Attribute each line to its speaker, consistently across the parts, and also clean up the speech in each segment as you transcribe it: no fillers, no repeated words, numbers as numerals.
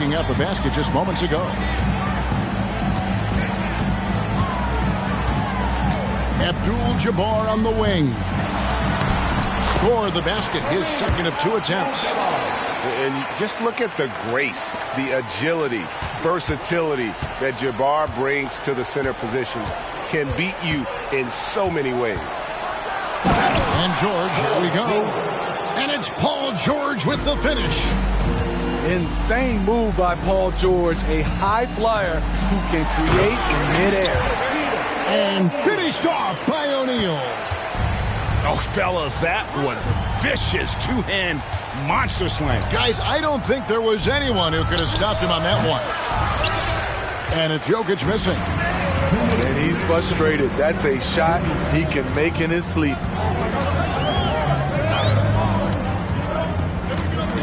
Speaker 1: laying up a basket just moments ago. Abdul-Jabbar on the wing. Score the basket, his second of 2 attempts.
Speaker 2: And just look at the grace, the agility, versatility that Jabbar brings to the center position. Can beat you in so many ways.
Speaker 1: And George, here we go. And it's Paul George with the finish.
Speaker 3: Insane move by Paul George, a high flyer who can create in midair.
Speaker 1: And finished off by O'Neal.
Speaker 4: Oh, fellas, that was vicious two-hand monster slam.
Speaker 1: Guys, I don't think there was anyone who could have stopped him on that one. And it's Jokic missing.
Speaker 3: And he's frustrated. That's a shot he can make in his sleep.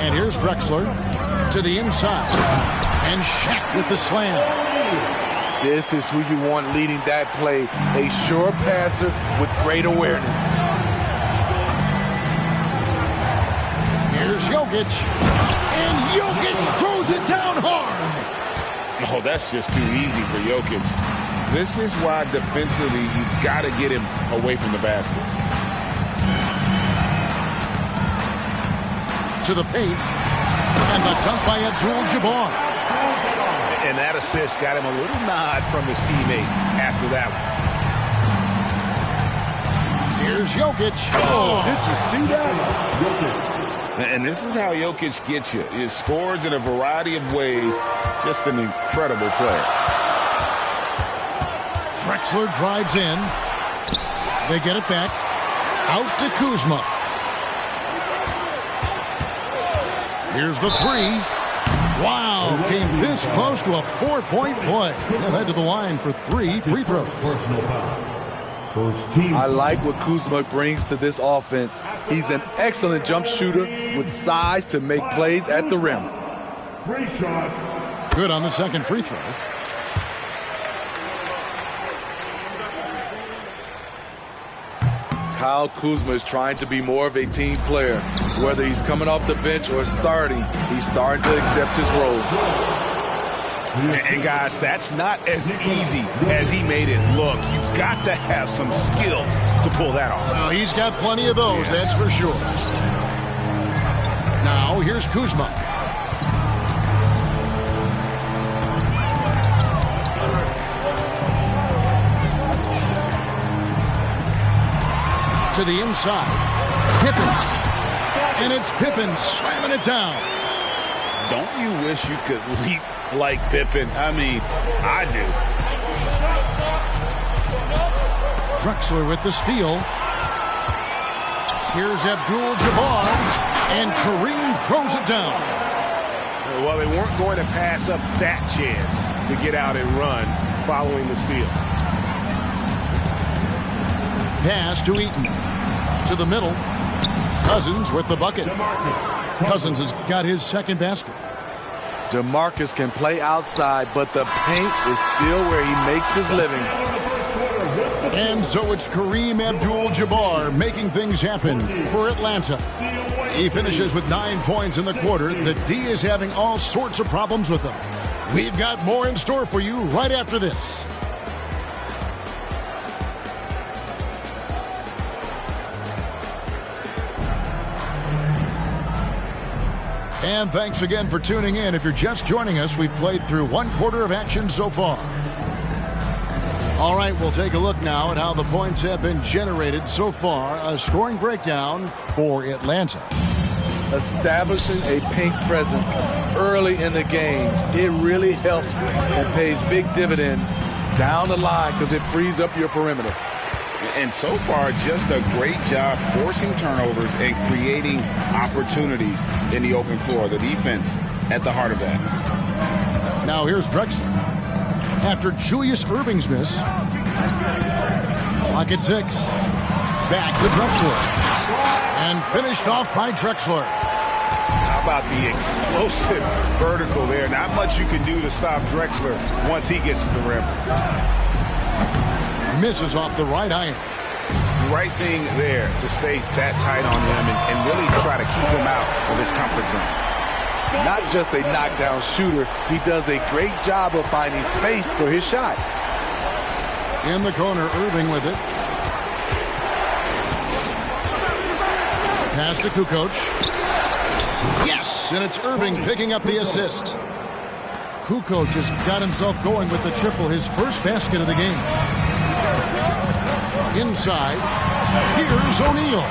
Speaker 1: And here's Drexler to the inside. And Shaq with the slam.
Speaker 3: This is who you want leading that play. A sure passer with great awareness.
Speaker 1: Here's Jokic. And Jokic throws it down hard.
Speaker 2: Oh, that's just too easy for Jokic. This is why defensively you've got to get him away from the basket.
Speaker 1: To the paint. And the dunk by Abdul-Jabbar.
Speaker 2: And that assist got him a little nod from his teammate after that one.
Speaker 1: Here's Jokic.
Speaker 3: Oh, did you see that?
Speaker 2: And this is how Jokic gets you. He scores in a variety of ways. Just an incredible player.
Speaker 1: Drexler drives in. They get it back. Out to Kuzma. Here's the three. Wow, came this close to a 4-point play. He'll head to the line for 3 free throws.
Speaker 3: I like what Kuzma brings to this offense. He's an excellent jump shooter with size to make plays at the rim.
Speaker 1: Good on the second free throw.
Speaker 3: Kyle Kuzma is trying to be more of a team player. Whether he's coming off the bench or starting, he's starting to accept his role.
Speaker 2: And guys, that's not as easy as he made it look. You've got to have some skills to pull that off.
Speaker 1: Well, he's got plenty of those, that's for sure. Now, here's Kuzma. To the inside. Pippen. And it's Pippen slamming it down.
Speaker 2: Don't you wish you could leap like Pippen? I mean, I do.
Speaker 1: Drexler with the steal. Here's Abdul-Jabbar. And Kareem throws it down.
Speaker 2: Well, they weren't going to pass up that chance to get out and run following the steal.
Speaker 1: Pass to Eaton. To the middle. Cousins with the bucket. Cousins has got his second basket.
Speaker 3: DeMarcus can play outside, but the paint is still where he makes his living.
Speaker 1: And so it's Kareem Abdul-Jabbar making things happen for Atlanta. He finishes with 9 points in the quarter. The D is having all sorts of problems with them. We've got more in store for you right after this. And thanks again for tuning in. If you're just joining us, we've played through 1 quarter of action so far. All right, we'll take a look now at how the points have been generated so far. A scoring breakdown for Atlanta.
Speaker 3: Establishing a paint presence early in the game, it really helps and pays big dividends down the line because it frees up your perimeter.
Speaker 2: And so far, just a great job forcing turnovers and creating opportunities in the open floor. The defense at the heart of that.
Speaker 1: Now here's Drexler. After Julius Erving's miss. Clock at 6. Back to Drexler. And finished off by Drexler.
Speaker 2: How about the explosive vertical there? Not much you can do to stop Drexler once he gets to the rim.
Speaker 1: Misses off the right iron.
Speaker 2: Right thing there to stay that tight on him and really try to keep him out of his comfort zone.
Speaker 3: Not just a knockdown shooter, he does a great job of finding space for his shot.
Speaker 1: In the corner, Irving with it. Pass to Kukoc. Yes, and it's Irving picking up the assist. Kukoc has got himself going with the triple, his first basket of the game. Inside, here's O'Neal.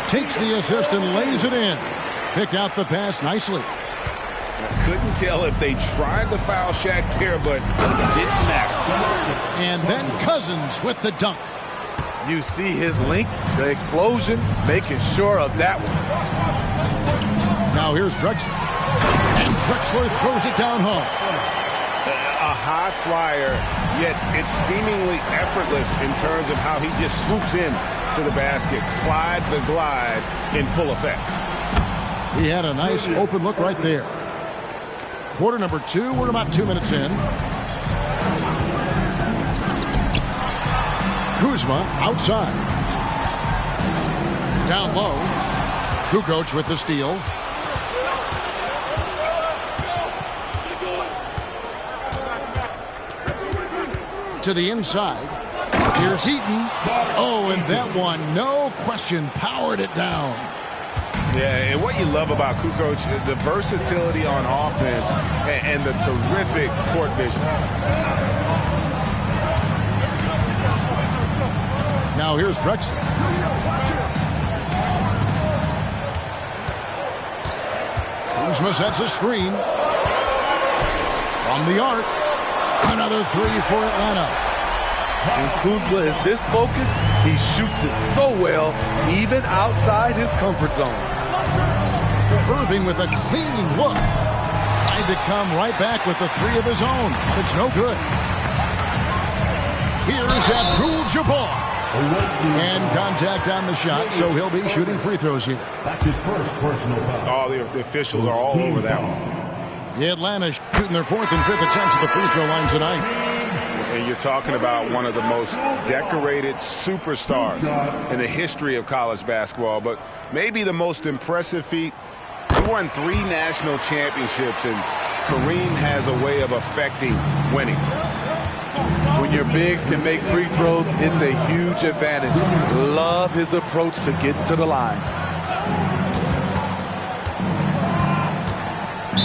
Speaker 1: Takes the assist and lays it in. Picked out the pass nicely.
Speaker 2: Couldn't tell if they tried to foul Shaq there, but it didn't matter.
Speaker 1: And then Cousins with the dunk.
Speaker 3: You see his length, the explosion, making sure of that one.
Speaker 1: Now here's Drexler. And Drexler throws it down home.
Speaker 2: A high flyer, yet it's seemingly effortless in terms of how he just swoops in to the basket. Clyde the glide in full effect.
Speaker 1: He had a nice open look right there. Quarter number 2, we're about 2 minutes in. Kuzma outside. Down low. Kukoc with the steal. To the inside. Here's Heaton. Oh, and that one, no question, powered it down.
Speaker 2: Yeah, and what you love about Kukoc, the versatility on offense and the terrific court vision.
Speaker 1: Now here's Drexler. Kuzma sets a screen. From the arc. Another 3 for Atlanta.
Speaker 3: When Kuzma is this focused, he shoots it so well, even outside his comfort zone.
Speaker 1: Irving with a clean look. Tried to come right back with the 3 of his own, but it's no good. Here's Abdul-Jabbar. And contact on the shot, so he'll be shooting free throws here.
Speaker 5: That's his first personal foul.
Speaker 2: Oh, the officials are all over that one.
Speaker 1: Atlanta shooting their 4th and 5th attempts at the free throw line tonight.
Speaker 2: And you're talking about one of the most decorated superstars in the history of college basketball, but maybe the most impressive feat. He won 3 national championships, and Kareem has a way of affecting winning.
Speaker 3: When your bigs can make free throws, it's a huge advantage. Love his approach to get to the line.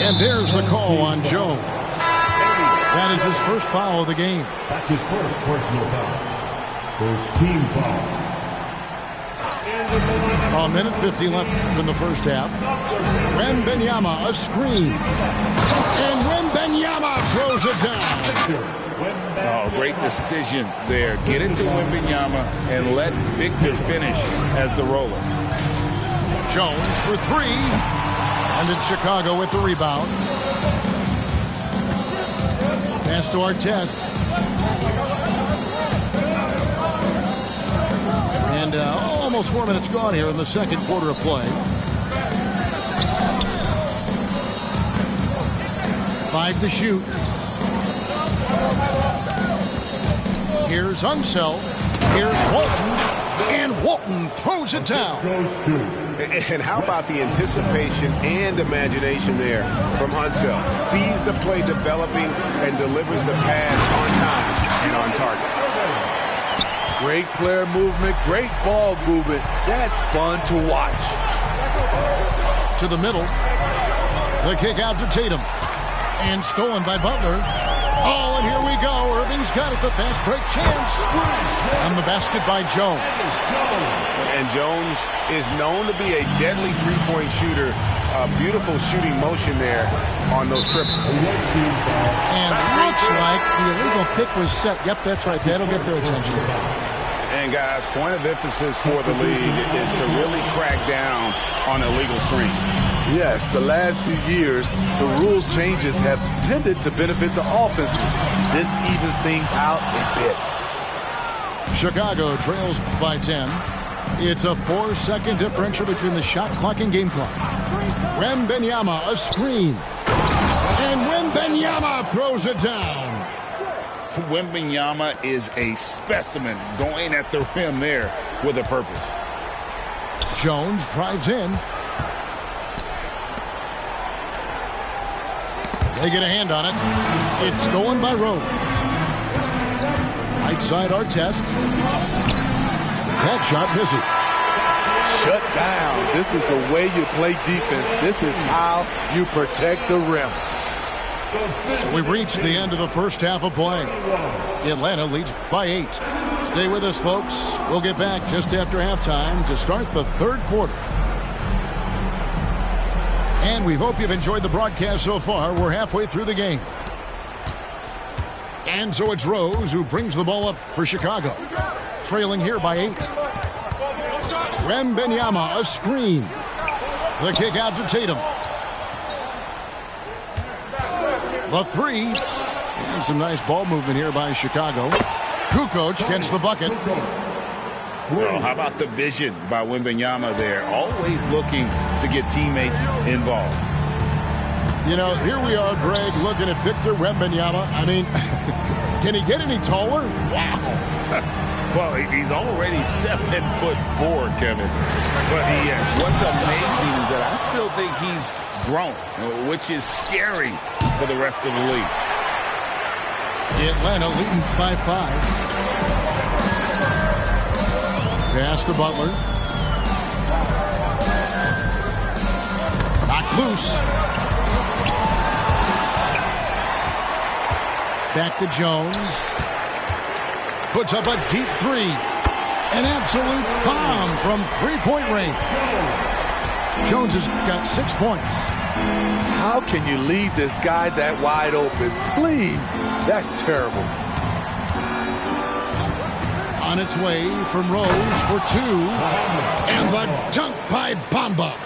Speaker 1: And there's the call on Jones. That is his first foul of the game.
Speaker 5: That's his first personal foul. First team foul.
Speaker 1: A minute 50 left in the first half. Wembanyama, a screen. And Wembanyama throws it down.
Speaker 4: Oh, great decision there. Get into Wembanyama and let Victor finish as the roller.
Speaker 1: Jones for 3. And it's Chicago with the rebound. Pass to Artest. And almost 4 minutes gone here in the second quarter of play. 5 to shoot. Here's Unseld. Here's Walton. And Walton throws it down.
Speaker 2: And how about the anticipation and imagination there from Unseld? Sees the play developing and delivers the pass on time and on target.
Speaker 3: Great player movement, great ball movement. That's fun to watch.
Speaker 1: To the middle. The kick out to Tatum. And stolen by Butler. Oh, and here we go. Irving's got it. The fast break chance. And the basket by Jones.
Speaker 2: And Jones is known to be a deadly three-point shooter. A beautiful shooting motion there on those triples.
Speaker 1: And looks like the illegal pick was set. Yep, that's right. That'll get their attention.
Speaker 2: And guys, point of emphasis for the league is to really crack down on illegal screens.
Speaker 3: Yes, the last few years, the rules changes have tended to benefit the offenses. This evens things out a bit.
Speaker 1: Chicago trails by 10. It's a 4-second differential between the shot clock and game clock. Wembanyama, a screen. And Wembanyama throws it down.
Speaker 4: Wembanyama is a specimen going at the rim there with a purpose.
Speaker 1: Jones drives in. They get a hand on it. It's stolen by Rose. Right side Artest. That shot misses.
Speaker 3: Shut down. This is the way you play defense. This is how you protect the rim.
Speaker 1: So we've reached the end of the first half of play. Atlanta leads by 8. Stay with us, folks. We'll get back just after halftime to start the third quarter. And we hope you've enjoyed the broadcast so far. We're halfway through the game. And so it's Rose who brings the ball up for Chicago. Trailing here by 8. Wembanyama, a screen. The kick out to Tatum. The three. And some nice ball movement here by Chicago. Kukoc gets the bucket.
Speaker 4: Well, how about the vision by Wembanyama there? Always looking to get teammates involved.
Speaker 1: You know, here we are, Greg, looking at Victor Wembanyama. I mean, can he get any taller? Wow.
Speaker 4: Well, he's already 7'4", Kevin. But yes, what's amazing is that I still think he's grown, which is scary for the rest of the league.
Speaker 1: Atlanta leading by 5. Pass to Butler. Knocked loose. Back to Jones. Puts up a deep three. An absolute bomb from three-point range. Jones has got 6 points.
Speaker 3: How can you leave this guy that wide open? Please. That's terrible.
Speaker 1: On its way from Rose for 2. And the dunk by Bamba.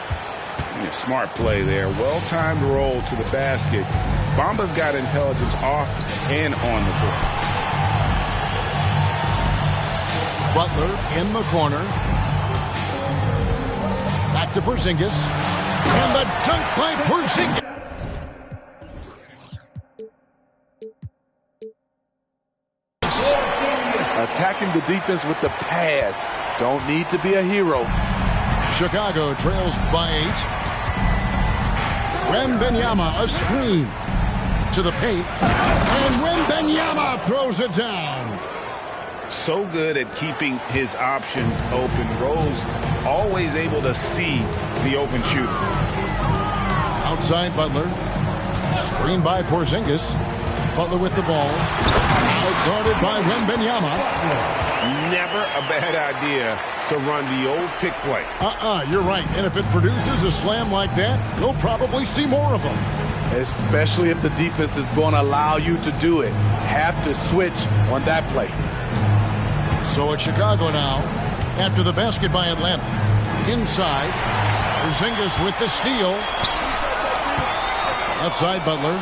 Speaker 4: Yeah, smart play there. Well-timed roll to the basket. Bamba's got intelligence off and on the court.
Speaker 1: Butler in the corner. Back to Porzingis. And the dunk by Porzingis.
Speaker 3: Attacking the defense with the pass. Don't need to be a hero.
Speaker 1: Chicago trails by 8. Wembanyama, a screen to the paint. And Wembanyama throws it down.
Speaker 4: So good at keeping his options open. Rose always able to see the open shooter.
Speaker 1: Outside Butler. Screen by Porzingis. Butler with the ball. Outguarded by Wembanyama.
Speaker 2: Never a bad idea to run the old pick play.
Speaker 1: You're right. And if it produces a slam like that, you'll probably see more of them.
Speaker 3: Especially if the defense is going to allow you to do it. Have to switch on that play.
Speaker 1: So it's Chicago now after the basket by Atlanta. Inside, Porzingis with the steal. Outside Butler.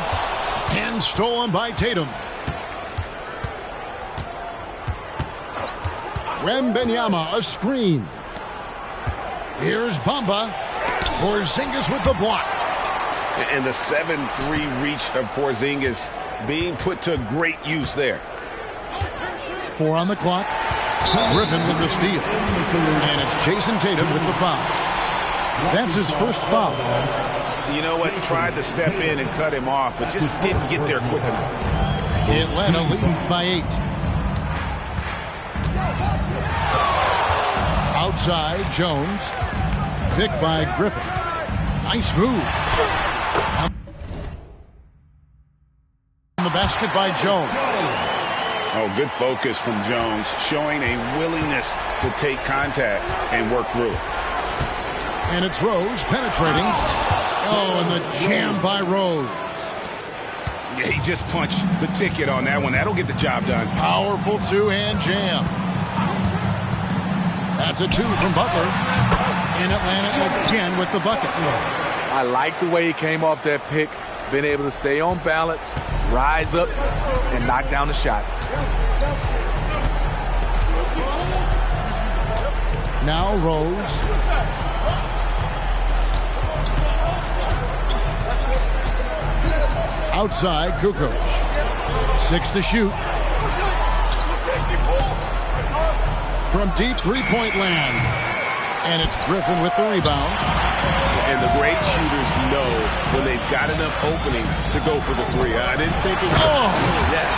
Speaker 1: And stolen by Tatum. Wembanyama, a screen. Here's Bamba. Porzingis with the block.
Speaker 2: And the 7-3 reach of Porzingis being put to great use there.
Speaker 1: 4 on the clock. Griffin with the steal. And it's Jason Tatum with the foul. That's his first foul.
Speaker 2: You know what? Tried to step in and cut him off, but just didn't get there quick enough.
Speaker 1: Atlanta leading by 8. Outside, Jones. Picked by Griffin. Nice move. On the basket by Jones.
Speaker 2: Oh, good focus from Jones, showing a willingness to take contact and work through it.
Speaker 1: And it's Rose penetrating. Oh, and the jam by Rose.
Speaker 2: Yeah, he just punched the ticket on that one. That'll get the job done.
Speaker 1: Powerful two-hand jam. That's a 2 from Butler. And Atlanta again with the bucket.
Speaker 3: I like the way he came off that pick. Been able to stay on balance, rise up, and knock down the shot.
Speaker 1: Now Rose. Outside, Kukoc. 6 to shoot. From deep three-point land. And it's Griffin with the rebound.
Speaker 2: And the great shooters know when they've got enough opening to go for the three. I didn't think it was.
Speaker 1: Oh!
Speaker 2: Yes.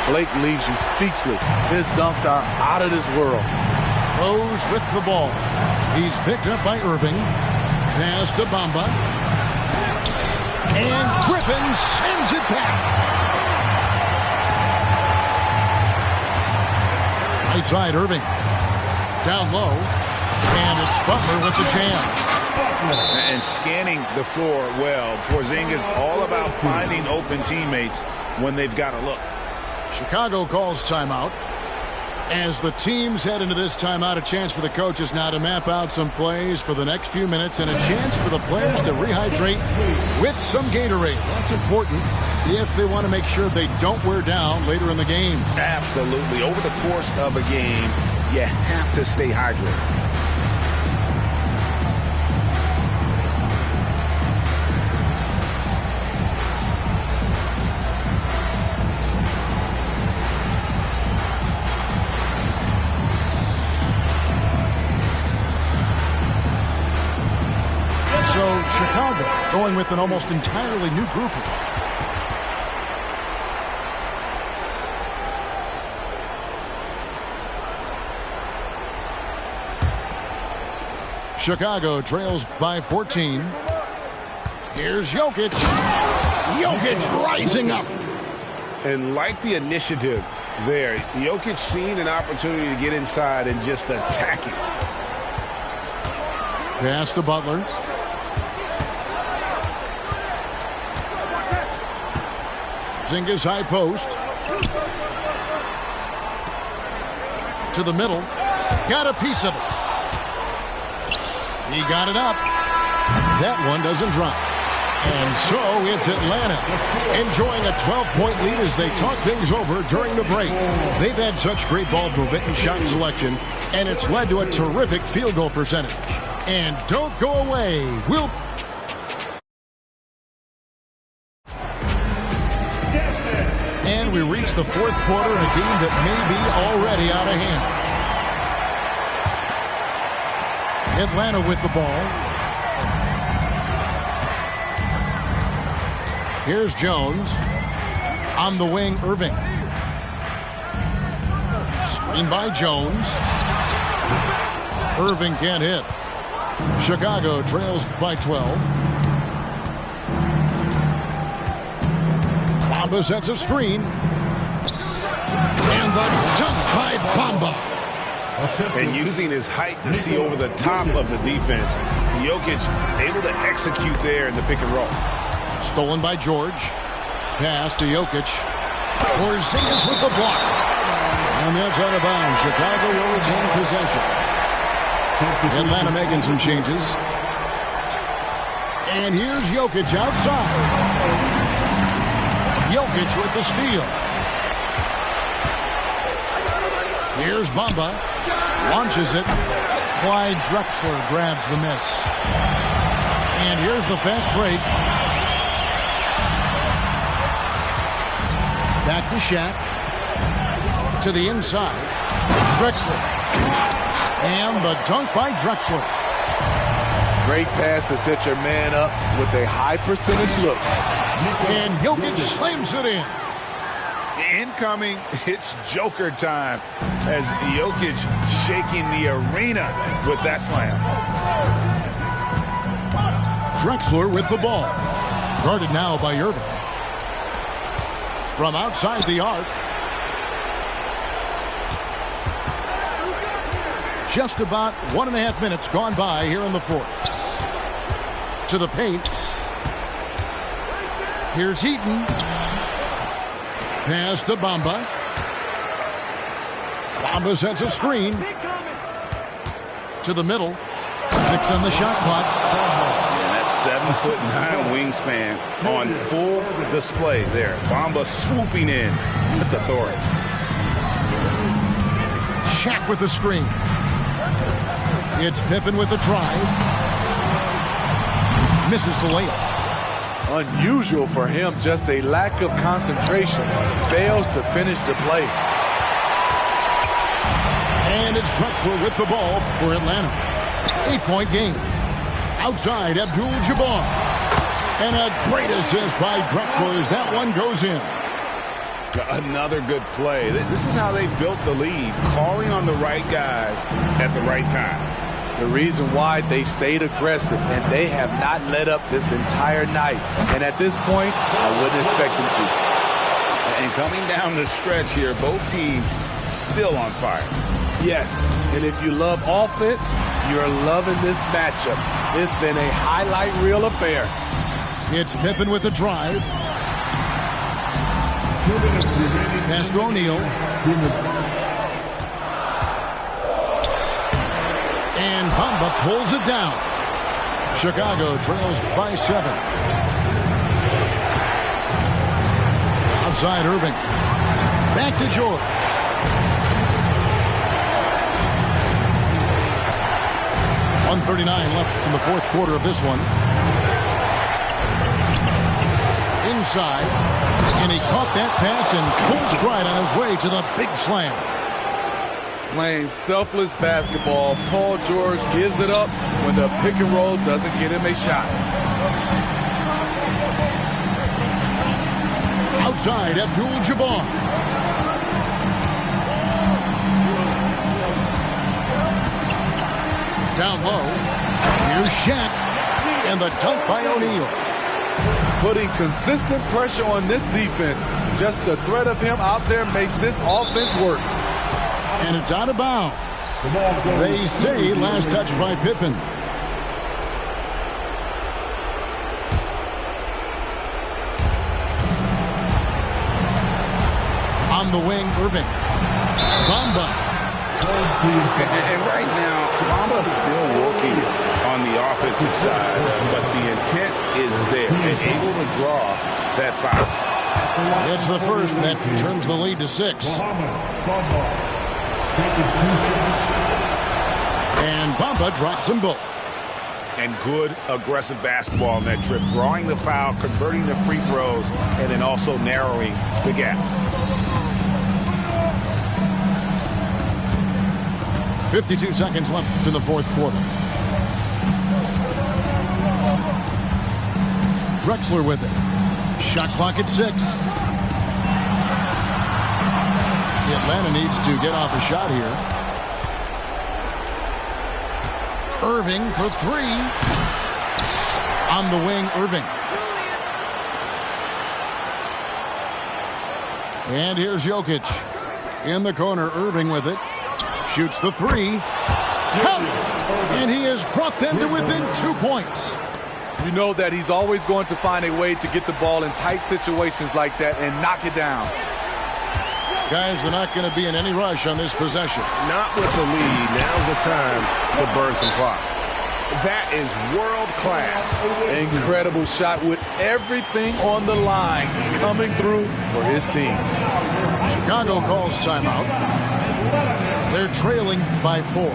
Speaker 3: Blake leaves you speechless. His dunks are out of this world.
Speaker 1: Rose with the ball. He's picked up by Irving. Pass to Bamba. And Griffin sends it back. Right side, Irving. Down low. And it's Butler with the jam.
Speaker 2: And scanning the floor well. Porzingis all about finding open teammates when they've got a look.
Speaker 1: Chicago calls timeout. As the teams head into this timeout, a chance for the coaches now to map out some plays for the next few minutes and a chance for the players to rehydrate with some Gatorade. That's important if they want to make sure they don't wear down later in the game.
Speaker 2: Absolutely. Over the course of a game, you have to stay hydrated.
Speaker 1: Chicago going with an almost entirely new grouping. Chicago trails by 14. Here's Jokic. Jokic rising up.
Speaker 2: And like the initiative there, Jokic seeing an opportunity to get inside and just attack it.
Speaker 1: Pass to Butler. Porzingis high post. To the middle. Got a piece of it. He got it up. That one doesn't drop. And so it's Atlanta enjoying a 12-point lead as they talk things over during the break. They've had such great ball movement and shot selection, and it's led to a terrific field goal percentage. And don't go away. We'll... And we reach the fourth quarter in a game that may be already out of hand. Atlanta with the ball. Here's Jones. On the wing, Irving. Screen by Jones. Irving can't hit. Chicago trails by 12. Bamba sets a screen. And the dunk by Bamba.
Speaker 2: And using his height to see over the top of the defense. Jokic able to execute there in the pick and roll.
Speaker 1: Stolen by George. Pass to Jokic. Porzingis with the block. And that's out of bounds. Chicago will retain possession. Atlanta making some changes. And here's Jokic outside. Jokic with the steal. Here's Bamba. Launches it. Clyde Drexler grabs the miss. And here's the fast break. Back to Shaq. To the inside. Drexler. And the dunk by Drexler.
Speaker 3: Great pass to set your man up with a high percentage look.
Speaker 1: And Jokic slams it in.
Speaker 2: Incoming, it's Joker time as Jokic shaking the arena with that slam.
Speaker 1: Drexler with the ball. Guarded now by Irving. From outside the arc. Just about 1.5 minutes gone by here in the fourth. To the paint. Here's Heaton. Pass to Bamba. Bamba sets a screen. To the middle. 6 on the shot clock.
Speaker 2: And that 7'9" wingspan on full display there. Bamba swooping in with authority.
Speaker 1: Shaq with the screen. It's Pippen with the drive. Misses the layup.
Speaker 3: Unusual for him, just a lack of concentration. Fails to finish the play.
Speaker 1: And it's Drexler with the ball for Atlanta. 8-point game. Outside, Abdul-Jabbar. And a great assist by Drexler as that one goes in.
Speaker 2: Another good play. This is how they built the lead, calling on the right guys at the right time.
Speaker 3: The reason why they've stayed aggressive, and they have not let up this entire night. And at this point, I wouldn't expect them to.
Speaker 2: And coming down the stretch here, both teams still on fire.
Speaker 3: Yes, and if you love offense, you're loving this matchup. It's been a highlight reel affair.
Speaker 1: It's Pippen with the drive. Pass to O'Neal. And Bamba pulls it down. Chicago trails by 7. Outside Irving. Back to George. .139 left in the fourth quarter of this one. Inside, and he caught that pass in full stride on his way to the big slam.
Speaker 3: Playing selfless basketball, Paul George gives it up when the pick and roll doesn't get him a shot.
Speaker 1: Outside, Abdul-Jabbar. Down low, here's Shaq, and the dunk by O'Neal.
Speaker 3: Putting consistent pressure on this defense. Just the threat of him out there makes this offense work.
Speaker 1: And it's out of bounds. They say last touch by Pippen. On the wing, Irving. Bamba.
Speaker 2: And right now, Bamba's still working on the offensive side, but the intent is there. They're able to draw that foul.
Speaker 1: It's the first that turns the lead to 6. And Bamba drops them both.
Speaker 2: And good aggressive basketball on that trip, drawing the foul, converting the free throws, and then also narrowing the gap.
Speaker 1: 52 seconds left in the fourth quarter. Drexler with it. Shot clock at 6. Atlanta needs to get off a shot here. Irving for 3. On the wing, Irving. And here's Jokic. In the corner, Irving with it. Shoots the 3. Helped! And he has brought them to within 2 points.
Speaker 3: You know that he's always going to find a way to get the ball in tight situations like that and knock it down.
Speaker 1: Guys, they're not going to be in any rush on this possession.
Speaker 2: Not with the lead. Now's the time to burn some clock. That is world class.
Speaker 3: Incredible shot with everything on the line coming through for his team.
Speaker 1: Chicago calls timeout. They're trailing by 4.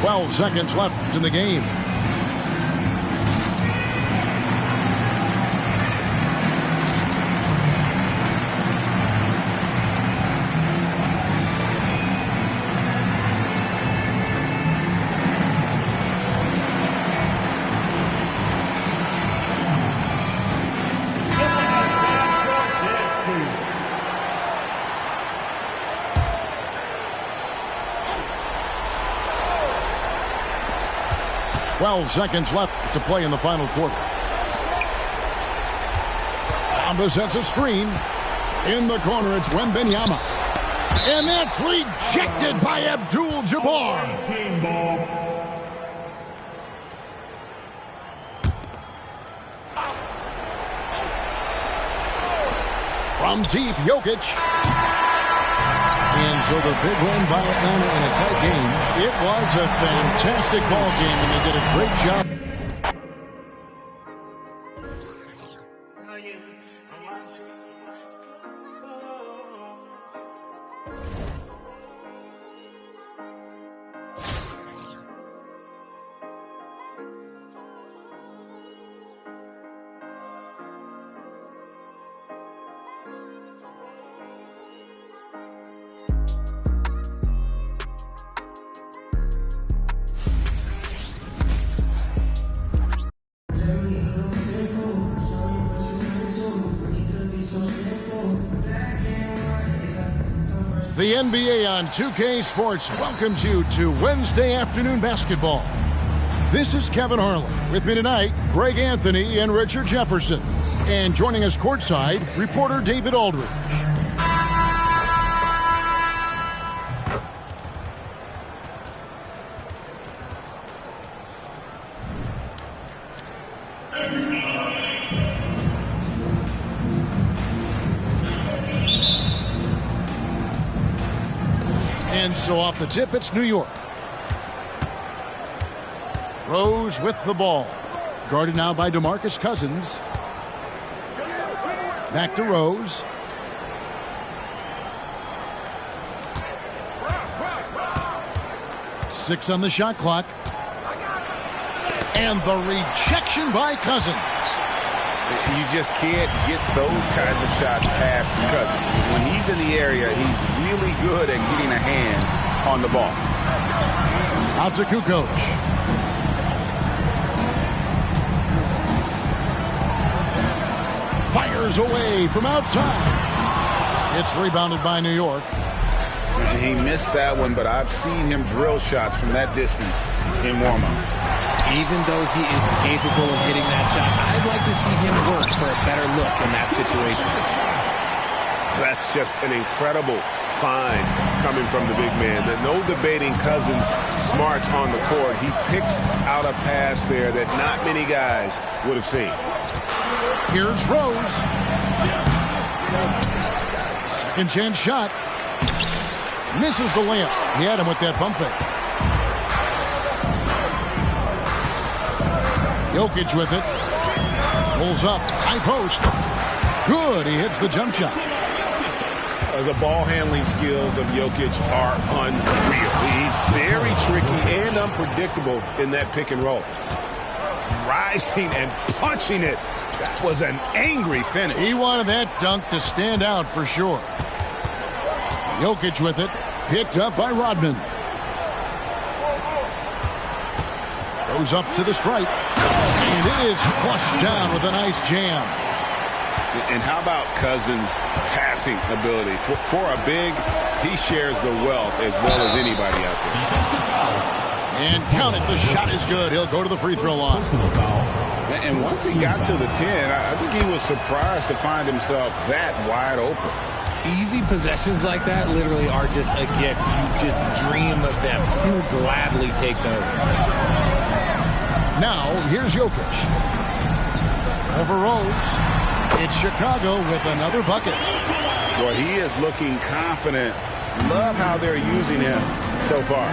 Speaker 1: 12 seconds left in the game. Twelve seconds left to play in the final quarter. Bamba sets a screen. In the corner, it's Wembanyama. And that's rejected by Abdul-Jabbar. From deep, Jokic. And so the big win by Atlanta in a tight game. It was a fantastic ball game, and they did a great job. The NBA on 2K Sports welcomes you to Wednesday afternoon basketball. This is Kevin Harlan. With me tonight, Greg Anthony and Richard Jefferson. And joining us courtside, reporter David Aldridge. And so off the tip, it's New York. Rose with the ball. Guarded now by DeMarcus Cousins. Back to Rose. Six on the shot clock. And the rejection by Cousins.
Speaker 2: You just can't get those kinds of shots past Cousins. When he's in the area, he's really good at getting a hand on the ball.
Speaker 1: Out to Kukoc. Fires away from outside. It's rebounded by New York.
Speaker 2: He missed that one, but I've seen him drill shots from that distance in warm-up.
Speaker 6: Even though he is capable of hitting that shot, I'd like to see him work for a better look in that situation.
Speaker 2: That's just an incredible find coming from the big man. No debating Cousins' smarts on the court. He picks out a pass there that not many guys would have seen.
Speaker 1: Here's Rose. Second chance shot. Misses the layup. He had him with that pump fake. Jokic with it. Pulls up. High post. Good. He hits the jump shot.
Speaker 2: The ball handling skills of Jokic are unreal. He's very tricky and unpredictable in that pick and roll. Rising and punching it. That was an angry finish.
Speaker 1: He wanted that dunk to stand out for sure. Jokic with it. Picked up by Rodman. Goes up to the stripe. And it is flushed down with a nice jam.
Speaker 2: And how about Cousins' passing ability? For a big, he shares the wealth as well as anybody out there.
Speaker 1: And count it. The shot is good. He'll go to the free throw line.
Speaker 2: And once he got to the 10, I think he was surprised to find himself that wide open.
Speaker 6: Easy possessions like that literally are just a gift. You just dream of them. You would gladly take those.
Speaker 1: Now, here's Jokic. Over Rose. It's Chicago with another bucket.
Speaker 2: Well, he is looking confident. Love how they're using him so far.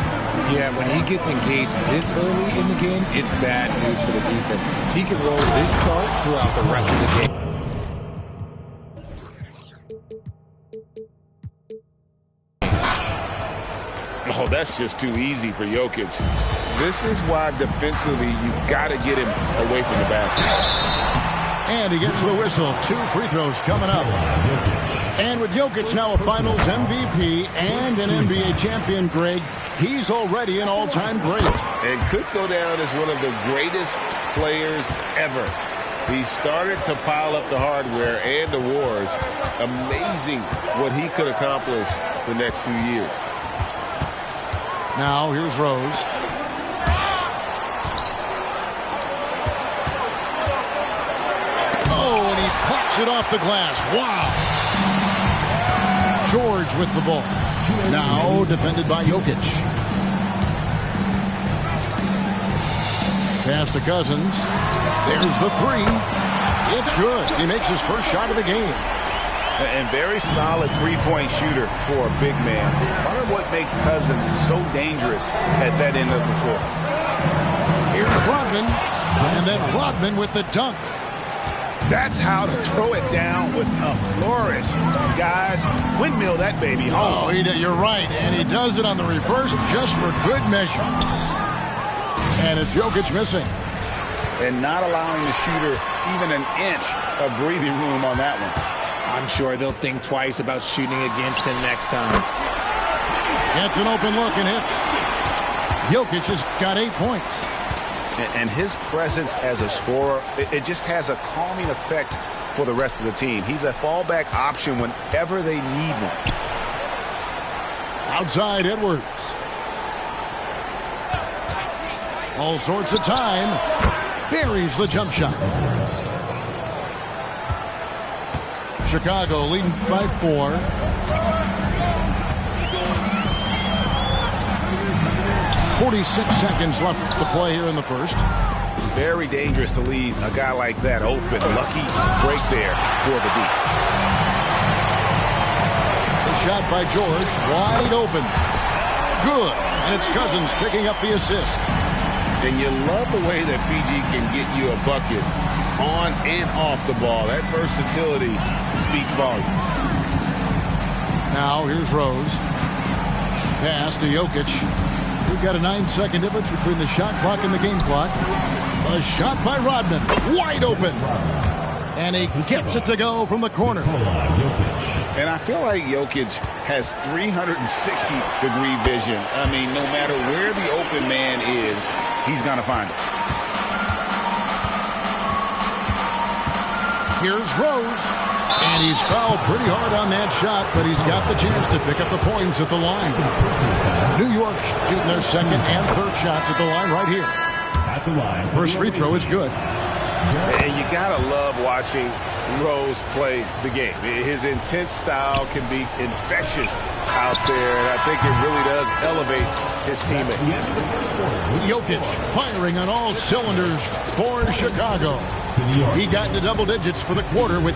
Speaker 6: Yeah, when he gets engaged this early in the game, it's bad news for the defense. He can roll this start throughout the rest of the game.
Speaker 2: Oh, that's just too easy for Jokic. This is why defensively you've got to get him away from the basket.
Speaker 1: And he gets the whistle. 2 free throws coming up. And with Jokic now a Finals MVP and an NBA champion, Greg, he's already an all-time great.
Speaker 2: And could go down as one of the greatest players ever. He started to pile up the hardware and awards. Amazing what he could accomplish the next few years.
Speaker 1: Now here's Rose. Oh, and he pops it off the glass. Wow. George with the ball. Now defended by Jokic. Pass to Cousins. There's the 3. It's good. He makes his first shot of the game.
Speaker 2: And very solid three-point shooter for a big man. Part of what makes Cousins so dangerous at that end of the floor.
Speaker 1: Here's Rodman. And then Rodman with the dunk.
Speaker 2: That's how to throw it down with a flourish. Guys, windmill that baby home.
Speaker 1: Oh, you're right. And he does it on the reverse just for good measure. And it's Jokic missing.
Speaker 2: And not allowing the shooter even an inch of breathing room on that one.
Speaker 6: I'm sure they'll think twice about shooting against him next time.
Speaker 1: Gets an open look and hits. Jokic has got 8 points.
Speaker 2: And his presence as a scorer, it just has a calming effect for the rest of the team. He's a fallback option whenever they need one.
Speaker 1: Outside Edwards. All sorts of time. Buries the jump shot. Chicago leading by 4. .46 seconds left to play here in the first.
Speaker 2: Very dangerous to leave a guy like that open. Lucky break there for the deep.
Speaker 1: The shot by George, wide open. Good. And it's Cousins picking up the assist.
Speaker 4: And you love the way that PG can get you a bucket on and off the ball. That versatility speaks volumes.
Speaker 1: Now here's Rose. Pass to Jokic. We've got a 9-second difference between the shot clock and the game clock. A shot by Rodman. Wide open. And he gets it to go from the corner.
Speaker 2: And I feel like Jokic has 360-degree vision. I mean, no matter where the open man is, he's going to find it.
Speaker 1: Here's Rose. And he's fouled pretty hard on that shot, but he's got the chance to pick up the points at the line. New York shooting their second and third shots at the line right here.
Speaker 5: At the line.
Speaker 1: First free throw is good.
Speaker 2: And you got to love watching Rose play the game. His intense style can be infectious out there, and I think it really does elevate his teammates.
Speaker 1: Jokic firing on all cylinders for Chicago. He got into double digits for the quarter with...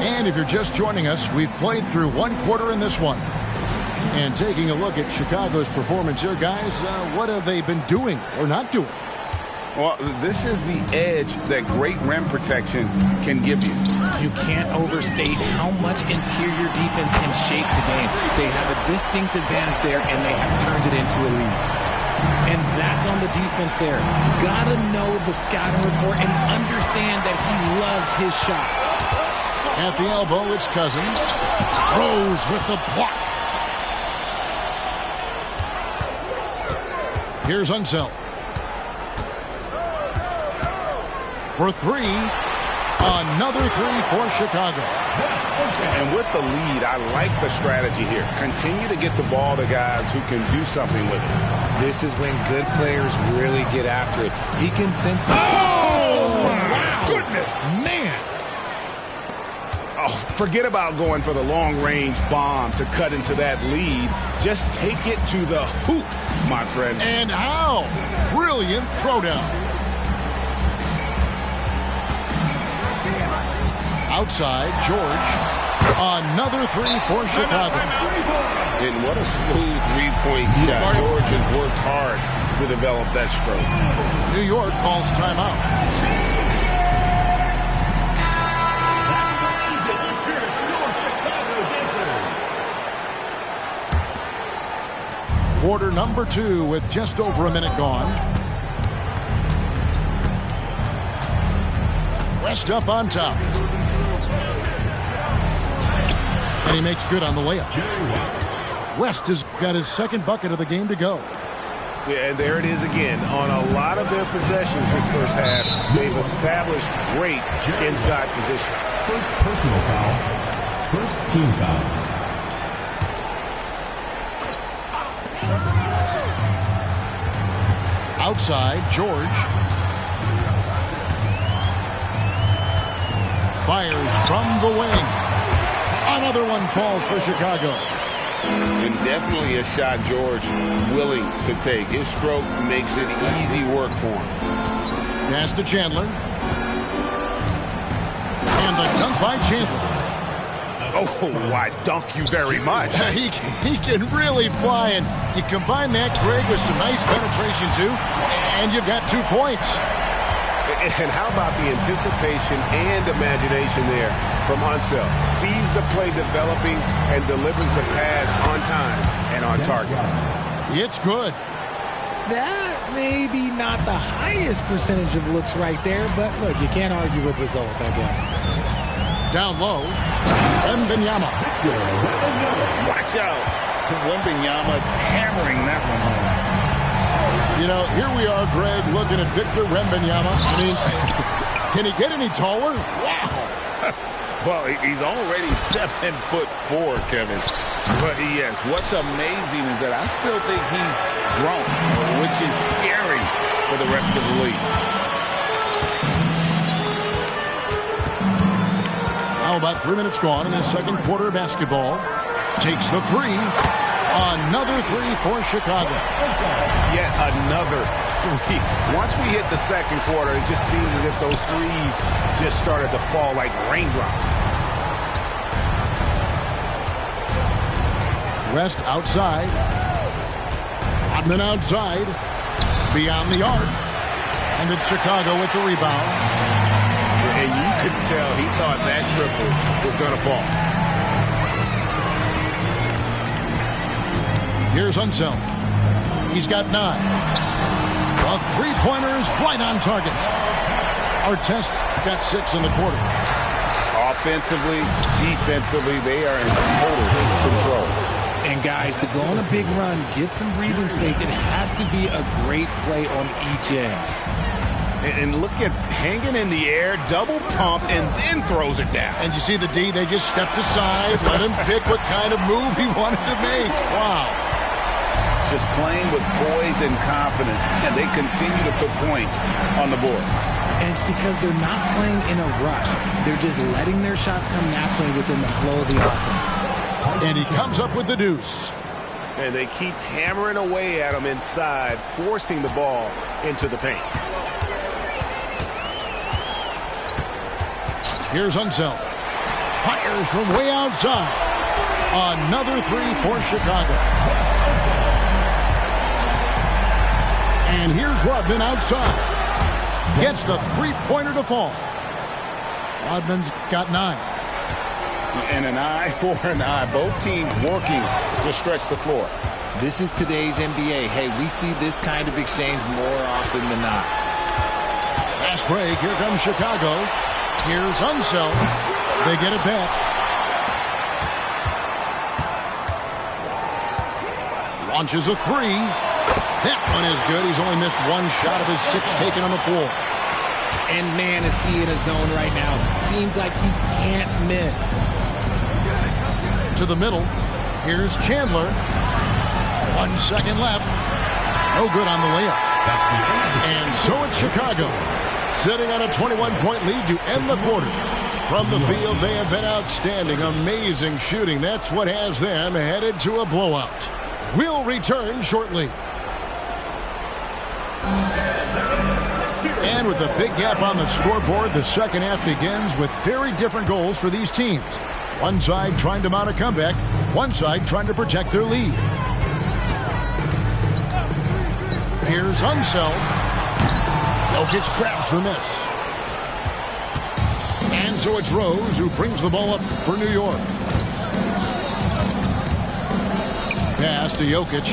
Speaker 1: And if you're just joining us, we've played through one quarter in this one. And taking a look at Chicago's performance here, guys, what have they been doing or not doing?
Speaker 2: Well, this is the edge that great rim protection can give you.
Speaker 6: You can't overstate how much interior defense can shape the game. They have a distinct advantage there, and they have turned it into a lead. And that's on the defense there. Gotta know the scouting report and understand that he loves his shot.
Speaker 1: At the elbow, it's Cousins. Rose with the block. Here's Unseld. For 3. Another 3 for Chicago.
Speaker 2: And with the lead, I like the strategy here. Continue to get the ball to guys who can do something with it.
Speaker 6: This is when good players really get after it. He can sense the...
Speaker 2: Oh, my goodness.
Speaker 6: Man.
Speaker 2: Oh, forget about going for the long-range bomb to cut into that lead. Just take it to the hoop, my friend.
Speaker 1: And how? Brilliant throwdown. Outside, George. Another 3 for Chicago.
Speaker 2: And what a smooth three-point shot. George has worked hard to develop that stroke.
Speaker 1: New York calls timeout. Quarter number 2 with just over a minute gone. West up on top. And he makes good on the layup. West has got his second bucket of the game to go.
Speaker 2: Yeah, and there it is again. On a lot of their possessions this first half, they've established great inside position.
Speaker 5: First personal foul. First team foul.
Speaker 1: Outside, George. Fires from the wing. Another one falls for Chicago.
Speaker 2: And definitely a shot George willing to take. His stroke makes it easy work for him.
Speaker 1: Pass to Chandler. And the dunk by Chandler.
Speaker 2: Oh, I dunk you very much.
Speaker 1: He can really fly, and you combine that, Greg, with some nice penetration, too, and you've got 2 points.
Speaker 2: And how about the anticipation and imagination there from Unseld? Sees the play developing and delivers the pass on time and on target.
Speaker 1: It's good.
Speaker 6: That may be not the highest percentage of looks right there, but look, you can't argue with results, I guess.
Speaker 1: Down low, Wembanyama.
Speaker 4: Watch out. Wembanyama hammering that one home.
Speaker 1: You know, here we are, Greg, looking at Victor Wembanyama. I mean, can he get any taller? Wow.
Speaker 4: Well, he's already 7'4", Kevin. But yes, what's amazing is that I still think he's grown, which is scary for the rest of the league.
Speaker 1: Now about 3 minutes gone in the second quarter of basketball. Takes the three. Another three for Chicago.
Speaker 2: Yet another three. Once we hit the second quarter, it just seems as if those threes just started to fall like raindrops.
Speaker 1: West outside. Rodman outside. Beyond the arc. And it's Chicago with the rebound.
Speaker 2: And you could tell he thought that triple was going to fall.
Speaker 1: Here's Unseld. He's got 9. A three-pointer is right on target. Artest's got 6 in the quarter.
Speaker 2: Offensively, defensively, they are in total control.
Speaker 6: And guys, to go on a big run, get some breathing space, it has to be a great play on each end.
Speaker 2: And look at hanging in the air, double pump, and then throws it down.
Speaker 1: And you see the D, they just stepped aside, let him pick what kind of move he wanted to make. Wow.
Speaker 2: Just playing with poise and confidence, and they continue to put points on the board.
Speaker 6: And it's because they're not playing in a rush. They're just letting their shots come naturally within the flow of the offense.
Speaker 1: And he comes up with the deuce.
Speaker 2: And they keep hammering away at him inside, forcing the ball into the paint.
Speaker 1: Here's Unseld. Fires from way outside. Another three for Chicago. And here's Rodman outside. Gets the three-pointer to fall. Rodman's got 9.
Speaker 2: And an eye for an eye. Both teams working to stretch the floor.
Speaker 6: This is today's NBA. Hey, we see this kind of exchange more often than not.
Speaker 1: Fast break. Here comes Chicago. Here's Unseld. They get it back. Launches a three. That one is good. He's only missed one shot of his 6 taken on the floor.
Speaker 6: And man, is he in a zone right now. Seems like he can't miss.
Speaker 1: To the middle. Here's Chandler. 1 second left. No good on the layup. And so it's Chicago, sitting on a 21-point lead to end the quarter. From the field, they have been outstanding. Amazing shooting. That's what has them headed to a blowout. We'll return shortly. And with a big gap on the scoreboard, the second half begins with very different goals for these teams. One side trying to mount a comeback, one side trying to protect their lead. Here's Unseld. Jokic grabs the miss. And so it's Rose who brings the ball up for New York. Pass to Jokic.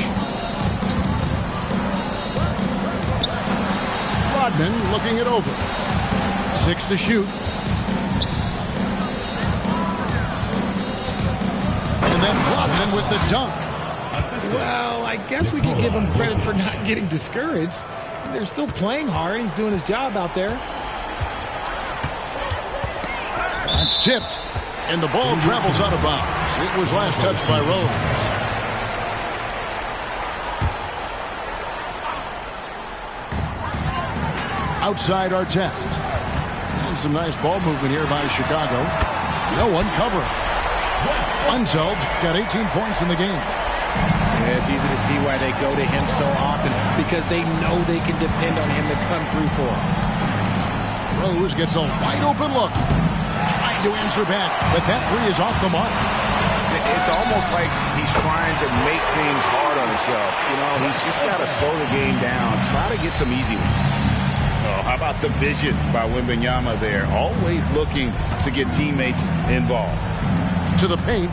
Speaker 1: Rodman looking it over. 6 to shoot. And then Rodman with the dunk.
Speaker 6: Well, I guess we could give him credit for not getting discouraged. They're still playing hard. He's doing his job out there.
Speaker 1: That's tipped. And the ball travels out of bounds. It was last touched by Rose. Outside Artest. And some nice ball movement here by Chicago. No one covering. Unseld got 18 points in the game.
Speaker 6: Yeah, it's easy to see why they go to him so often, because they know they can depend on him to come through for them.
Speaker 1: Rose gets a wide open look. Trying to answer back, but that three is off the mark.
Speaker 2: It's almost like he's trying to make things hard on himself. You know, he's just got to slow the game down. Try to get some easy ones.
Speaker 4: Oh, how about the vision by Wembanyama there? Always looking to get teammates involved.
Speaker 1: To the paint.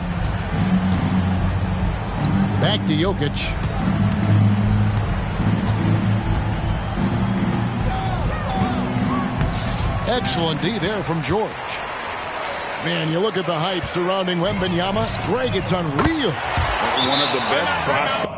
Speaker 1: Back to Jokic. Excellent D there from George. Man, you look at the hype surrounding Wembanyama. Greg, it's unreal.
Speaker 4: One of the best prospects.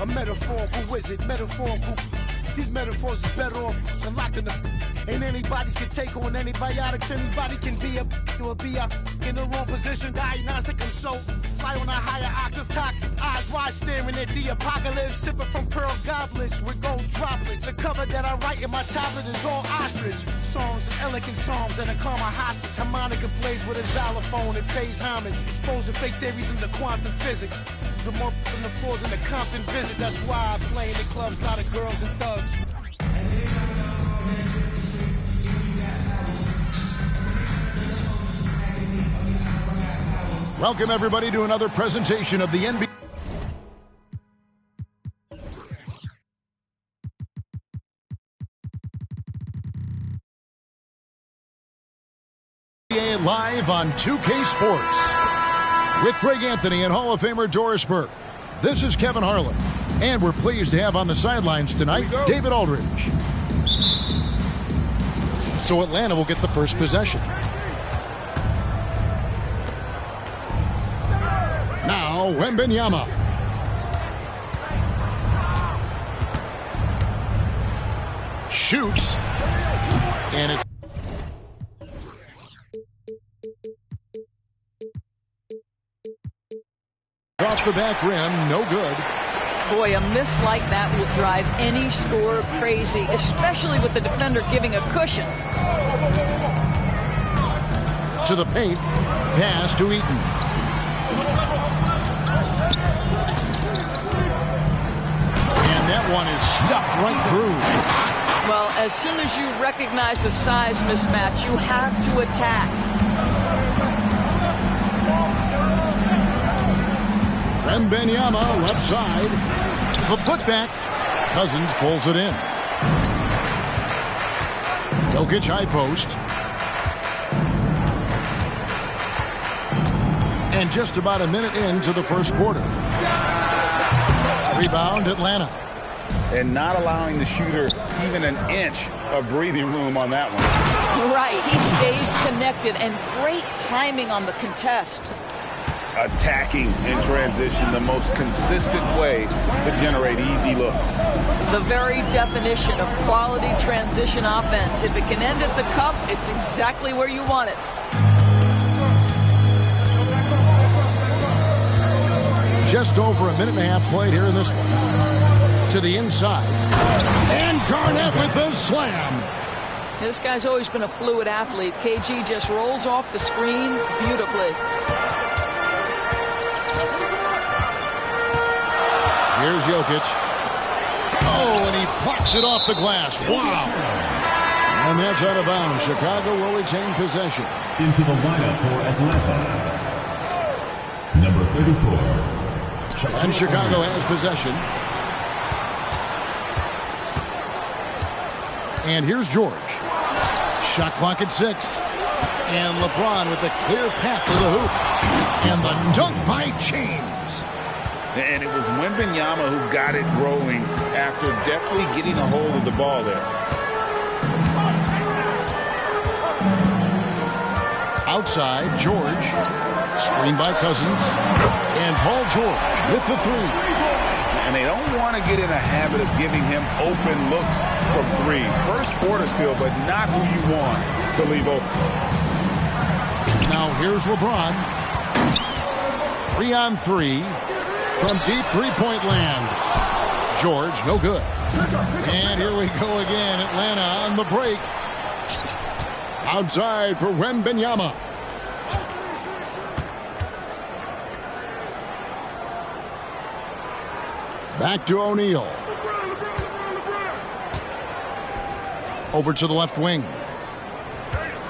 Speaker 7: A metaphorical wizard, metaphorical. These metaphors is better off than locking them. Ain't anybody's can take on antibiotics. Anybody can be a or be a in the wrong position. Diagnostic consult. Fly on a higher octave. Toxic eyes wide staring at the apocalypse. Sipping from pearl goblets with gold droplets. The cover that I write in my tablet is all ostrich. Songs and elegant songs and a karma hostage. Harmonica plays with a xylophone. It pays homage. Exposing fake theories into quantum physics. So more than the floors in the Compton visit. That's why I play in the clubs. A lot of girls and thugs.
Speaker 1: Welcome, everybody, to another presentation of the NBA Live on 2K Sports. With Greg Anthony and Hall of Famer Doris Burke. This is Kevin Harlan. And we're pleased to have on the sidelines tonight David Aldridge. So Atlanta will get the first possession. Now, Wembanyama. Shoots. And it's off the back rim, no good.
Speaker 8: Boy, a miss like that will drive any scorer crazy, especially with the defender giving a cushion.
Speaker 1: To the paint, pass to Eaton. And that one is stuffed right through.
Speaker 8: Well, as soon as you recognize the size mismatch, you have to attack.
Speaker 1: Wembanyama, left side. The putback. Cousins pulls it in. Jokic high post. And just about a minute into the first quarter. Rebound, Atlanta.
Speaker 4: And not allowing the shooter even an inch of breathing room on that one.
Speaker 8: Right, he stays connected, and great timing on the contest.
Speaker 4: Attacking in transition, the most consistent way to generate easy looks.
Speaker 8: The very definition of quality transition offense. If it can end at the cup, it's exactly where you want it.
Speaker 1: Just over a minute and a half played here in this one. To the inside. And Garnett with the slam.
Speaker 8: This guy's always been a fluid athlete. KG just rolls off the screen beautifully.
Speaker 1: Here's Jokic. Oh, and he plucks it off the glass. Wow. And that's out of bounds. Chicago will retain possession.
Speaker 5: Into the lineup for Atlanta. Number 34.
Speaker 1: And Chicago has possession. And here's George. Shot clock at 6. And LeBron with a clear path to the hoop. And the dunk by James.
Speaker 4: And it was Wembanyama who got it rolling after deftly getting a hold of the ball there.
Speaker 1: Outside, George. Screen by Cousins. And Paul George with the three.
Speaker 4: And they don't want to get in a habit of giving him open looks from three. First quarter still, but not who you want to leave open.
Speaker 1: Now here's LeBron. 3-on-3 from deep three-point land. George, no good. And here we go again. Atlanta on the break. Outside for Wembanyama. Back to O'Neal. Over to the left wing.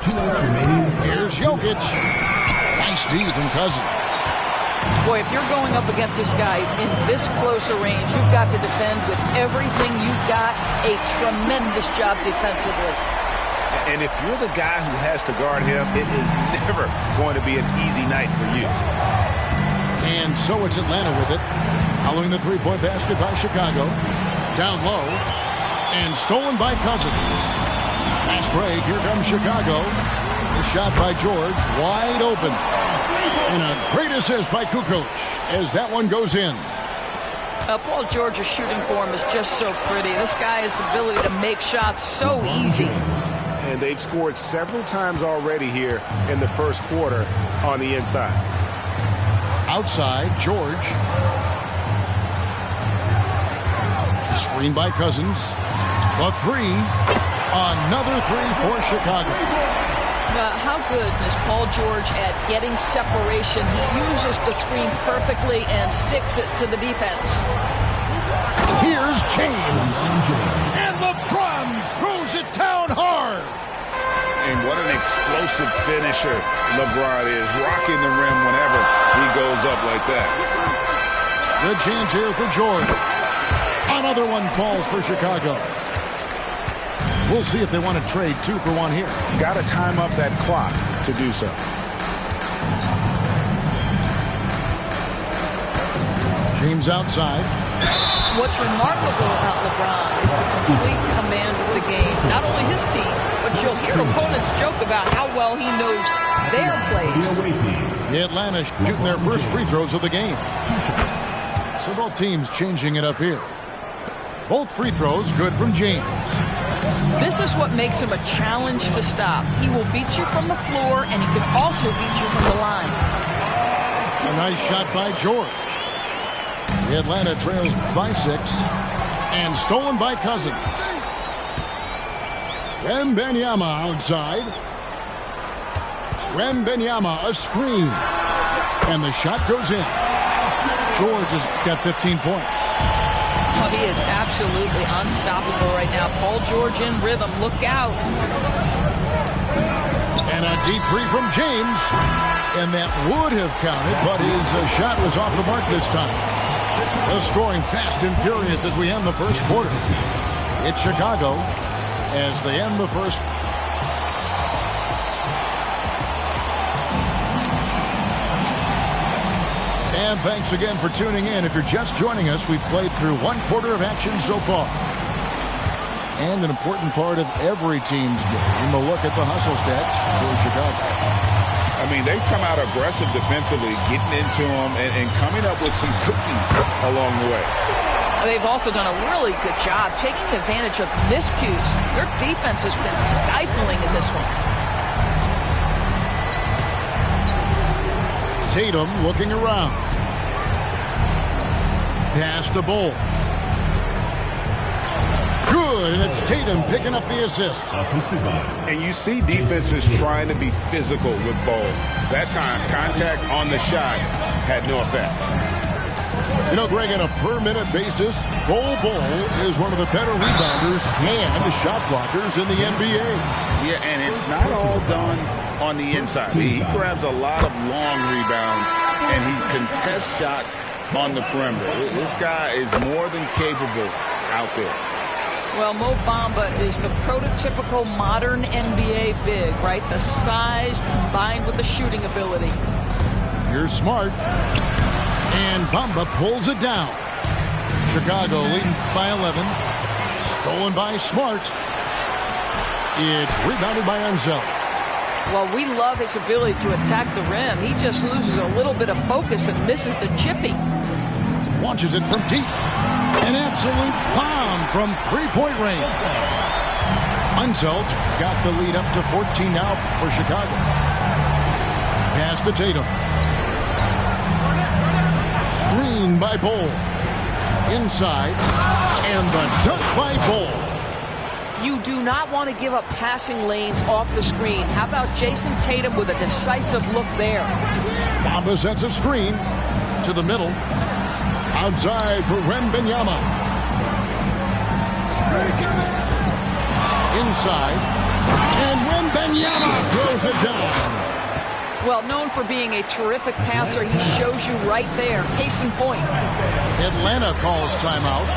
Speaker 5: 2 minutes remaining.
Speaker 1: Here's Jokic. Nice D from Cousins.
Speaker 8: Boy, if you're going up against this guy in this close a range, you've got to defend with everything you've got. A tremendous job defensively.
Speaker 2: And if you're the guy who has to guard him, it is never going to be an easy night for you.
Speaker 1: And so it's Atlanta with it. Following the three-point basket by Chicago. Down low. And stolen by Cousins. Fast break. Here comes Chicago. The shot by George. Wide open. And a great assist by Kukoc as that one goes in.
Speaker 8: Paul George's shooting form is just so pretty. This guy has the ability to make shots so easy.
Speaker 2: And they've scored several times already here in the first quarter on the inside.
Speaker 1: Outside, George. Screen by Cousins. The three. Another three for Chicago.
Speaker 8: How good is Paul George at getting separation? He uses the screen perfectly and sticks it to the defense.
Speaker 1: Here's James. And LeBron throws it down hard.
Speaker 2: And what an explosive finisher LeBron is, rocking the rim whenever he goes up like that.
Speaker 1: Good chance here for George. Another one falls for Chicago. We'll see if they want to trade 2 for 1 here.
Speaker 2: Got to time up that clock to do so.
Speaker 1: James outside.
Speaker 8: What's remarkable about LeBron is the complete command of the game. Not only his team, but you'll hear opponents joke about how well he knows their plays.
Speaker 1: The Atlanta shooting their first free throws of the game. So both teams changing it up here. Both free throws good from James.
Speaker 8: This is what makes him a challenge to stop. He will beat you from the floor, and he can also beat you from the line.
Speaker 1: A nice shot by George. The Atlanta trails by 6. And stolen by Cousins. Wembanyama outside. Wembanyama, a screen. And the shot goes in. George has got 15 points.
Speaker 8: Oh, he is absolutely unstoppable right now. Paul George in rhythm. Look out.
Speaker 1: And a deep three from James. And that would have counted, but his shot was off the mark this time. They're scoring fast and furious as we end the first quarter. It's Chicago as they end the first. And thanks again for tuning in. If you're just joining us, we've played through 1 quarter of action so far. And an important part of every team's game, a look at the hustle stats for Chicago.
Speaker 2: I mean, they've come out aggressive defensively, getting into them and coming up with some cookies along the way.
Speaker 8: They've also done a really good job taking advantage of miscues. Their defense has been stifling in this one.
Speaker 1: Tatum looking around. Pass to Bol. Good, and it's Tatum picking up the assist.
Speaker 2: And you see defenses trying to be physical with Bol. That time, contact on the shot had no effect.
Speaker 1: You know, Greg, on a per-minute basis, Bol is one of the better rebounders and shot blockers in the NBA.
Speaker 4: Yeah, and it's not all done on the inside. He grabs a lot of long rebounds, and he contests shots on the perimeter. This guy is more than capable out there.
Speaker 8: Well, Mo Bamba is the prototypical modern NBA big, right? The size combined with the shooting ability.
Speaker 1: Here's Smart. And Bamba pulls it down. Chicago leading by 11. Stolen by Smart. It's rebounded by Enzo.
Speaker 8: Well, we love his ability to attack the rim. He just loses a little bit of focus and misses the chippy.
Speaker 1: Launches it from deep. An absolute bomb from three-point range. Unzelt got the lead up to 14 now for Chicago. Pass to Tatum. Screen by Bol. Inside. And the dunk by Bol.
Speaker 8: You do not want to give up passing lanes off the screen. How about Jason Tatum with a decisive look there?
Speaker 1: Bamba sets a screen to the middle. Outside for Wembanyama. Inside. And Wembanyama throws it down.
Speaker 8: Well, known for being a terrific passer, he shows you right there. Case in point.
Speaker 1: Atlanta calls timeout.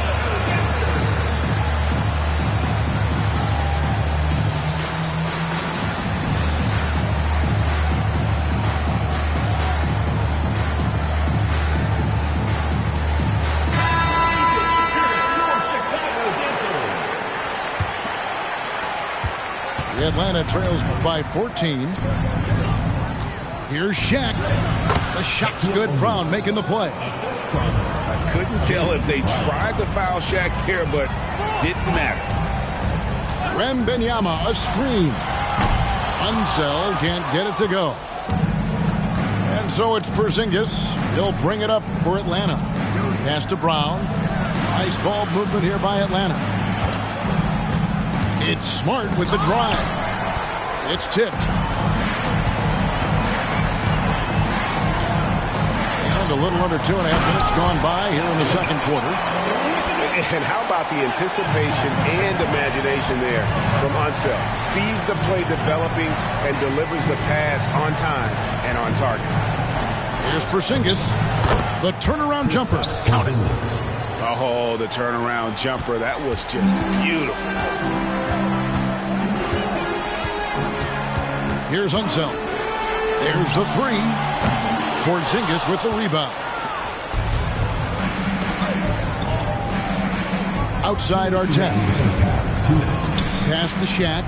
Speaker 1: Atlanta trails by 14. Here's Shaq. The shot's good. Brown making the play.
Speaker 4: couldn't tell if they tried to foul Shaq there, but didn't matter.
Speaker 1: Wembanyama, a screen. Unseld can't get it to go. And so it's Porzingis. He'll bring it up for Atlanta. Pass to Brown. Nice ball movement here by Atlanta. It's Smart with the drive. It's tipped. And a little under 2.5 minutes gone by here in the second quarter.
Speaker 2: And how about the anticipation and imagination there from Unseld? Sees the play developing and delivers the pass on time and on target.
Speaker 1: Here's Porzingis. The turnaround jumper. Counted.
Speaker 2: Oh, the turnaround jumper. That was just beautiful.
Speaker 1: Here's Unseld. There's the three. Porzingis with the rebound. Outside Artest. Pass to Shaq.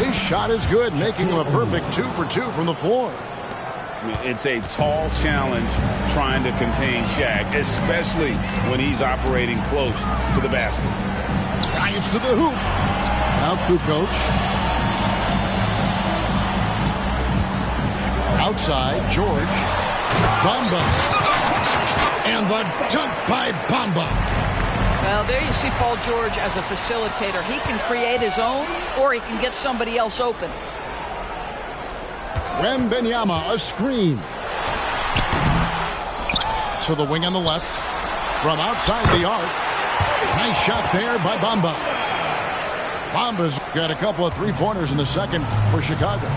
Speaker 1: His shot is good, making him a perfect 2 for 2 from the floor.
Speaker 4: It's a tall challenge trying to contain Shaq, especially when he's operating close to the basket.
Speaker 1: Drives to the hoop. Now Kukoc. Outside, George. Bamba. And the dunk by Bamba.
Speaker 8: Well, there you see Paul George as a facilitator. He can create his own, or he can get somebody else open.
Speaker 1: Wembanyama, a screen. To the wing on the left. From outside the arc. Nice shot there by Bamba. Bamba's got a couple of three-pointers in the second for Chicago.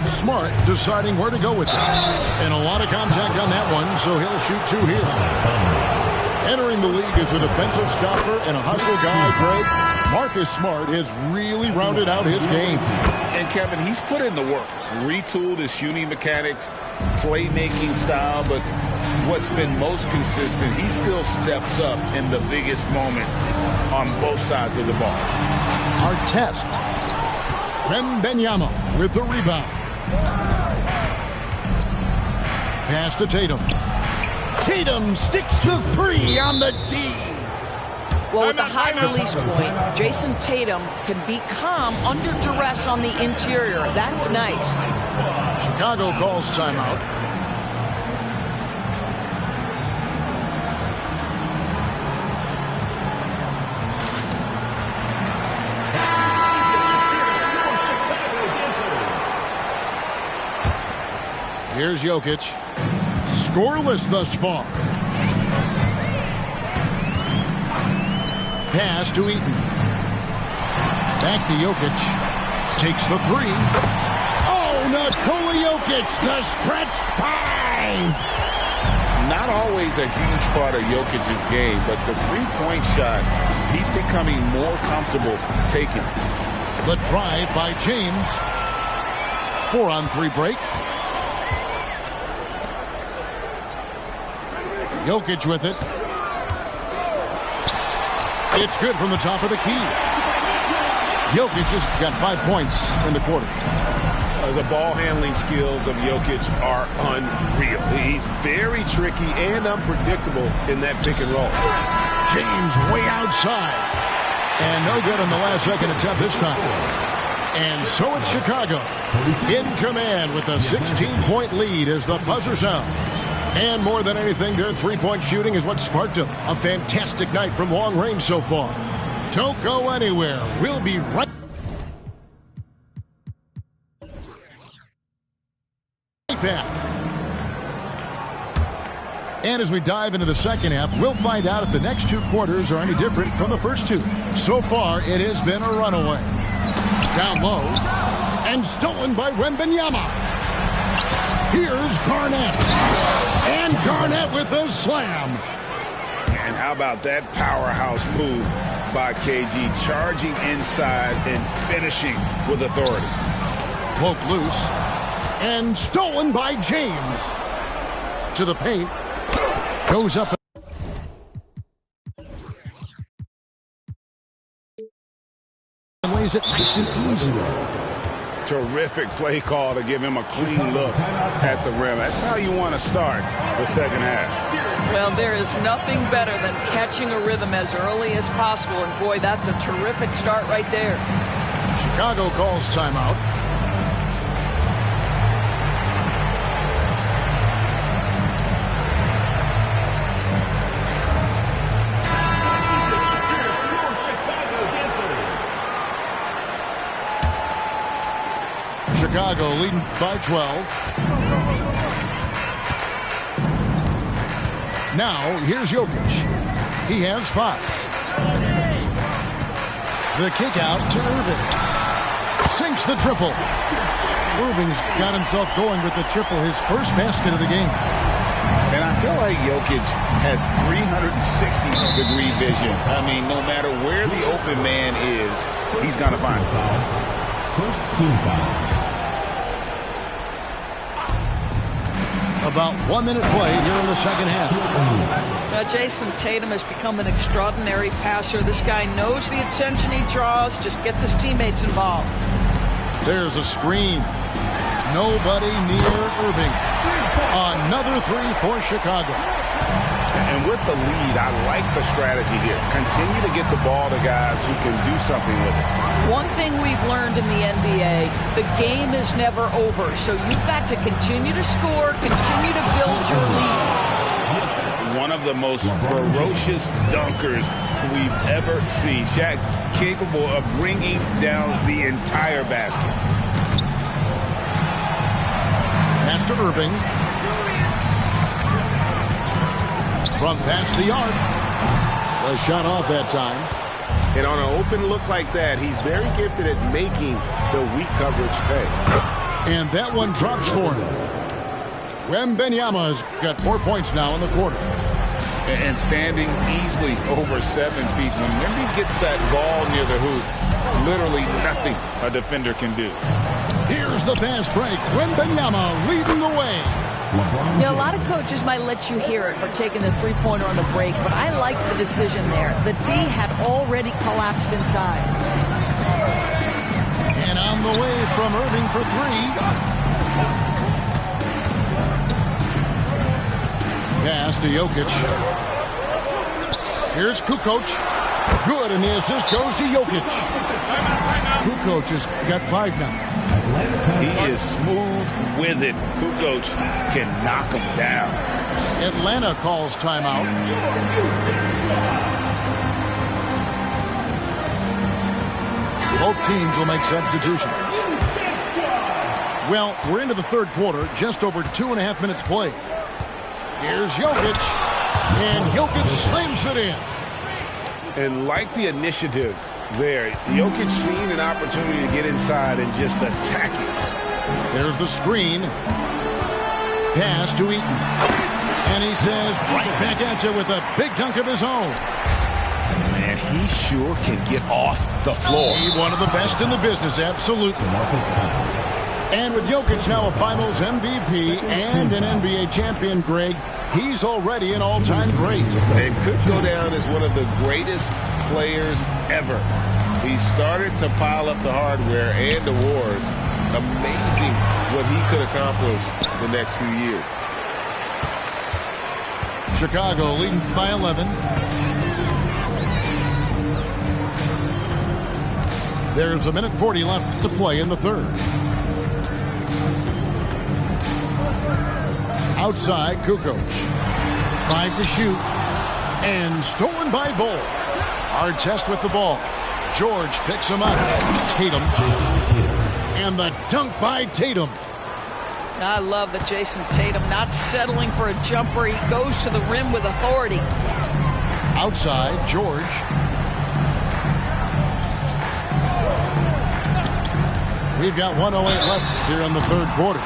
Speaker 1: Smart deciding where to go with it. And a lot of contact on that one, so he'll shoot 2 here. Entering the league as a defensive stopper and a hustle guy, Greg, Marcus Smart has really rounded out his game.
Speaker 4: And Kevin, he's put in the work. Retooled his shooting mechanics, playmaking style, but what's been most consistent, he still steps up in the biggest moments on both sides of the ball.
Speaker 1: Artest. Wembanyama with the rebound. Pass to Tatum. Tatum sticks the 3 on the D.
Speaker 8: Well, with a high release point, Jason Tatum can be calm under duress on the interior. That's nice.
Speaker 1: Chicago calls timeout. Here's Jokic. Scoreless thus far. Pass to Eaton. Back to Jokic. Takes the 3. Oh, Nikola Jokic, the stretch 5.
Speaker 4: Not always a huge part of Jokic's game, but the three-point shot, he's becoming more comfortable taking it.
Speaker 1: The drive by James. 4-on-3 break. Jokic with it. It's good from the top of the key. Jokic has got 5 points in the quarter.
Speaker 2: The ball handling skills of Jokic are unreal. He's very tricky and unpredictable in that pick and roll.
Speaker 1: James way outside. And no good on the last second attempt this time. And so it's Chicago in command with a 16-point lead as the buzzer sounds. And more than anything, their three-point shooting is what sparked them. A fantastic night from long range so far. Don't go anywhere. We'll be right back. And as we dive into the second half, we'll find out if the next 2 quarters are any different from the first 2. So far, it has been a runaway. Down low. And stolen by Wembanyama. Here's Garnett. And Garnett with the slam.
Speaker 4: And how about that powerhouse move by KG, charging inside and finishing with authority.
Speaker 1: Poke loose. And stolen by James. To the paint. Goes up. And lays it nice and easy.
Speaker 4: terrific play call to give him a clean look at the rim. That's how you want to start the second half.
Speaker 8: Well, there is nothing better than catching a rhythm as early as possible. And, boy, that's a terrific start right there.
Speaker 1: Chicago calls timeout. Chicago leading by 12. Now, here's Jokic. He has 5. The kick out to Irving. Sinks the triple. Irving's got himself going with the triple, his first basket of the game.
Speaker 4: And I feel like Jokic has 360-degree vision. I mean, no matter where the open man is, he's going to find him.
Speaker 5: First team foul.
Speaker 1: About 1 minute played here in the second half.
Speaker 8: Now, Jason Tatum has become an extraordinary passer. This guy knows the attention he draws, just gets his teammates involved.
Speaker 1: There's a screen. Nobody near Irving. Another 3 for Chicago.
Speaker 4: And with the lead, I like the strategy here. Continue to get the ball to guys who can do something with it.
Speaker 8: One thing we've learned in the NBA, the game is never over. So you've got to continue to score, continue to build your lead.
Speaker 4: One of the most ferocious dunkers we've ever seen. Shaq capable of bringing down the entire basket.
Speaker 1: Pass to Irving. From past the arc. Was shot off that time.
Speaker 2: And on an open look like that, he's very gifted at making the weak coverage pay.
Speaker 1: And that one drops for him. Wembanyama's got 4 points now in the quarter.
Speaker 4: And standing easily over 7 feet. When Wemby gets that ball near the hoop, literally nothing a defender can do.
Speaker 1: Here's the fast break. Wembanyama leading the way.
Speaker 8: Yeah, a lot of coaches might let you hear it for taking the three-pointer on the break, but I like the decision there. The D had already collapsed inside.
Speaker 1: And on the way from Irving for 3. Pass to Jokic. Here's Kukoc. Good, and the assist goes to Jokic. Kukoc has got 5 now.
Speaker 4: He is smooth with it. Kukoc can knock him down.
Speaker 1: Atlanta calls timeout. Both teams will make substitutions. Well, we're into the third quarter, just over 2.5 minutes played. Here's Jokic, and Jokic slams it in.
Speaker 4: And like the initiative there, Jokic seen an opportunity to get inside and just attack it.
Speaker 1: There's the screen. Pass to Eaton. And he says, right back at you with a big dunk of his own.
Speaker 4: Man, he sure can get off the floor.
Speaker 1: He's one of the best in the business, absolutely. And with Jokic now a Finals MVP and an NBA champion, Greg, he's already an all-time great.
Speaker 2: And could go down as one of the greatest players ever. He started to pile up the hardware and awards. Amazing what he could accomplish the next few years.
Speaker 1: Chicago leading by 11. There's a minute 40 left to play in the third. Outside, Kukoc. 5 to shoot. And stolen by Bull. Hard test with the ball. George picks him up. Tatum. And the dunk by Tatum.
Speaker 8: I love that Jason Tatum not settling for a jumper. He goes to the rim with authority.
Speaker 1: Outside, George. We've got 1:08 left here in the third quarter.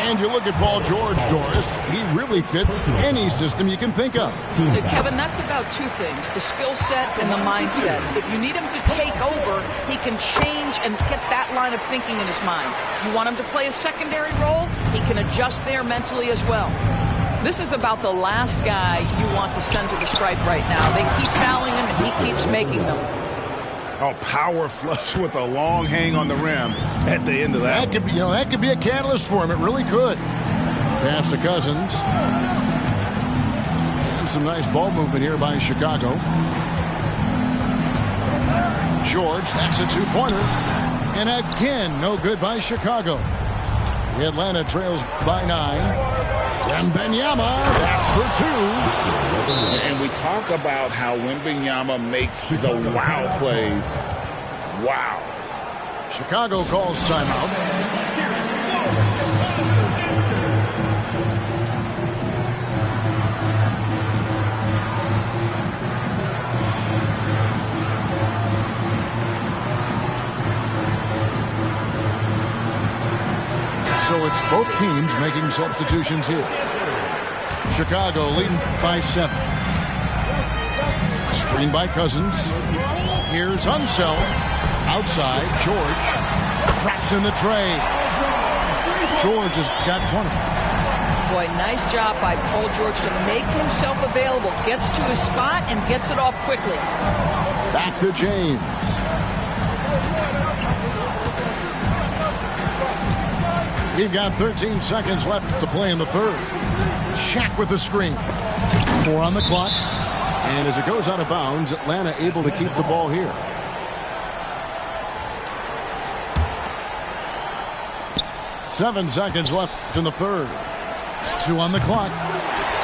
Speaker 1: And you look at Paul George, Doris, he really fits any system you can think of.
Speaker 8: Kevin, that's about 2 things, the skill set and the mindset. If you need him to take over, he can change and get that line of thinking in his mind. You want him to play a secondary role, he can adjust there mentally as well. This is about the last guy you want to send to the stripe right now. They keep fouling him, and he keeps making them.
Speaker 4: Oh, power flush with a long hang on the rim at the end of that.
Speaker 1: That could be a catalyst for him. It really could. Pass to Cousins. And some nice ball movement here by Chicago. George, that's a two-pointer. And again, no good by Chicago. Atlanta trails by 9. And Wembanyama, that's for 2.
Speaker 4: And we talk about how Wembanyama makes the wow plays. Wow.
Speaker 1: Chicago calls timeout. So it's both teams making substitutions here. Chicago leading by 7. Screen by Cousins. Here's Unseld. Outside, George. Traps in the tray. George has got 20.
Speaker 8: Boy, nice job by Paul George to make himself available. Gets to his spot and gets it off quickly.
Speaker 1: Back to James. We've got 13 seconds left to play in the third. Shaq with the screen. 4 on the clock. And as it goes out of bounds, Atlanta able to keep the ball here. Seven seconds left in the third. 2 on the clock.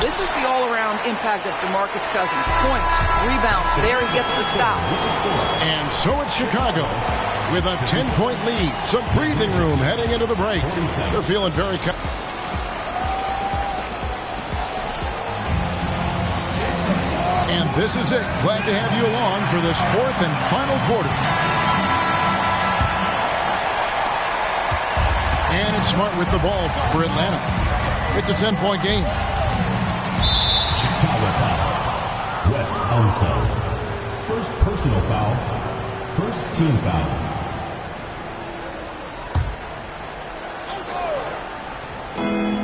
Speaker 8: This is the all-around impact of DeMarcus Cousins. Points, rebounds, there he gets the stop.
Speaker 1: And so it's Chicago with a 10-point lead. Some breathing room heading into the break. They're feeling very And this is it. Glad to have you along for this fourth and final quarter. And it's Smart with the ball for Atlanta. It's a 10-point game.
Speaker 5: Chicago foul. Wes Unseld. First personal foul. First team foul.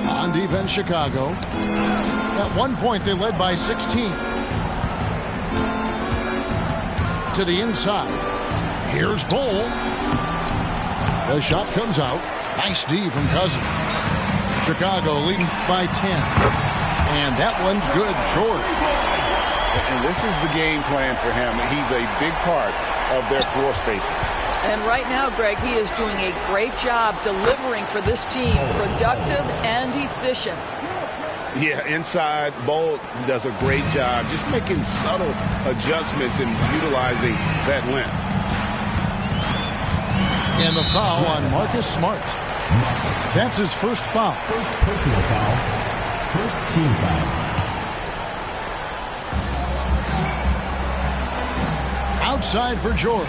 Speaker 1: On defense, Chicago. At one point, they led by 16. To the inside. Here's Bull. The shot comes out. Nice D from Cousins. Chicago leading by 10. And that one's good. George.
Speaker 4: And this is the game plan for him. He's a big part of their floor spacing.
Speaker 8: And right now, Greg, he is doing a great job delivering for this team. Productive and efficient.
Speaker 4: Yeah, inside, Bolt does a great job just making subtle adjustments and utilizing that length.
Speaker 1: And the foul on Marcus Smart. That's his first foul.
Speaker 5: First personal foul. First team foul.
Speaker 1: Outside for George.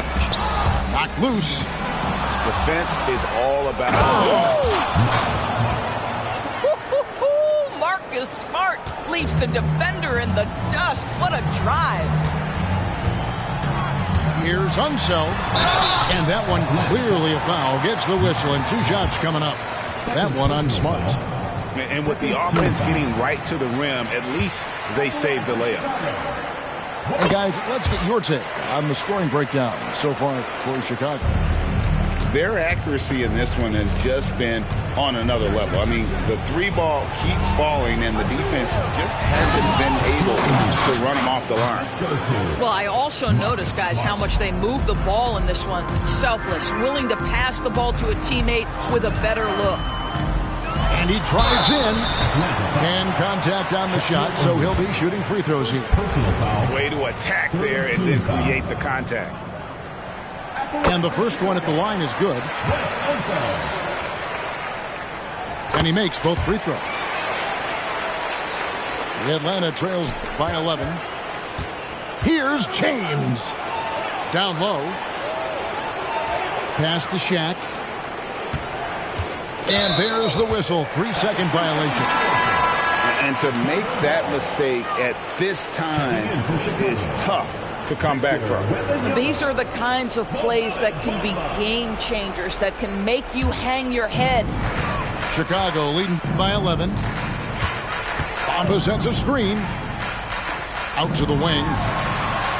Speaker 1: Knocked loose.
Speaker 4: Defense is all about.
Speaker 8: Marcus Smart leaves the defender in the dust. What a drive.
Speaker 1: Here's Unseld. And that one clearly a foul. Gets the whistle and 2 shots coming up. That one on Smart.
Speaker 4: And with the offense getting right to the rim, at least they saved the layup.
Speaker 1: Hey, guys, let's get your take on the scoring breakdown so far for Chicago.
Speaker 4: Their accuracy in this one has just been on another level. I mean, the 3-ball keeps falling, and the defense just hasn't been able to run them off the line.
Speaker 8: Well, I also noticed, guys, how much they move the ball in this one. Selfless, willing to pass the ball to a teammate with a better look.
Speaker 1: And he drives in. And contact on the shot, so he'll be shooting free throws here.
Speaker 4: Way to attack there and then create the contact.
Speaker 1: And the first one at the line is good. And he makes both free throws. Atlanta trails by 11. Here's James. Down low. Pass to Shaq. And there's the whistle. 3-second violation.
Speaker 4: And to make that mistake at this time is tough to come back from.
Speaker 8: These are the kinds of plays that can be game changers, that can make you hang your head.
Speaker 1: Chicago leading by 11. Bamba sets a screen. Out to the wing.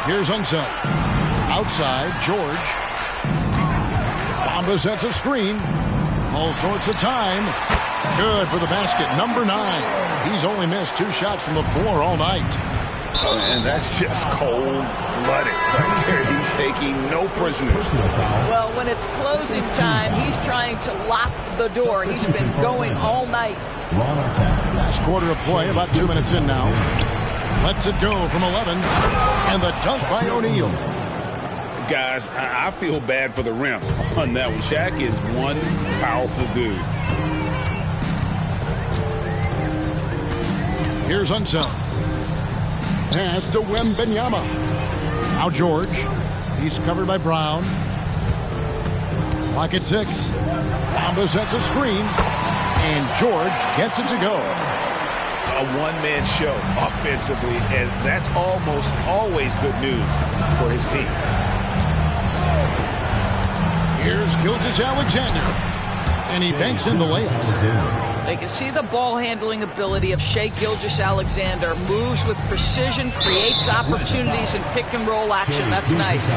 Speaker 1: Here's Unseld. Outside, George. Bamba sets a screen. All sorts of time. Good for the basket. Number 9. He's only missed 2 shots from the floor all night.
Speaker 2: And that's just cold-blooded right there. He's taking no prisoners.
Speaker 8: Well, when it's closing time, he's trying to lock the door. He's been going all night.
Speaker 1: Last quarter of play, about 2 minutes in now. Lets it go from 11. And the dunk by O'Neal.
Speaker 4: Guys, I feel bad for the rim on that one. Shaq is one powerful dude.
Speaker 1: Here's Unzone. Pass to Wembanyama. Now George. He's covered by Brown. Clock at 6. Bamba sets a screen. And George gets it to go.
Speaker 4: A one-man show offensively, and that's almost always good news for his team.
Speaker 1: Here's Gilgeous-Alexander. And he banks in the layup.
Speaker 8: They can see the ball handling ability of Shai Gilgeous-Alexander. Moves with precision, creates opportunities in pick and roll action. That's nice.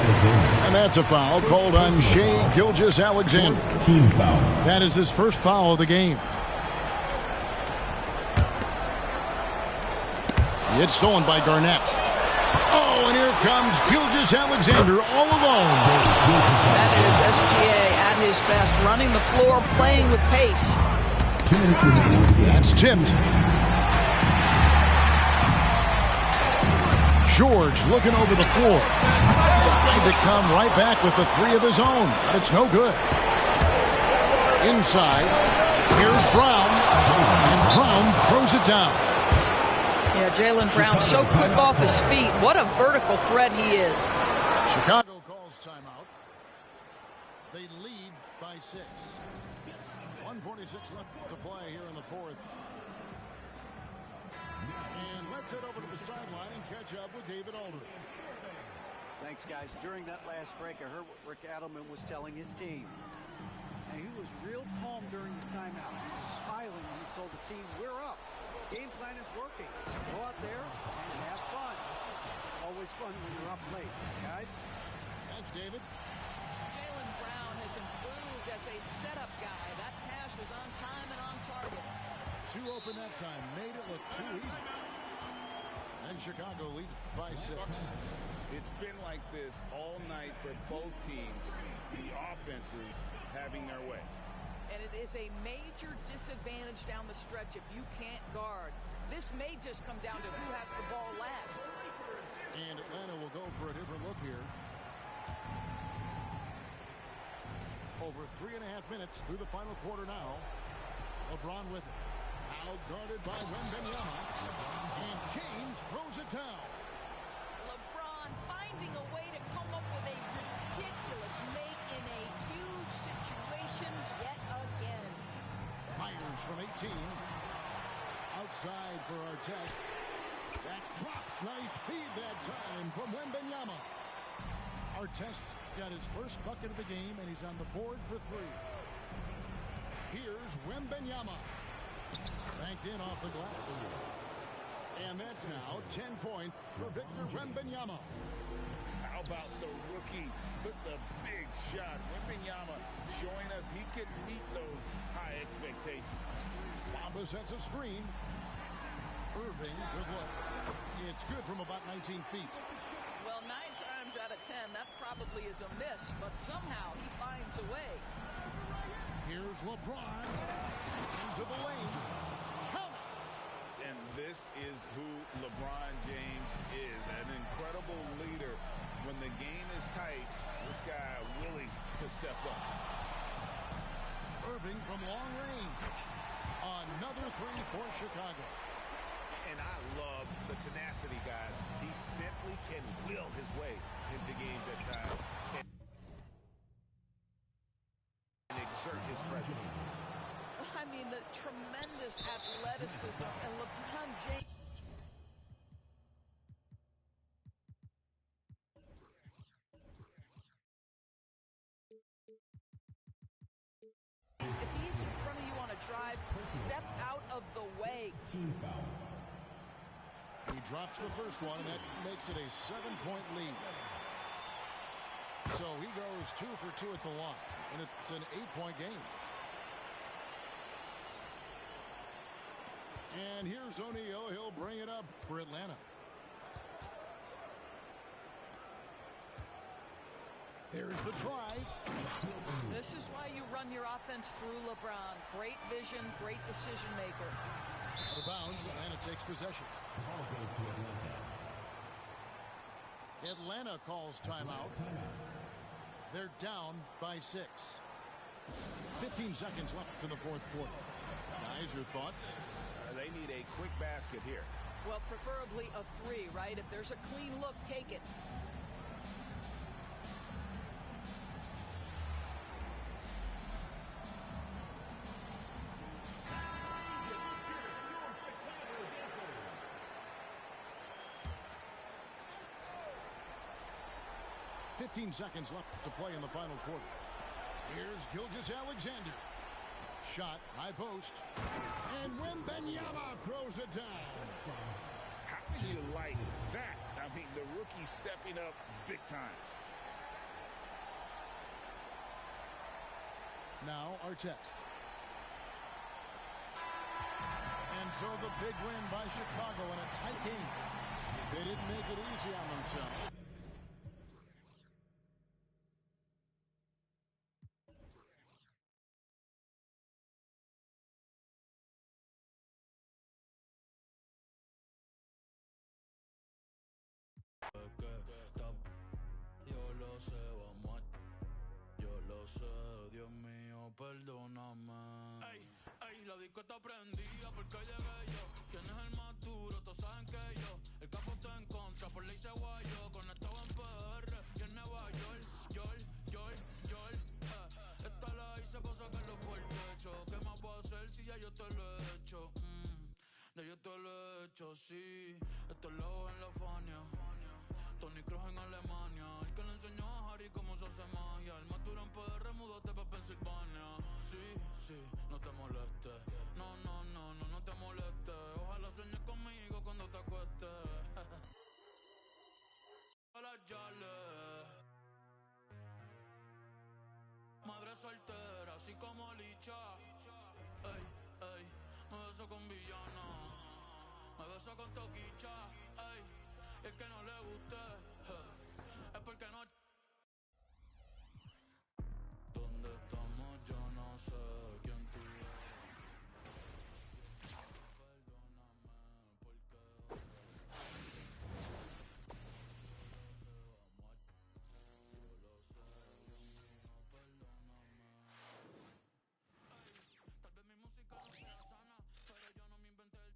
Speaker 1: And that's a foul called on Shai Gilgeous-Alexander.
Speaker 5: Team foul.
Speaker 1: That is his first foul of the game. It's stolen by Garnett. Oh, and here comes Gilgeous-Alexander all alone.
Speaker 8: That is SGA at his best, running the floor, playing with pace.
Speaker 5: 2 minutes remaining.
Speaker 1: That's tipped. George looking over the floor. Trying to come right back with the 3 of his own, but it's no good. Inside, here's Brown, and Brown throws it down.
Speaker 8: Yeah, Jaylen Brown so quick off his feet. What a vertical threat he is.
Speaker 1: Chicago calls timeout. They lead by 6. 1:46 left to play here in the 4th. And let's head over to the sideline and catch up with David Aldridge.
Speaker 9: Thanks, guys. During that last break, I heard what Rick Adelman was telling his team. And he was real calm during the timeout. He was smiling when he told the team, we're up. Game plan is working. Go out there and have fun. It's always fun when you're up late, guys.
Speaker 1: Thanks, David.
Speaker 8: Jaylen Brown has improved as a setup guy. That pass was on time and on target.
Speaker 1: 2 open that time. Made it look too easy. And Chicago leads by 6.
Speaker 4: It's been like this all night for both teams. The offenses having their way.
Speaker 8: And it is a major disadvantage down the stretch if you can't guard. This may just come down to who has the ball last.
Speaker 1: And Atlanta will go for a different look here. Over 3.5 minutes through the final quarter now. LeBron with it. Now guarded by Wembanyama. And James throws it down.
Speaker 8: LeBron finding a way to come up with a ridiculous make in a huge situation yet again.
Speaker 1: Fires from 18. Outside for our test. That drops. Nice feed that time from Wembanyama. Artest got his first bucket of the game, and he's on the board for 3. Here's Wembanyama. Banked in off the glass. And that's now 10 points for Victor Wembanyama.
Speaker 4: How about the rookie with the big shot? Wembanyama showing us he can meet those high expectations.
Speaker 1: Bamba sets a screen. Irving, good look. It's good from about 19 feet.
Speaker 8: Well, 9 times out of 10, that probably is a miss, but somehow he finds a way.
Speaker 1: Here's LeBron. Into the lane. Count it.
Speaker 4: And this is who LeBron James is, an incredible leader. When the game is tight, this guy willing to step up.
Speaker 1: Irving from long range. Another 3 for Chicago.
Speaker 4: And I love the tenacity, guys. He simply can will his way into games at times and exert his presence.
Speaker 8: I mean, the tremendous athleticism and LeBron James. If he's in front of you on a drive, step out of the way.
Speaker 5: Team foul.
Speaker 1: He drops the first one, and that makes it a 7-point lead. So he goes 2 for 2 at the line, and it's an 8-point game. And here's O'Neal. He'll bring it up for Atlanta. There's the drive.
Speaker 8: This is why you run your offense through LeBron. Great vision, great decision maker.
Speaker 1: Out of bounds, Atlanta takes possession.
Speaker 5: The ball goes to Atlanta.
Speaker 1: Atlanta calls timeout. They're down by 6. 15 seconds left in the fourth quarter. Guys, your thoughts?
Speaker 4: They need a quick basket here.
Speaker 8: Well, preferably a 3, right? If there's a clean look, take it.
Speaker 1: – 15 seconds left to play in the final quarter. Here's Gilgeous-Alexander. Shot, high post. And Wembanyama throws it down.
Speaker 4: How do you like that? I mean, the rookie stepping up big time.
Speaker 1: Now Artest. And so the big win by Chicago in a tight game. They didn't make it easy on themselves.
Speaker 10: Yo lo sé, Dios mío, perdóname. Ey, ey, la disco está prendida porque llegué yo. ¿Quién es el más duro? Todos saben que yo. El capo está en contra, por ley se guayó. Conectado en PR y en Nueva York. Esta la hice para sacarlo por el techo. ¿Qué más puedo hacer si ya yo te lo he hecho? Ya yo te lo he hecho, sí. Esto es lobo en la Fania. Tony Kroos en Alemania. El que le enseñó a Harry cómo se hace magia. El más duro en PR, múdate pa' Pensilvania. Sí, no te molestes. No te molestes. Ojalá sueñes conmigo cuando te acuestes. Las Yales. Madre soltera, así como Licha. Ey, me beso con villana. Me beso con Toquicha. Ey. Es que no le guste, es porque no. ¿Dónde estamos? Yo no sé quién tú eres. Perdóname, porque yo lo sé, no, perdóname. Ay, tal vez mi música no sea sana, pero yo no me inventé el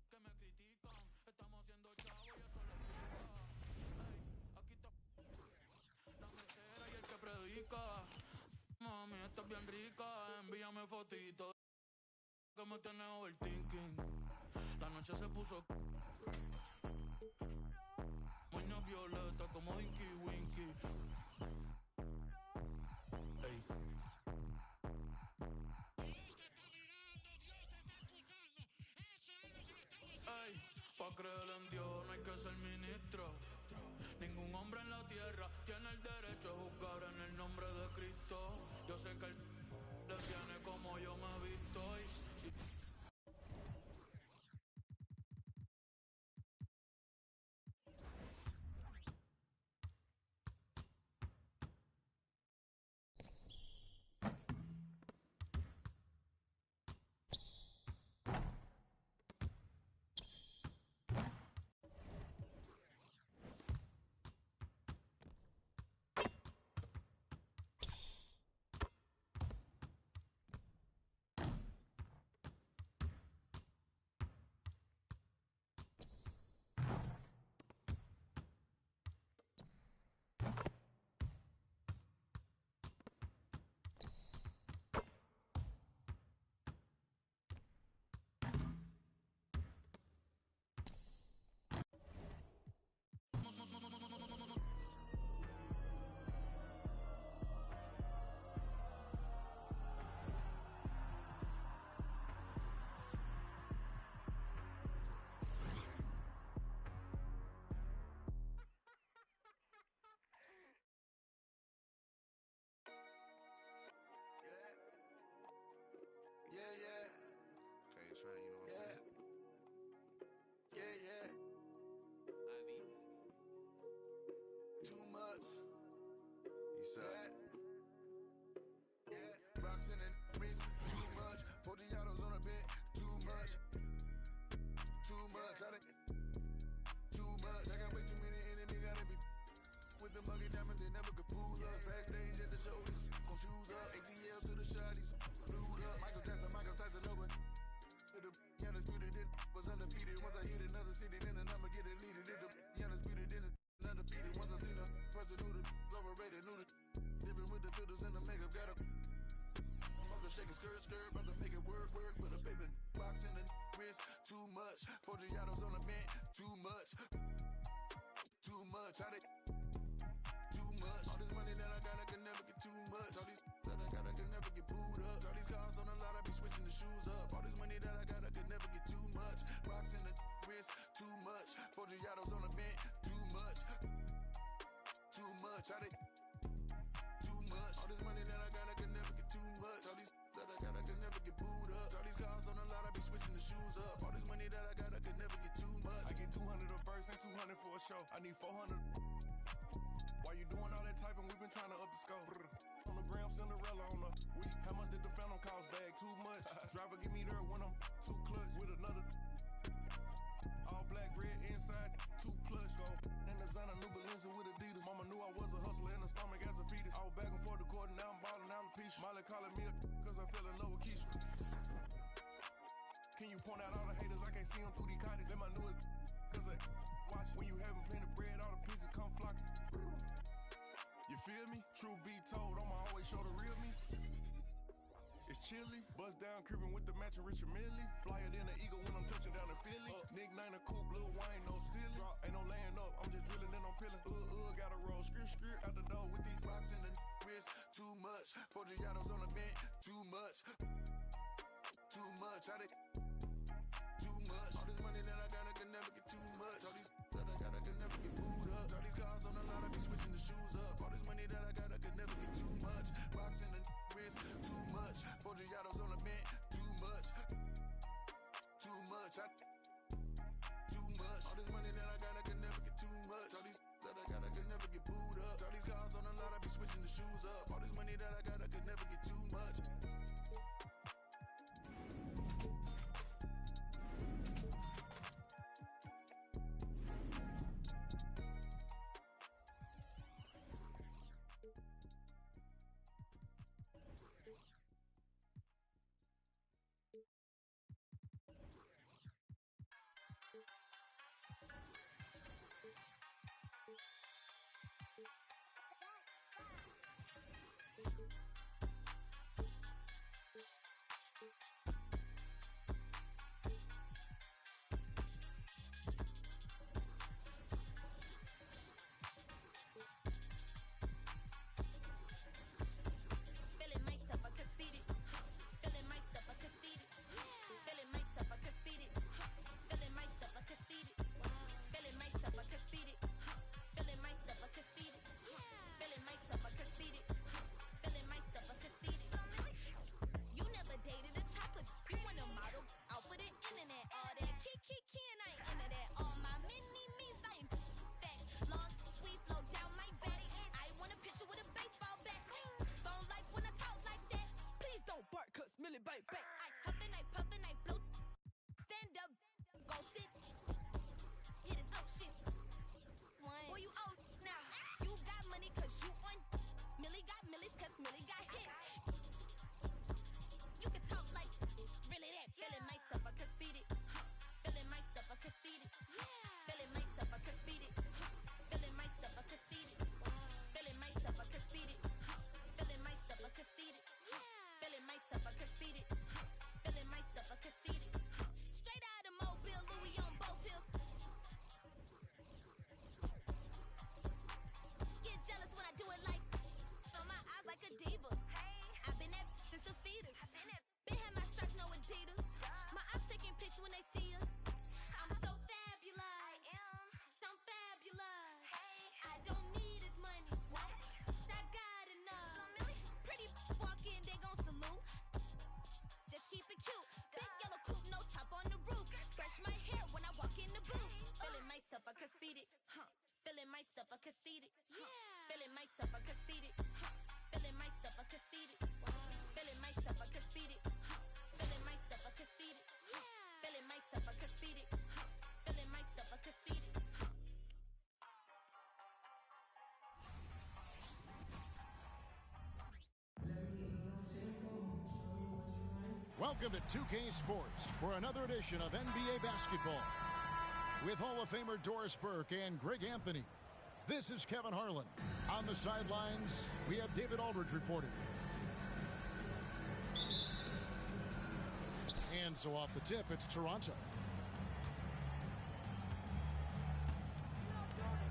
Speaker 10: que me critican. Estamos haciendo chavo y eso les pica. Ey, aquí está la mesera y el que predica. Mami, estás bien rica. Envíame fotito que me tiene overthinking. La noche se puso moña violeta como Dinky Winky. Ey. Ey, pa' creer en Dios no hay que ser ministro. Ningún hombre en la tierra tiene el derecho a juzgar en el nombre de Cristo. Yo sé que él le tiene como yo me he visto y...
Speaker 11: side. Rocks in the wrist, too much. 40 autos on the bed, too much. Too much. Too much. I got way too many enemies, gotta be with the muggy diamonds, they never could fool us. Backstage at the show, this gon' choose up. ATL to the shot, he's glued up. Michael Tyson, no one. The undisputed, then was undefeated. Once I hit another city, then the number get deleted. The undisputed, then it's undefeated. Once I seen a person who the overrated, knew the different with the filters and the makeup. Got a mother shaking skirt, about to make it work for the baby. Box in the wrist, too much. 40 autos on the man, too much. Too much. Too much. All this money that I got, I can never get too much. All these that I got, I can never get booed up. All these cars on the lot, I be switching the shoes up. All this money that I got, I can never get too much. Rocks in the wrist, too much. 40 autos on the bed, too much. Too much. Too much. All this money that I got, I can never get too much. All these that I got, I can never get booed up. All these cars on the lot, I be switching the shoes up. All this money that I got, I can never get too much. I get 200 a verse and 200 for a show. I need 400. Why you doing all that typing? We been trying to up the scope. On the gram, Cinderella on the week. How much did the Phantom cost? Bag too much. Driver get me there when I'm too clutch with another. All black, red inside, too clutch. Go. Then designer new Balenciaga with Adidas. Mama knew I was a hustler in the stomach as a fetus. I was back and forth the court, now I'm balling alopecia. Molly calling me cause I fell in love with Keisha. Can you point out all the haters? I can't see them through these cottage. And my newest cause I watch when you having plenty of bread, all the pigeons come flocking. You feel me? True be told, I'ma always show the real me. It's chilly, bust down creeping with the matching Richard Millie. Flyer than an eagle when I'm touching down in Philly. Nick Nine a coupe, Lil Wayne, no silly. Drop, ain't no laying up, I'm just drilling and I'm peeling. Gotta roll, skirt out the door with these rocks in the wrist. Too much, 40 autos on the bed, too much. Too much, too much. All this money that I got, I can never get too much. All these that I got, I can never get booed up. All these cars on the lot, I be switching the shoes up. All this money that I got, I can never get too much. Rocks in the wrist, too much. 40 autos on the bed, too much. Too much, too much. All this money that I got, I can never get too much. All these that I got, I can never get booed up. All these cars on the lot, I be switching the shoes up. All this money that I got, I can never get too much.
Speaker 12: Millie, baby. I huffin', I puffin', I blow. Stand up, go sit. Hit his up shit. Boy, you old now. You got money cause you on. Millie got millies cause Millie got hits. You can talk like really that. Feeling myself a conceited. Feeling myself a conceited. Feeling myself a conceited. Feeling myself a conceited. Feeling myself a conceited. Feeling myself a conceited. Feeling myself a conceited. Feeling myself a conceited. Straight out of Mobile, Louis on both pills. Get jealous when I do it like on my eyes like a diva. I've been that since a fetus. Been had my stripes, no Adidas. My eyes taking pictures when they see us. I'm so fabulous. I am. I'm fabulous. I don't need his money. I got enough. Pretty walk in, they gon' salute. Just keep it cute. Big yellow coupe, no top on the roof. Brush my hair when I walk in the booth. Feeling myself a conceited. Feeling myself a conceited. Feeling myself, I conceited. Feeling myself, I conceited. Feeling myself, I conceited. Feeling myself, I conceited. Feeling myself, I conceited. Feeling myself, I conceited.
Speaker 1: Welcome to 2K Sports for another edition of NBA basketball. With Hall of Famer Doris Burke and Greg Anthony, this is Kevin Harlan. On the sidelines, we have David Aldridge reporting. And so off the tip, it's Toronto.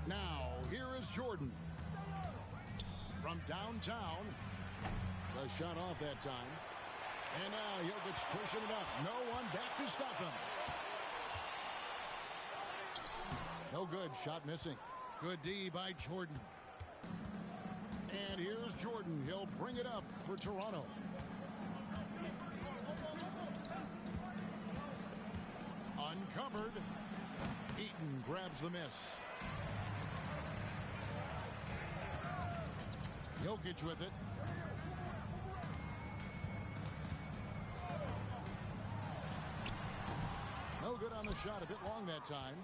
Speaker 1: Now, here is Jordan. From downtown. The shot off that time. And now Jokic pushing it up. No one back to stop him. No good. Shot missing. Good D by Jordan. And here's Jordan. He'll bring it up for Toronto. Uncovered. Eaton grabs the miss. Jokic with it. No good on the shot. A bit long that time.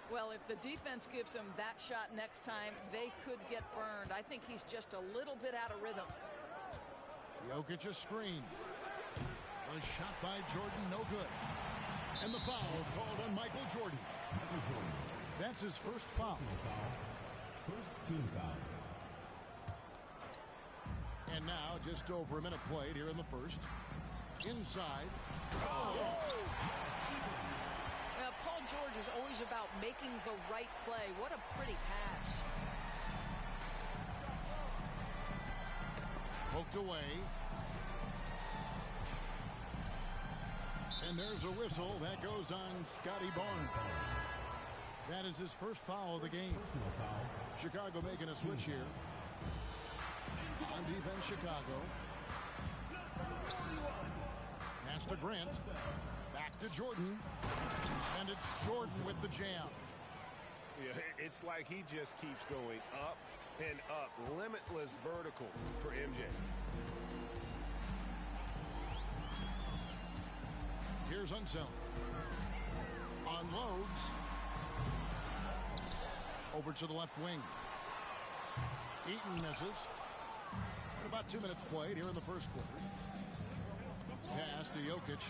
Speaker 8: Well, if the defense gives him that shot next time, they could get burned. I think he's just a little bit out of rhythm.
Speaker 1: Jokic a screen. A shot by Jordan, no good. And the foul called on Michael Jordan. That's his first foul.
Speaker 5: First team foul.
Speaker 1: And now just over a minute played here in the first. Inside. Oh!
Speaker 8: Now, Paul George is always about making the right play. What a pretty pass.
Speaker 1: Poked away. And there's a whistle that goes on Scotty Barnes. That is his first foul of the game. Chicago making a switch here. On defense, Chicago. Pass to Grant. Back to Jordan. And it's Jordan with the jam.
Speaker 2: Yeah, it's like he just keeps going up and up. Limitless vertical for MJ.
Speaker 1: Here's Unseld. Unloads. Over to the left wing. Eaton misses. And about 2 minutes played here in the first quarter. Pass to Jokic.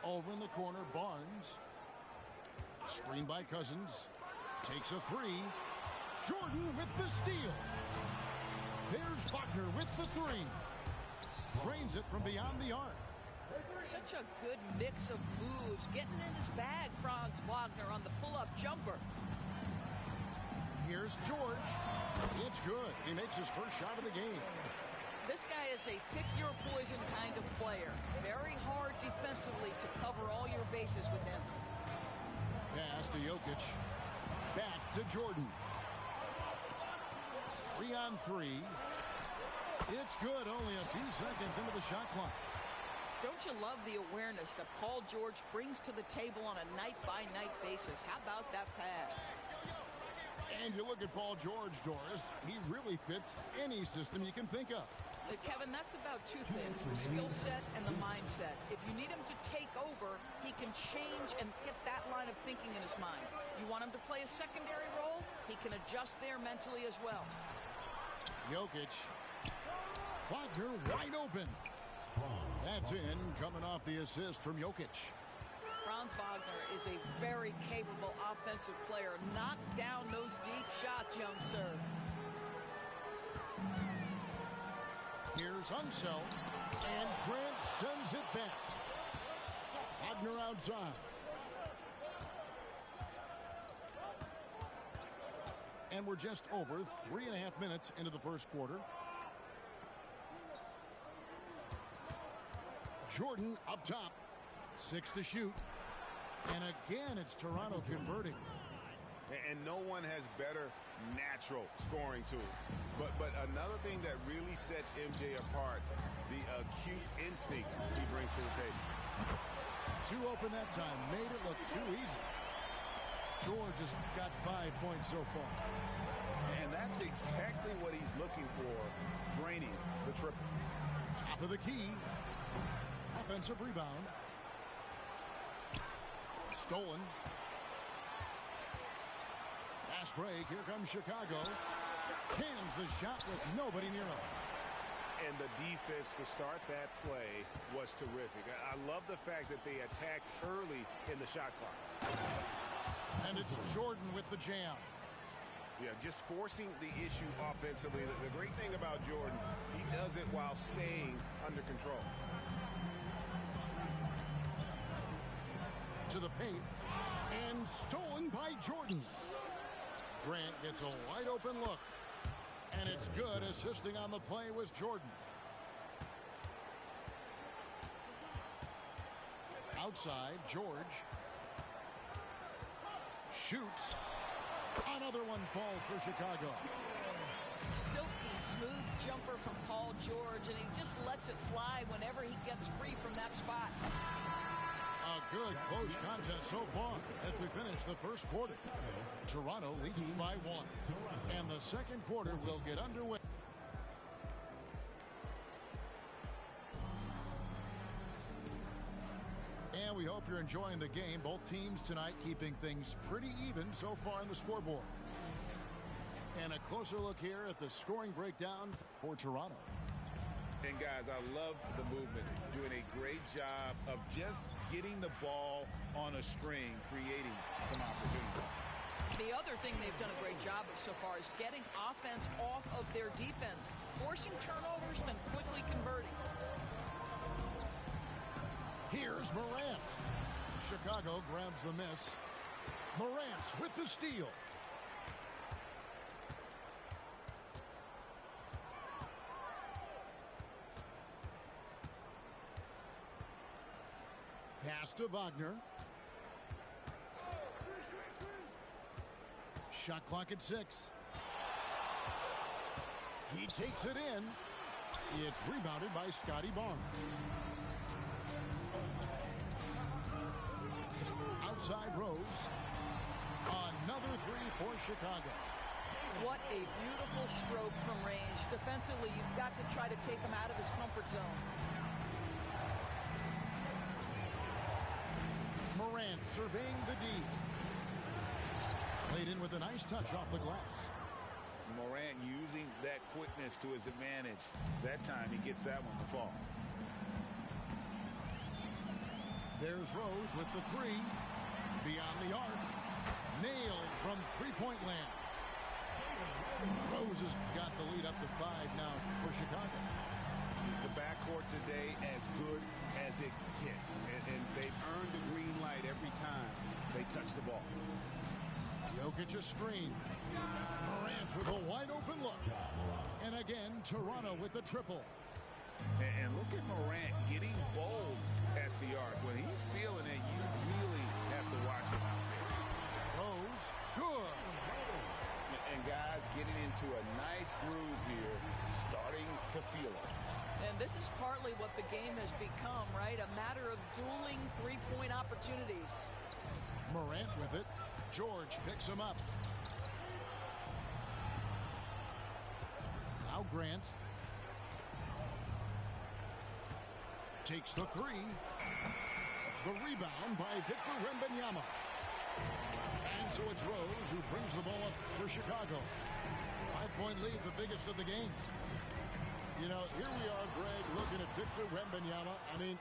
Speaker 1: Over in the corner, Barnes. Screen by Cousins. Takes a three. Jordan with the steal. There's Wagner with the three. Drains it from beyond the arc.
Speaker 8: Such a good mix of moves. Getting in his bag, Franz Wagner on the pull-up jumper.
Speaker 1: Here's George. It's good. He makes his first shot of the game.
Speaker 8: This guy is a pick-your-poison kind of player. Very hard defensively to cover all your bases with him.
Speaker 1: Pass to Jokic. Back to Jordan. 3-on-3. It's good. Only a few seconds into the shot clock.
Speaker 8: Don't you love the awareness that Paul George brings to the table on a night-by-night basis? How about that pass?
Speaker 1: And you look at Paul George, Doris. He really fits any system you can think of.
Speaker 8: Kevin, that's about two things, the skill set and the mindset. If you need him to take over, he can change and get that line of thinking in his mind. You want him to play a secondary role, he can adjust there mentally as well.
Speaker 1: Jokic. Wagner wide open. That's in, coming off the assist from Jokic.
Speaker 8: Franz Wagner is a very capable offensive player. Knock down those deep shots, young sir.
Speaker 1: Here's Unseld, and Grant sends it back. Wagner outside. And we're just over 3.5 minutes into the first quarter. Jordan up top. 6 to shoot. And again, it's Toronto converting.
Speaker 2: And no one has better natural scoring tools. But another thing that really sets MJ apart, the acute instincts he brings to the table.
Speaker 1: Too open that time. Made it look too easy. George has got 5 points so far.
Speaker 4: And that's exactly what he's looking for, draining the triple.
Speaker 1: Top of the key. Offensive rebound. Stolen. Fast break. Here comes Chicago. Cans the shot with nobody near him.
Speaker 2: And the defense to start that play was terrific. I love the fact that they attacked early in the shot clock.
Speaker 1: And it's Jordan with the jam.
Speaker 2: Yeah, just forcing the issue offensively. The great thing about Jordan, he does it while staying under control.
Speaker 1: To the paint. And stolen by Jordan. Grant gets a wide open look. And it's good. Assisting on the play was Jordan. Outside, George. Shoots. Another one falls for Chicago.
Speaker 8: Silky smooth jumper from Paul George, and he just lets it fly whenever he gets free from that spot.
Speaker 1: A good close contest so far as we finish the first quarter. Toronto leads by 1. And the second quarter will get underway. And we hope you're enjoying the game. Both teams tonight keeping things pretty even so far in the scoreboard. And a closer look here at the scoring breakdown for Toronto.
Speaker 2: And guys, I love the movement. Doing a great job of just getting the ball on a string, creating some opportunities.
Speaker 8: The other thing they've done a great job of so far is getting offense off of their defense, forcing turnovers, then quickly converting.
Speaker 1: Here's Morant. Chicago grabs the miss. Morant with the steal. Pass to Wagner. Shot clock at 6. He takes it in. It's rebounded by Scotty Barnes. Outside Rose. Another 3 for Chicago.
Speaker 8: What a beautiful stroke from range. Defensively, you've got to try to take him out of his comfort zone.
Speaker 1: Morant surveying the D. Played in with a nice touch off the glass.
Speaker 4: Morant using that quickness to his advantage. That time he gets that one to fall.
Speaker 1: There's Rose with the 3. Beyond the arc. Nailed from three-point land. Rose has got the lead up to 5 now for Chicago.
Speaker 2: The backcourt today as good as it gets. And they've earned the green light every time they touch the ball.
Speaker 1: Jokic a screen. Morant with a wide open look. And again, Toronto with the triple.
Speaker 4: And look at Morant getting bold at the arc. When he's feeling it, you really have to watch him out there.
Speaker 1: Rose, good.
Speaker 4: And guys getting into a nice groove here, starting to feel it.
Speaker 8: And this is partly what the game has become, right? A matter of dueling three-point opportunities.
Speaker 1: Morant with it. George picks him up. Now Grant. Takes the 3. The rebound by Victor Wembanyama. And so it's Rose who brings the ball up for Chicago. 5-point lead, the biggest of the game. You know, here we are, Greg, looking at Victor Wembanyama. I mean,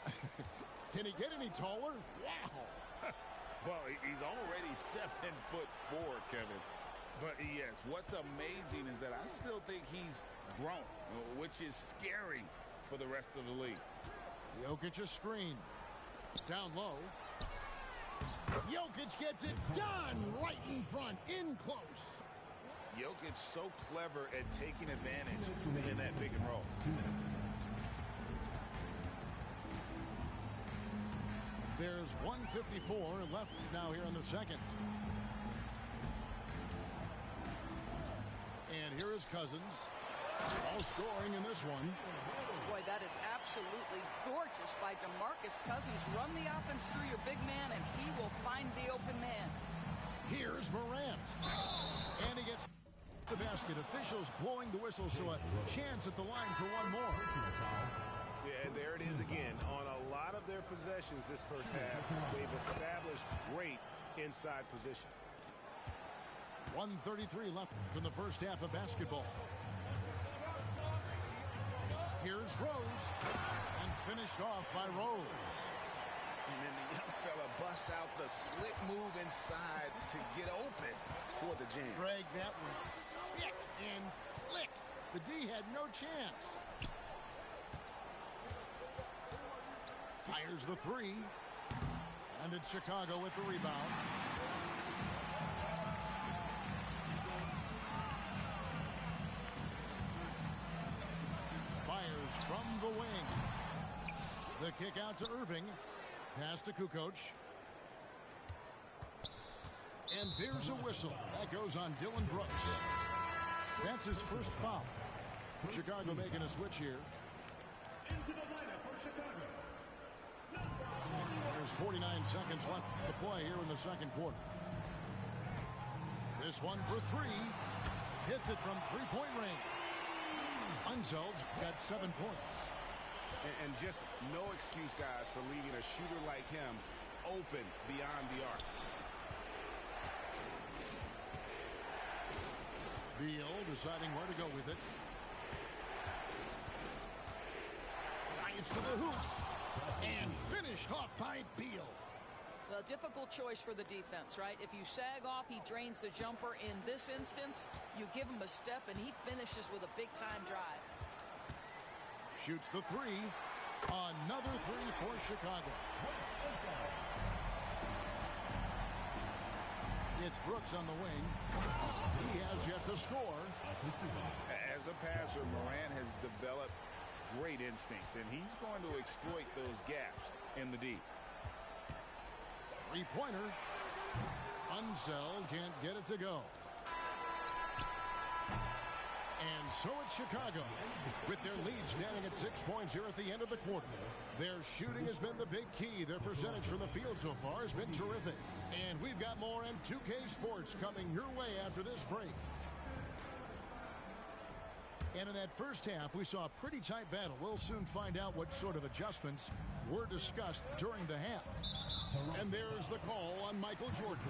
Speaker 1: can he get any taller? Wow.
Speaker 4: Well, he's already 7'4", Kevin. But yes, what's amazing is that I still think he's grown, which is scary for the rest of the league.
Speaker 1: Jokic a screen. Down low. Jokic gets it done right in front, in close.
Speaker 2: Jokic so clever at taking advantage in that pick and roll.
Speaker 5: 2 minutes.
Speaker 1: There's 1:54 left now here in the second. And here is Cousins. All scoring in this one.
Speaker 8: Boy, that is absolutely gorgeous by DeMarcus Cousins. Run the offense through your big man, and he will find the open man.
Speaker 1: Here's Morant. And he gets the basket. Officials blowing the whistle, so a chance at the line for one more.
Speaker 2: Yeah, and there it is again. On a lot of their possessions this first half, they've established great inside position.
Speaker 1: 1:33 left from the first half of basketball. Here's Rose, and finished off by Rose.
Speaker 4: And then the young fella busts out the slick move inside to get open for the jam.
Speaker 1: Greg, that was sick and slick. The D had no chance. Fires the three. And it's Chicago with the rebound. Fires from the wing. The kick out to Irving. Pass to Kukoc. And there's a whistle. That goes on Dylan Brooks. That's his first foul. Chicago making a switch here.
Speaker 5: Into the lineup for Chicago.
Speaker 1: There's 49 seconds left to play here in the second quarter. This one for three. Hits it from three-point range. Unseld got 7 points.
Speaker 2: And just no excuse, guys, for leaving a shooter like him open beyond the arc.
Speaker 1: Beal deciding where to go with it. Drives to the hoop. And finished off by Beal.
Speaker 8: Well, difficult choice for the defense, right? If you sag off, he drains the jumper. In this instance, you give him a step, and he finishes with a big-time drive.
Speaker 1: Shoots the three. Another three for Chicago. It's Brooks on the wing. He has yet to score.
Speaker 4: As a passer, Morant has developed great instincts, and he's going to exploit those gaps in the D.
Speaker 1: Three-pointer. Unseld can't get it to go. And so it's Chicago, with their lead standing at 6 points here at the end of the quarter. Their shooting has been the big key. Their percentage from the field so far has been terrific. And we've got more M2K Sports coming your way after this break. And in that first half, we saw a pretty tight battle. We'll soon find out what sort of adjustments were discussed during the half. And there's the call on Michael Jordan.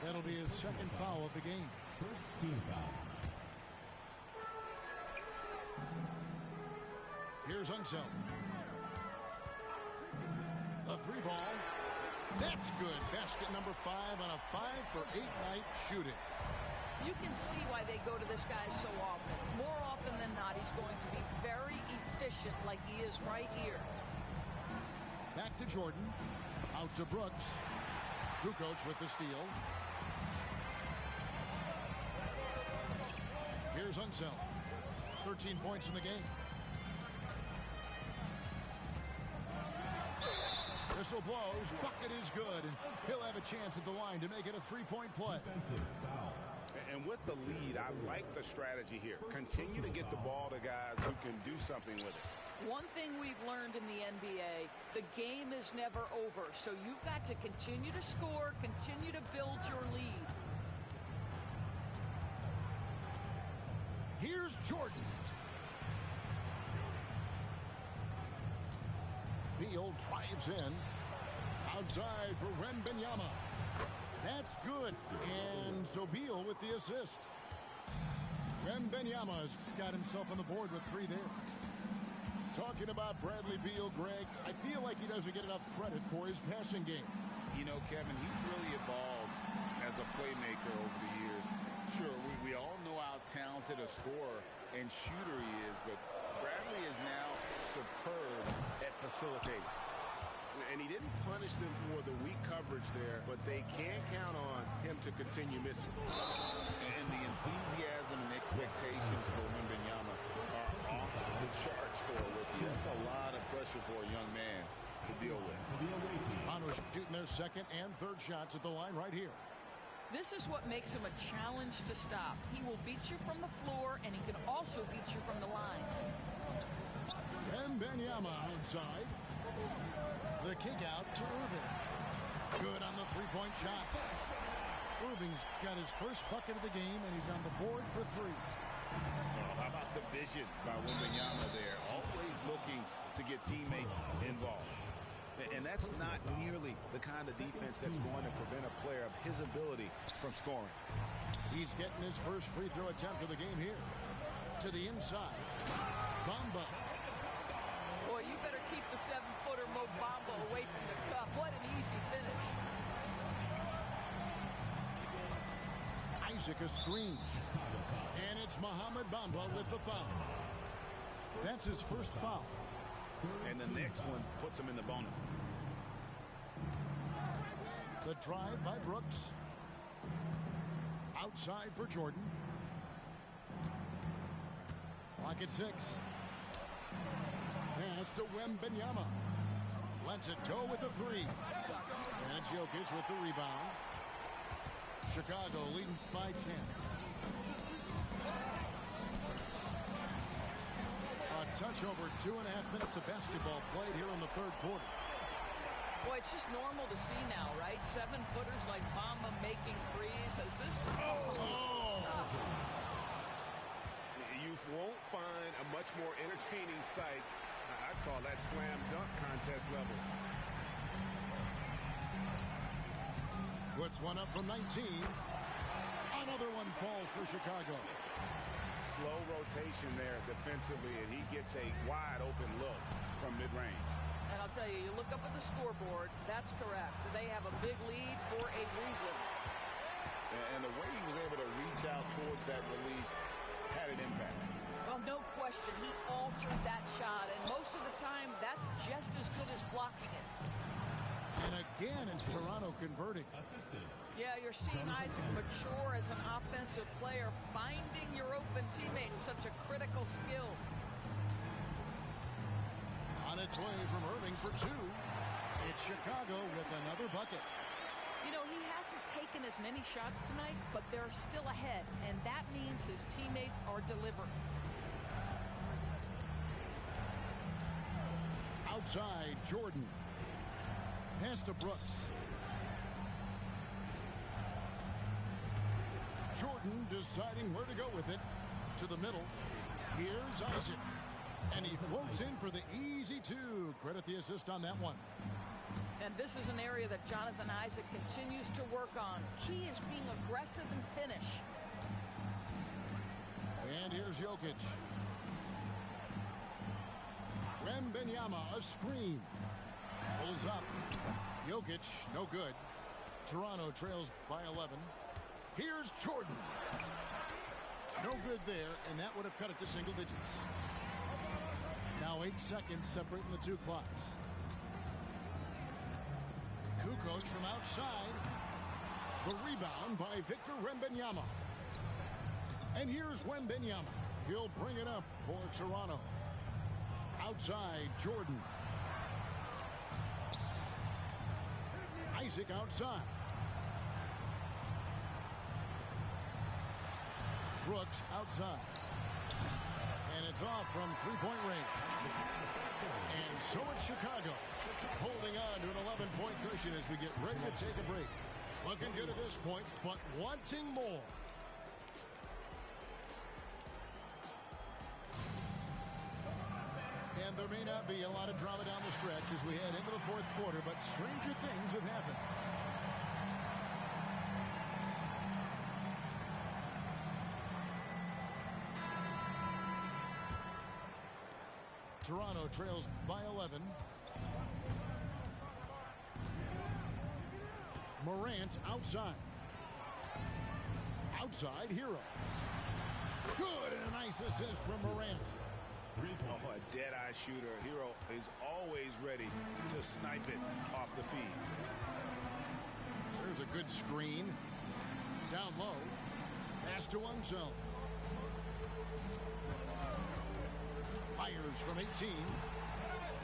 Speaker 1: That'll be his second foul of the game.
Speaker 5: First team foul.
Speaker 1: Here's Unseld. The three ball. That's good. Basket number 5 on a 5-for-8 night shooting.
Speaker 8: You can see why they go to this guy so often. More often than not, he's going to be very efficient like he is right here.
Speaker 1: Back to Jordan. Out to Brooks. Kukoc with the steal. Here's Unseld. 13 points in the game. Whistle blows. Bucket is good. And he'll have a chance at the line to make it a three-point play.
Speaker 2: And with the lead, I like the strategy here. Continue to get the ball to guys who can do something with it.
Speaker 8: One thing we've learned in the NBA, the game is never over. So you've got to continue to score, continue to build your lead.
Speaker 1: Here's Jordan. Beal drives in. Outside for Wembanyama. That's good. And so Beal with the assist. Wembanyama's got himself on the board with 3 there. Talking about Bradley Beal, Greg, I feel like he doesn't get enough credit for his passing game.
Speaker 4: You know, Kevin, he's really evolved as a playmaker over the years. Sure, we all know how talented a scorer and shooter he is, but Bradley is now superb at facilitating.
Speaker 2: And he didn't punish them for the weak coverage there, but they can't count on him to continue missing.
Speaker 4: And the enthusiasm and expectations for Wembanyama are off the charts for a rookie. That's a lot of pressure for a young man to deal with.
Speaker 1: Toronto shooting their second and third shots at the line right here.
Speaker 8: This is what makes him a challenge to stop. He will beat you from the floor, and he can also beat you from the line.
Speaker 1: Wembanyama outside. The kick out to Irving. Good on the three-point shot. Irving's got his first bucket of the game, and he's on the board for 3.
Speaker 4: Oh, how about the vision by Wembanyama there? Always looking to get teammates involved. And that's not nearly the kind of defense that's going to prevent a player of his ability from scoring.
Speaker 1: He's getting his first free throw attempt of the game here. To the inside. Bamba.
Speaker 8: Boy, you better keep the 7-footer Mo Bamba away from the cup. What an easy finish.
Speaker 1: Isaac a screen. And it's Mohamed Bamba with the foul. That's his first foul.
Speaker 4: And the next one puts him in the bonus.
Speaker 1: The drive by Brooks. Outside for Jordan. Clock at 6. Pass to Wembanyama. Lets it go with a 3. And Jokic with the rebound. Chicago leading by 10. A touch over 2.5 minutes of basketball played here in the third quarter.
Speaker 8: Boy, it's just normal to see now, right? 7-footers like Bamba making threes. Has this...
Speaker 2: You won't find a much more entertaining sight. I'd call that slam dunk contest level.
Speaker 1: Puts one up from 19. Another one falls for Chicago.
Speaker 2: Slow rotation there defensively, and he gets a wide open look from mid-range.
Speaker 8: And I'll tell you, you look up at the scoreboard, that's correct. They have a big lead for a reason.
Speaker 2: And the way he was able to reach out towards that release had an impact.
Speaker 8: Well, no question. He altered that shot, and most of the time, that's just as good as blocking it.
Speaker 1: And again, it's Toronto converting.
Speaker 8: Yeah, you're seeing Isaac mature as an offensive player. Finding your open teammate is such a critical skill.
Speaker 1: On its way from Irving for 2. It's Chicago with another bucket.
Speaker 8: You know, he hasn't taken as many shots tonight, but they're still ahead, and that means his teammates are delivering.
Speaker 1: Outside, Jordan. Pass to Brooks. Jordan deciding where to go with it. To the middle. Here's Isaac. And he floats in for the easy 2. Credit the assist on that one.
Speaker 8: And this is an area that Jonathan Isaac continues to work on. Key is being aggressive and finish.
Speaker 1: And here's Jokic. Wembanyama, a screen. Pulls up. Jokic, no good. Toronto trails by 11. Here's Jordan. No good there, and that would have cut it to single digits. Now 8 seconds separating the 2 clocks. Kukoc from outside. The rebound by Victor Wembanyama. And here's Wembanyama. He'll bring it up for Toronto. Outside, Jordan. Isaac outside. Brooks outside. And it's off from three-point range. And so it's Chicago holding on to an 11-point cushion as we get ready to take a break. Looking good at this point, but wanting more. And there may not be a lot of drama down the stretch as we head into the fourth quarter, but stranger things have happened. Toronto trails by 11. Morant outside. Outside, Hero. Good, and a nice assist from Morant.
Speaker 2: Oh, a dead-eye shooter. Hero is always ready to snipe it off the feed.
Speaker 1: There's a good screen. Down low. Pass to one zone. Fires from 18.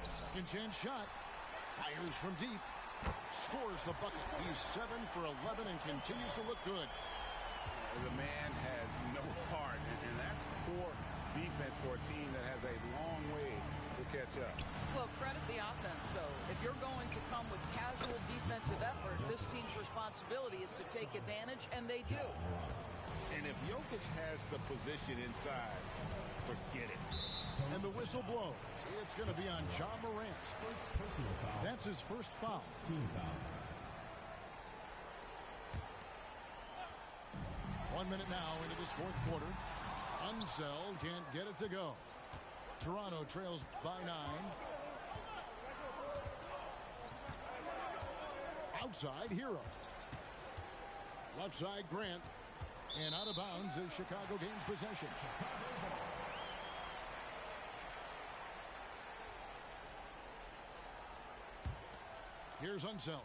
Speaker 1: Second chance shot. Fires from deep. Scores the bucket. He's 7 for 11 and continues to look good.
Speaker 2: The man has no heart, and that's poor defense for a team that has a long way to catch up.
Speaker 8: Well, credit the offense, though. If you're going to come with casual defensive effort, this team's responsibility is to take advantage, and they do.
Speaker 2: And if Jokic has the position inside, forget it.
Speaker 1: And the whistle blows. It's going to be on Ja Morant.
Speaker 5: Personal foul.
Speaker 1: That's his first foul.
Speaker 5: Team foul.
Speaker 1: 1 minute now into this fourth quarter. Unseld can't get it to go. Toronto trails by 9. Outside, Hero. Left side, Grant. And out of bounds as Chicago gains possession. Here's Unseld.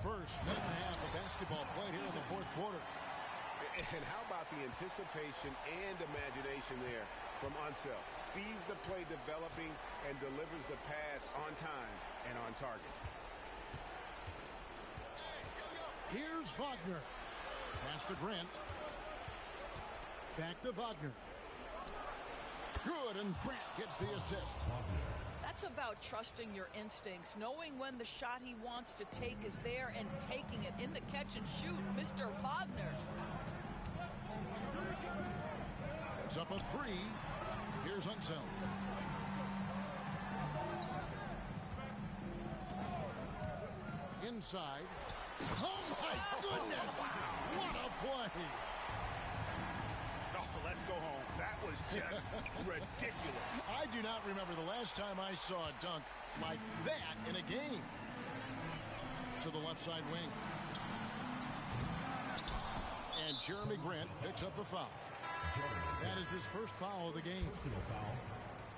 Speaker 1: First minute and a half of basketball played here in the fourth quarter.
Speaker 2: And how about the anticipation and imagination there from Unseld? Sees the play developing and delivers the pass on time and on target.
Speaker 1: Here's Wagner. Pass to Grant. Back to Wagner. Good, and Grant gets the assist.
Speaker 8: That's about trusting your instincts, knowing when the shot he wants to take is there and taking it in the catch and shoot. Mr. Wagner.
Speaker 1: It's up a 3. Here's Unseld. Inside. Oh, my goodness! What a play!
Speaker 2: Oh, let's go home. That was just ridiculous.
Speaker 1: I do not remember the last time I saw a dunk like that in a game. To the left side wing. And Jeremy Grant picks up the foul. That is his first foul of the game.
Speaker 5: Personal foul.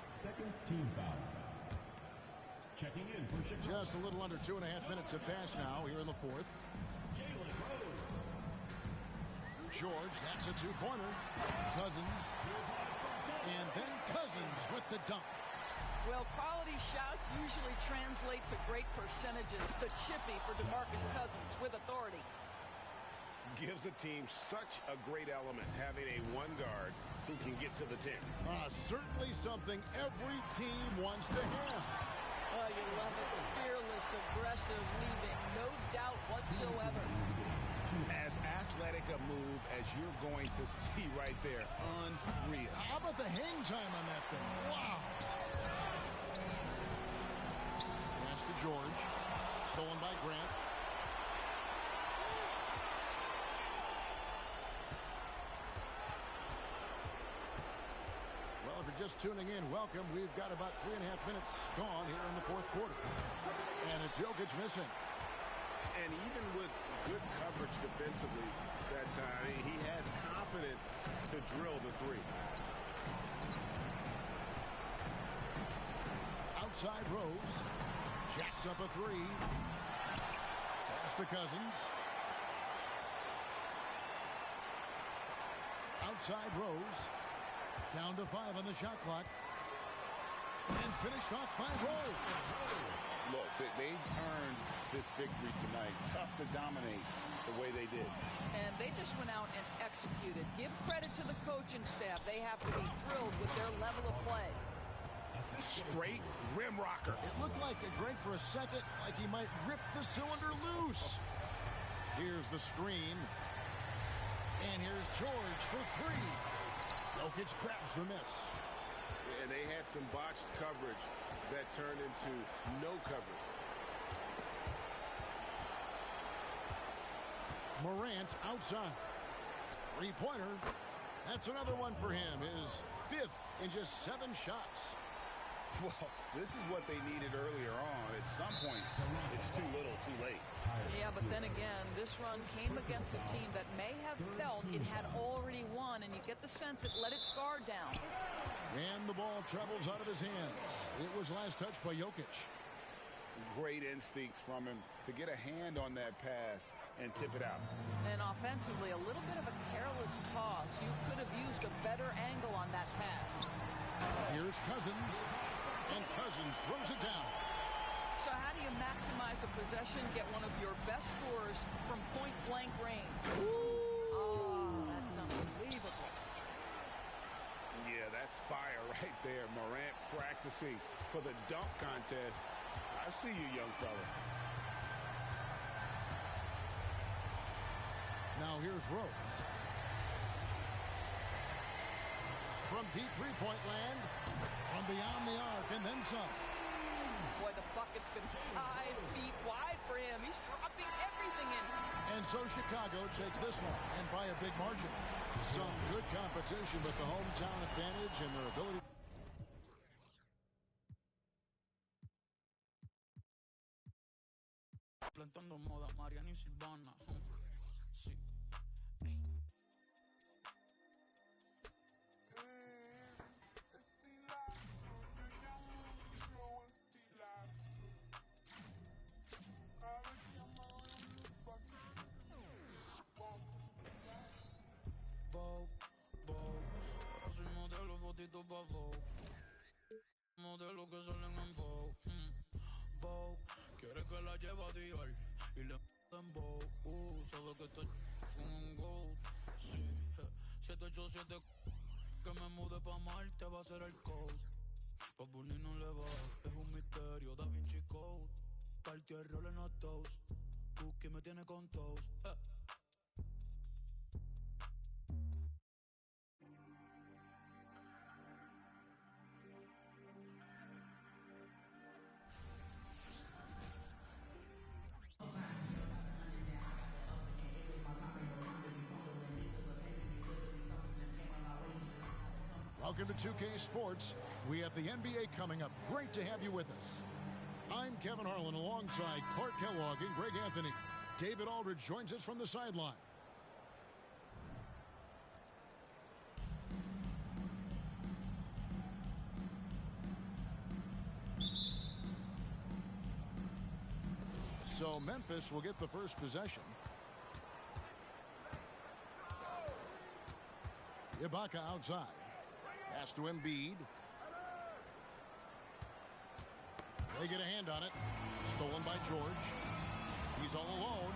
Speaker 5: Second team foul. Checking in for Chicago.
Speaker 1: Just a little under 2.5 minutes have passed now here in the fourth.
Speaker 5: Jalen Rose.
Speaker 1: George, that's a two-pointer. Cousins. And then Cousins with the dunk.
Speaker 8: Well, quality shots usually translate to great percentages. The chippy for DeMarcus Cousins with authority.
Speaker 2: Gives the team such a great element, having a one guard who can get to the 10.
Speaker 1: Certainly something every team wants to have.
Speaker 8: Oh, you love it. Fearless, aggressive, leaving no doubt whatsoever.
Speaker 2: As athletic a move as you're going to see right there. Unreal.
Speaker 1: How about the hang time on that thing? Wow. Pass to George. Stolen by Grant. Well, if you're just tuning in, welcome. We've got about 3.5 minutes gone here in the fourth quarter. And it's Jokic missing.
Speaker 2: And even with good coverage defensively that time, he has confidence to drill the 3.
Speaker 1: Outside Rose. Jacks up a 3. Pass to Cousins. Outside Rose. Down to 5 on the shot clock. And finished off by Rose.
Speaker 4: Look, they've earned this victory tonight. Tough to dominate the way they did.
Speaker 8: And they just went out and executed. Give credit to the coaching staff. They have to be thrilled with their level of play.
Speaker 2: Straight rim rocker.
Speaker 1: It looked like a Greg for a second, like he might rip the cylinder loose. Here's the screen. And here's George for 3. Jokic grabs the miss.
Speaker 2: And they had some botched coverage that turned into no coverage.
Speaker 1: Morant outside. 3-pointer. That's another one for him. His 5th in just 7 shots.
Speaker 4: Well, this is what they needed earlier on. At some point, it's too little, too late.
Speaker 8: Yeah, but then again, this run came against a team that may have felt it had already won, and you get the sense it let its guard down.
Speaker 1: And the ball travels out of his hands. It was last touched by Jokic.
Speaker 4: Great instincts from him to get a hand on that pass and tip it out.
Speaker 8: And offensively, a little bit of a careless toss. You could have used a better angle on that pass.
Speaker 1: Here's Cousins. And Cousins throws it down.
Speaker 8: So how do you maximize a possession, get one of your best scores from point-blank range? Oh, that's unbelievable.
Speaker 2: Yeah, that's fire right there. Morant practicing for the dunk contest. I see you, young fella.
Speaker 1: Now here's Rose. From deep three-point land, from beyond the arc, and then some.
Speaker 8: Boy, the bucket's been 5 feet wide for him. He's dropping everything in.
Speaker 1: And so Chicago takes this one, and by a big margin. Some good competition with the hometown advantage and their ability.
Speaker 10: Plantando moda, Mariana y Silvana. Sí. Soy modelo, fotito pa' Vogue. Modelo que salen en Vogue. Vogue. Quiere que la lleve a Dior y le en Vogue. Sabe que estoy con un gold. Sí, 787 que me mude pa' Marte va a ser el code. Pa' Bunny no le va, es un misterio. Da Vinci Code. Partió el rol en los toast. Cookie me tiene con toast.
Speaker 1: Welcome to 2K Sports. We have the NBA coming up. Great to have you with us. I'm Kevin Harlan alongside Clark Kellogg and Greg Anthony. David Aldridge joins us from the sideline. So Memphis will get the first possession. Ibaka outside. Pass to Embiid. They get a hand on it. Stolen by George. He's all alone.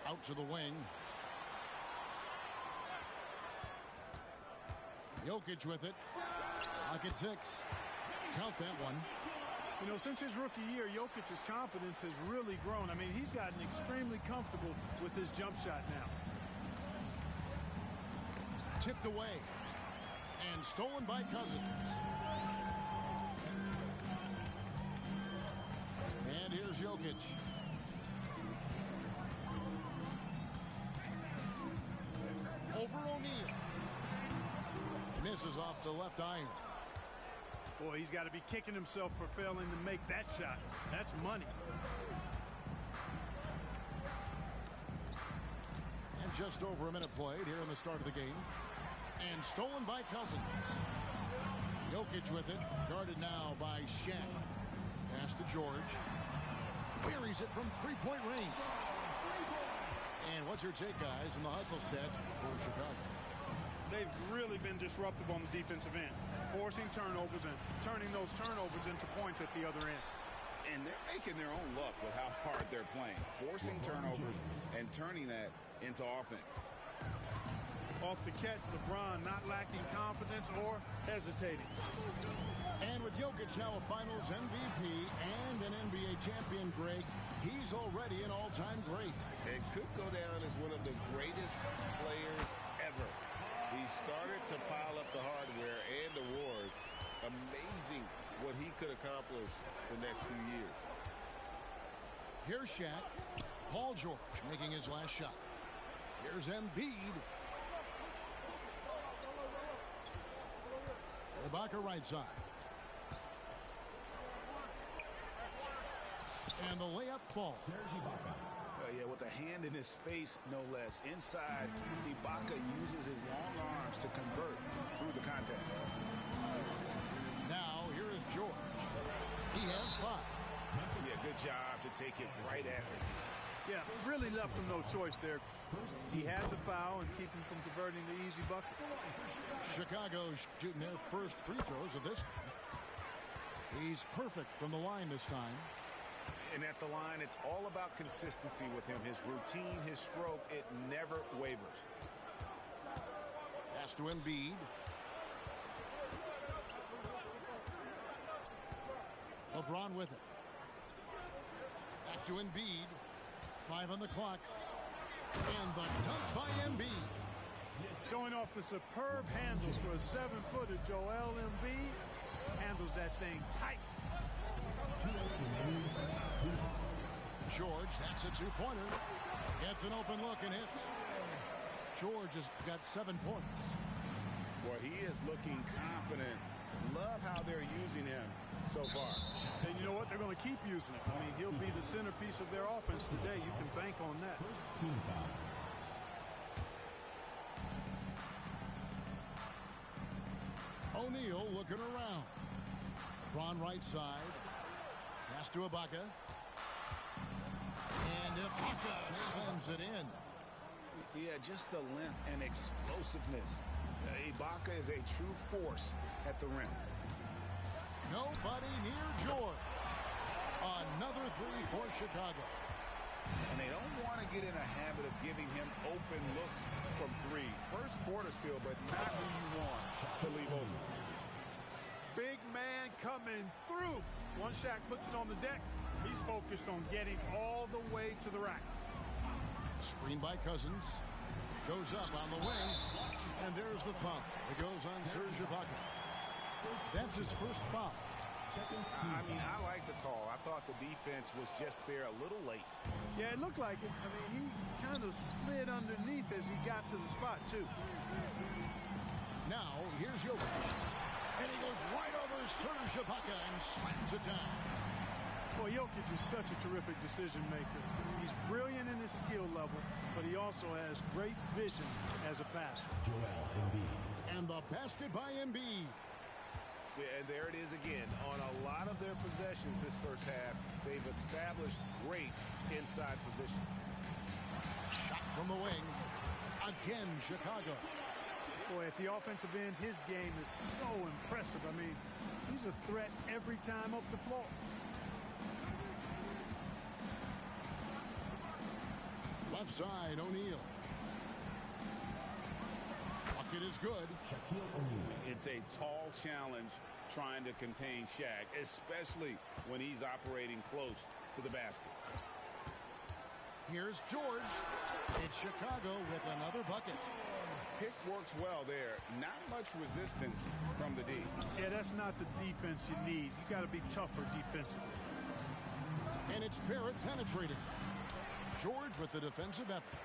Speaker 1: Out to the wing. Jokic with it. Pocket 6. Count that one.
Speaker 13: You know, since his rookie year, Jokic's confidence has really grown. I mean, he's gotten extremely comfortable with his jump shot now.
Speaker 1: Tipped away. And stolen by Cousins. And here's Jokic. Over O'Neal. Misses off the left iron.
Speaker 13: Boy, he's got to be kicking himself for failing to make that shot. That's money.
Speaker 1: And just over a minute played here in the start of the game. And stolen by Cousins. Jokic with it. Guarded now by Shaq. Pass to George. Buries it from three-point range. And what's your take, guys, in the hustle stats for Chicago?
Speaker 13: They've really been disruptive on the defensive end, forcing turnovers and turning those turnovers into points at the other end.
Speaker 4: And they're making their own luck with how hard they're playing, forcing turnovers and turning that into offense.
Speaker 13: Off the catch, LeBron not lacking confidence or hesitating.
Speaker 1: And with Jokic now a Finals MVP and an NBA champion, Greg, he's already an all-time great.
Speaker 2: It could go down as one of the greatest players ever. He started to pile up the hardware and awards. Amazing what he could accomplish the next few years.
Speaker 1: Here's Shaq. Paul George making his last shot. Here's Embiid. Ibaka right side. And the layup falls.
Speaker 4: Yeah, with a hand in his face, no less. Inside, Ibaka uses his long arms to convert through the contact.
Speaker 1: Now, here is George. He has 5.
Speaker 4: Yeah, good job to take it right at them.
Speaker 13: Yeah, really left him no choice there. He had the foul and keep him from converting the easy bucket.
Speaker 1: Chicago shooting their first free throws of this. He's perfect from the line this time.
Speaker 2: And at the line, it's all about consistency with him. His routine, his stroke, it never wavers.
Speaker 1: Pass to Embiid. LeBron with it. Back to Embiid. 5 on the clock. And the dunk by Embiid.
Speaker 13: Showing off the superb handle for a 7-footer. Joel Embiid handles that thing tight.
Speaker 1: George, that's a 2-pointer. Gets an open look and hits. George has got 7 points.
Speaker 4: Boy, he is looking confident. Love how they're using him so far.
Speaker 13: And you know what? They're going to keep using it. I mean, he'll be the centerpiece of their offense today. You can bank on that.
Speaker 5: First team foul.
Speaker 1: O'Neal looking around. LeBron right side. Pass to Ibaka. And Ibaka slams it in.
Speaker 4: Yeah, just the length and explosiveness. Ibaka is a true force at the rim.
Speaker 1: Nobody near George. Another 3 for Chicago.
Speaker 4: And they don't want to get in a habit of giving him open looks from 3. First quarter still, but not who you want to leave open.
Speaker 13: Big man coming through. One Shaq puts it on the deck. He's focused on getting all the way to the rack.
Speaker 1: Screen by Cousins. Goes up on the wing. And there's the foul. It goes on Serge Ibaka. That's his first foul.
Speaker 4: I mean, I like the call. I thought the defense was just there a little late.
Speaker 13: Yeah, it looked like it. I mean, he kind of slid underneath as he got to the spot, too.
Speaker 1: Now, here's Jokic. And he goes right over Serge Ibaka and slams it down.
Speaker 13: Well, Jokic is such a terrific decision maker. He's brilliant in his skill level, but he also has great vision as a passer.
Speaker 5: Joel Embiid.
Speaker 1: And the basket by Embiid.
Speaker 2: Yeah, and there it is again. On a lot of their possessions this first half, they've established great inside position.
Speaker 1: Shot from the wing. Again, Chicago.
Speaker 13: Boy, at the offensive end, his game is so impressive. I mean, he's a threat every time up the floor.
Speaker 1: Left side, O'Neal. Bucket is good.
Speaker 5: Shaquille O'Neal.
Speaker 4: It's a tall challenge trying to contain Shaq, especially when he's operating close to the basket.
Speaker 1: Here's George. It's Chicago with another bucket.
Speaker 2: Pick works well there. Not much resistance from the D.
Speaker 13: Yeah, that's not the defense you need. You got to be tougher defensively.
Speaker 1: And it's Barrett penetrating. George with the defensive effort.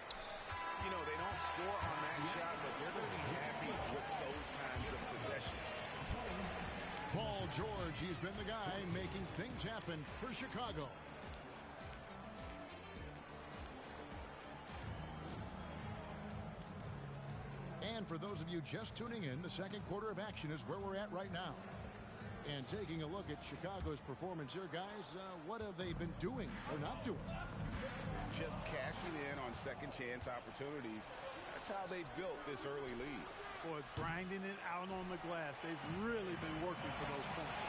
Speaker 2: You know, they don't score on that shot, but they're going to be happy with those kinds of possessions.
Speaker 1: Paul George, he's been the guy making things happen for Chicago. And for those of you just tuning in, the second quarter of action is where we're at right now. And taking a look at Chicago's performance here, guys, what have they been doing or not doing?
Speaker 2: Just cashing in on second chance opportunities. That's how they built this early lead.
Speaker 13: Boy, grinding it out on the glass. They've really been working for those points.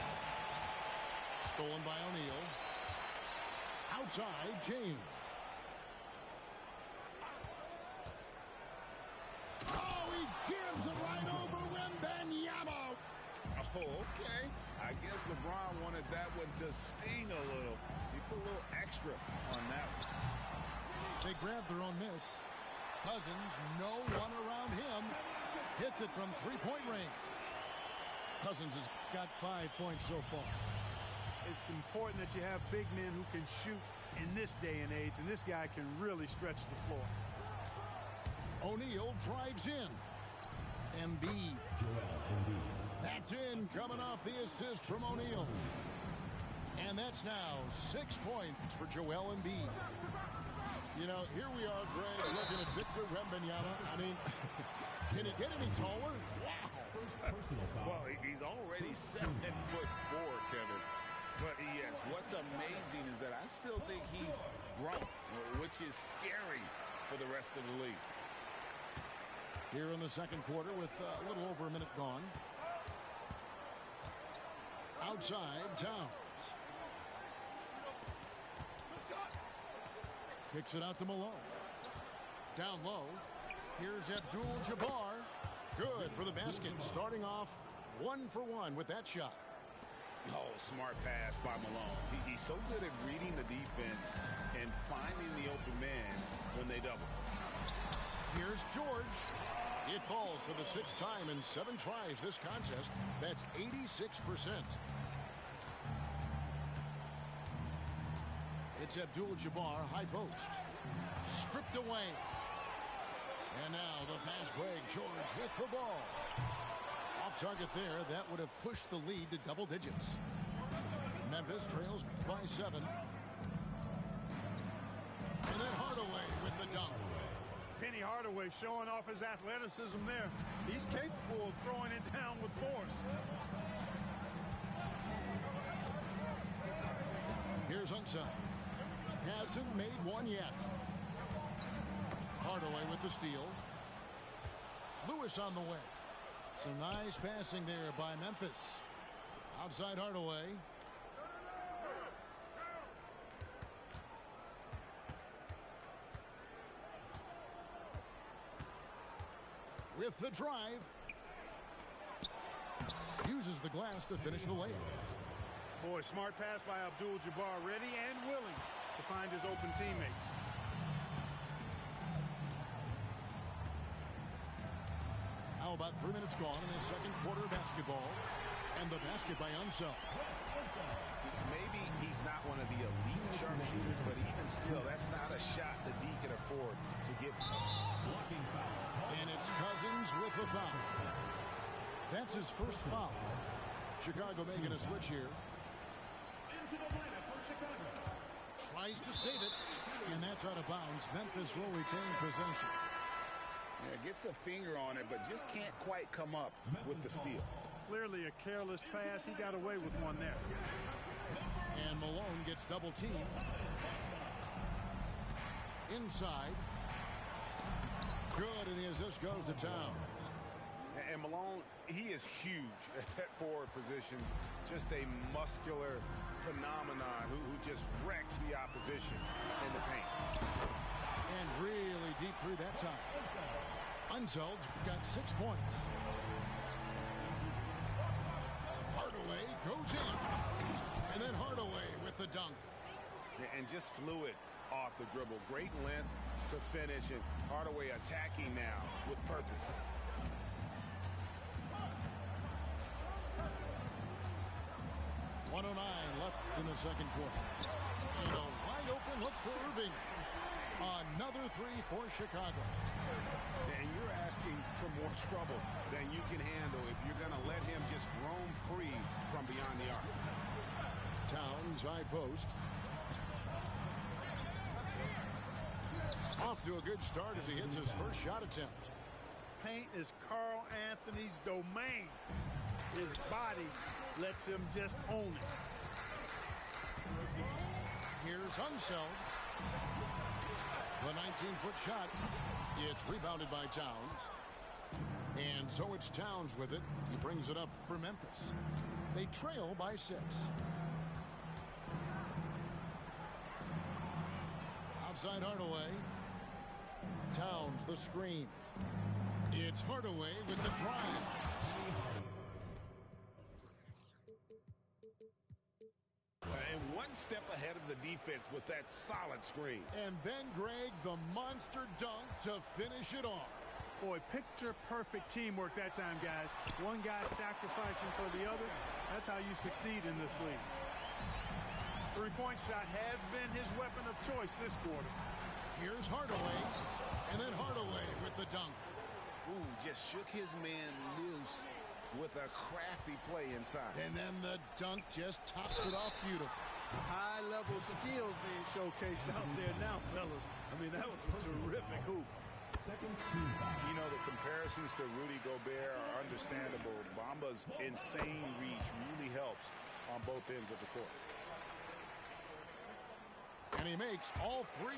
Speaker 1: Stolen by O'Neal. Outside, James. Oh, he jams it right over Wembanyama.
Speaker 2: Oh, okay. I guess LeBron wanted that one to sting a little. He put a little extra on that one.
Speaker 1: They grabbed their own miss. Cousins, no one around him. Hits it from three-point range. Cousins has got 5 points so far.
Speaker 13: It's important that you have big men who can shoot in this day and age, and this guy can really stretch the floor.
Speaker 1: O'Neal drives in. Embiid.
Speaker 5: Joel Embiid.
Speaker 1: That's in, coming off the assist from O'Neal. And that's now 6 points for Joel Embiid. You know, here we are, Greg, looking at Victor Wembanyama. I mean, can he get any taller? Wow.
Speaker 5: First personal foul.
Speaker 4: Well, he's already 7'4", Kevin. But yes, what's amazing is that I still think he's grown, which is scary for the rest of the league.
Speaker 1: Here in the second quarter with a little over a minute gone. Outside, Towns. Kicks it out to Malone. Down low. Here's Abdul-Jabbar. Good for the basket. Starting off 1 for 1 with that shot.
Speaker 4: Oh, smart pass by Malone. He's so good at reading the defense and finding the open man when they double.
Speaker 1: Here's George. It falls for the 6th time in 7 tries this contest. That's 86%. It's Abdul-Jabbar, high post. Stripped away. And now the fast break. George with the ball. Off target there. That would have pushed the lead to double digits. Memphis trails by 7. And then Hardaway with the dunk.
Speaker 13: Penny Hardaway showing off his athleticism there. He's capable of throwing it down with force.
Speaker 1: Here's Unseld. Hasn't made one yet. Hardaway with the steal. Lewis on the way. Some nice passing there by Memphis. Outside Hardaway. With the drive. Uses the glass to finish the layup.
Speaker 13: Boy, smart pass by Abdul-Jabbar, ready and willing to find his open teammates.
Speaker 1: How about 3 minutes gone in the second quarter of basketball? And the basket by Unseld.
Speaker 2: Maybe he's not one of the elite sharpshooters, but even still, that's not a shot that D can afford to give.
Speaker 1: And it's Cousins with the foul. That's his first foul. Chicago making a switch here.
Speaker 5: Into the lineup for Chicago.
Speaker 1: Tries to save it, and that's out of bounds. Memphis will retain possession.
Speaker 4: Yeah, gets a finger on it, but just can't quite come up with the steal.
Speaker 13: Clearly a careless pass. He got away with one there.
Speaker 1: And Malone gets double teamed. Inside. Good, and the assist goes to Towns.
Speaker 2: And Malone, he is huge at that forward position. Just a muscular phenomenon who just wrecks the opposition in the paint.
Speaker 1: And really deep through that time. Unseld's got 6 points. Hardaway goes in. And then Hardaway with the dunk.
Speaker 2: And just fluid off the dribble. Great length to finish. And Hardaway attacking now with purpose.
Speaker 1: .109 left in the second quarter. And a wide open look for Irving. Another 3 for Chicago.
Speaker 2: And you're asking for more trouble than you can handle if you're going to let him just roam free from beyond the arc.
Speaker 1: Towns, high post. Off to a good start as he hits his first shot attempt.
Speaker 13: Paint is Carl Anthony's domain. His body lets him just own it.
Speaker 1: Here's Unseld. The 19-foot shot. It's rebounded by Towns. And so it's Towns with it. He brings it up for Memphis. They trail by 6. Outside Hardaway. Towns the screen. It's Hardaway with the drive.
Speaker 2: And one step ahead of the defense with that solid screen.
Speaker 1: And then, Greg, the monster dunk to finish it off.
Speaker 13: Boy, picture-perfect teamwork that time, guys. One guy sacrificing for the other. That's how you succeed in this league. Three-point shot has been his weapon of choice this quarter.
Speaker 1: Here's Hardaway. And then Hardaway with the dunk.
Speaker 2: Ooh, just shook his man loose with a crafty play inside.
Speaker 1: And then the dunk just tops it off beautiful.
Speaker 13: High-level skills being showcased out there now, fellas. I mean, that was a terrific hoop.
Speaker 2: You know, the comparisons to Rudy Gobert are understandable. Bamba's insane reach really helps on both ends of the court.
Speaker 1: And he makes all 3.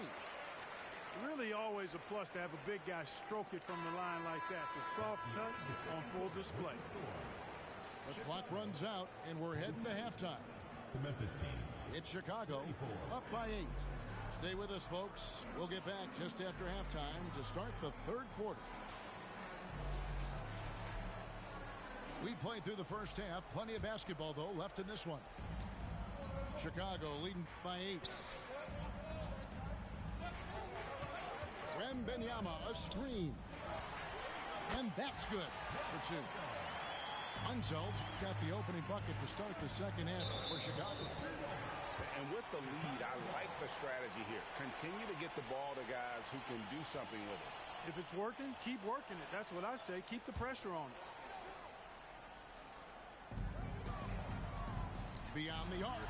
Speaker 13: Really always a plus to have a big guy stroke it from the line like that. The soft touch on full display.
Speaker 1: The clock runs out, and we're heading to halftime.
Speaker 5: The Memphis team.
Speaker 1: It's Chicago, up by 8. Stay with us, folks. We'll get back just after halftime to start the third quarter. We played through the first half. Plenty of basketball, though, left in this one. Chicago leading by 8. Wembanyama, a screen. And that's good for 2. Unseld got the opening bucket to start the second half for Chicago.
Speaker 2: And with the lead, I like the strategy here. Continue to get the ball to guys who can do something with it.
Speaker 13: If it's working, keep working it. That's what I say. Keep the pressure on it.
Speaker 1: Beyond the arc.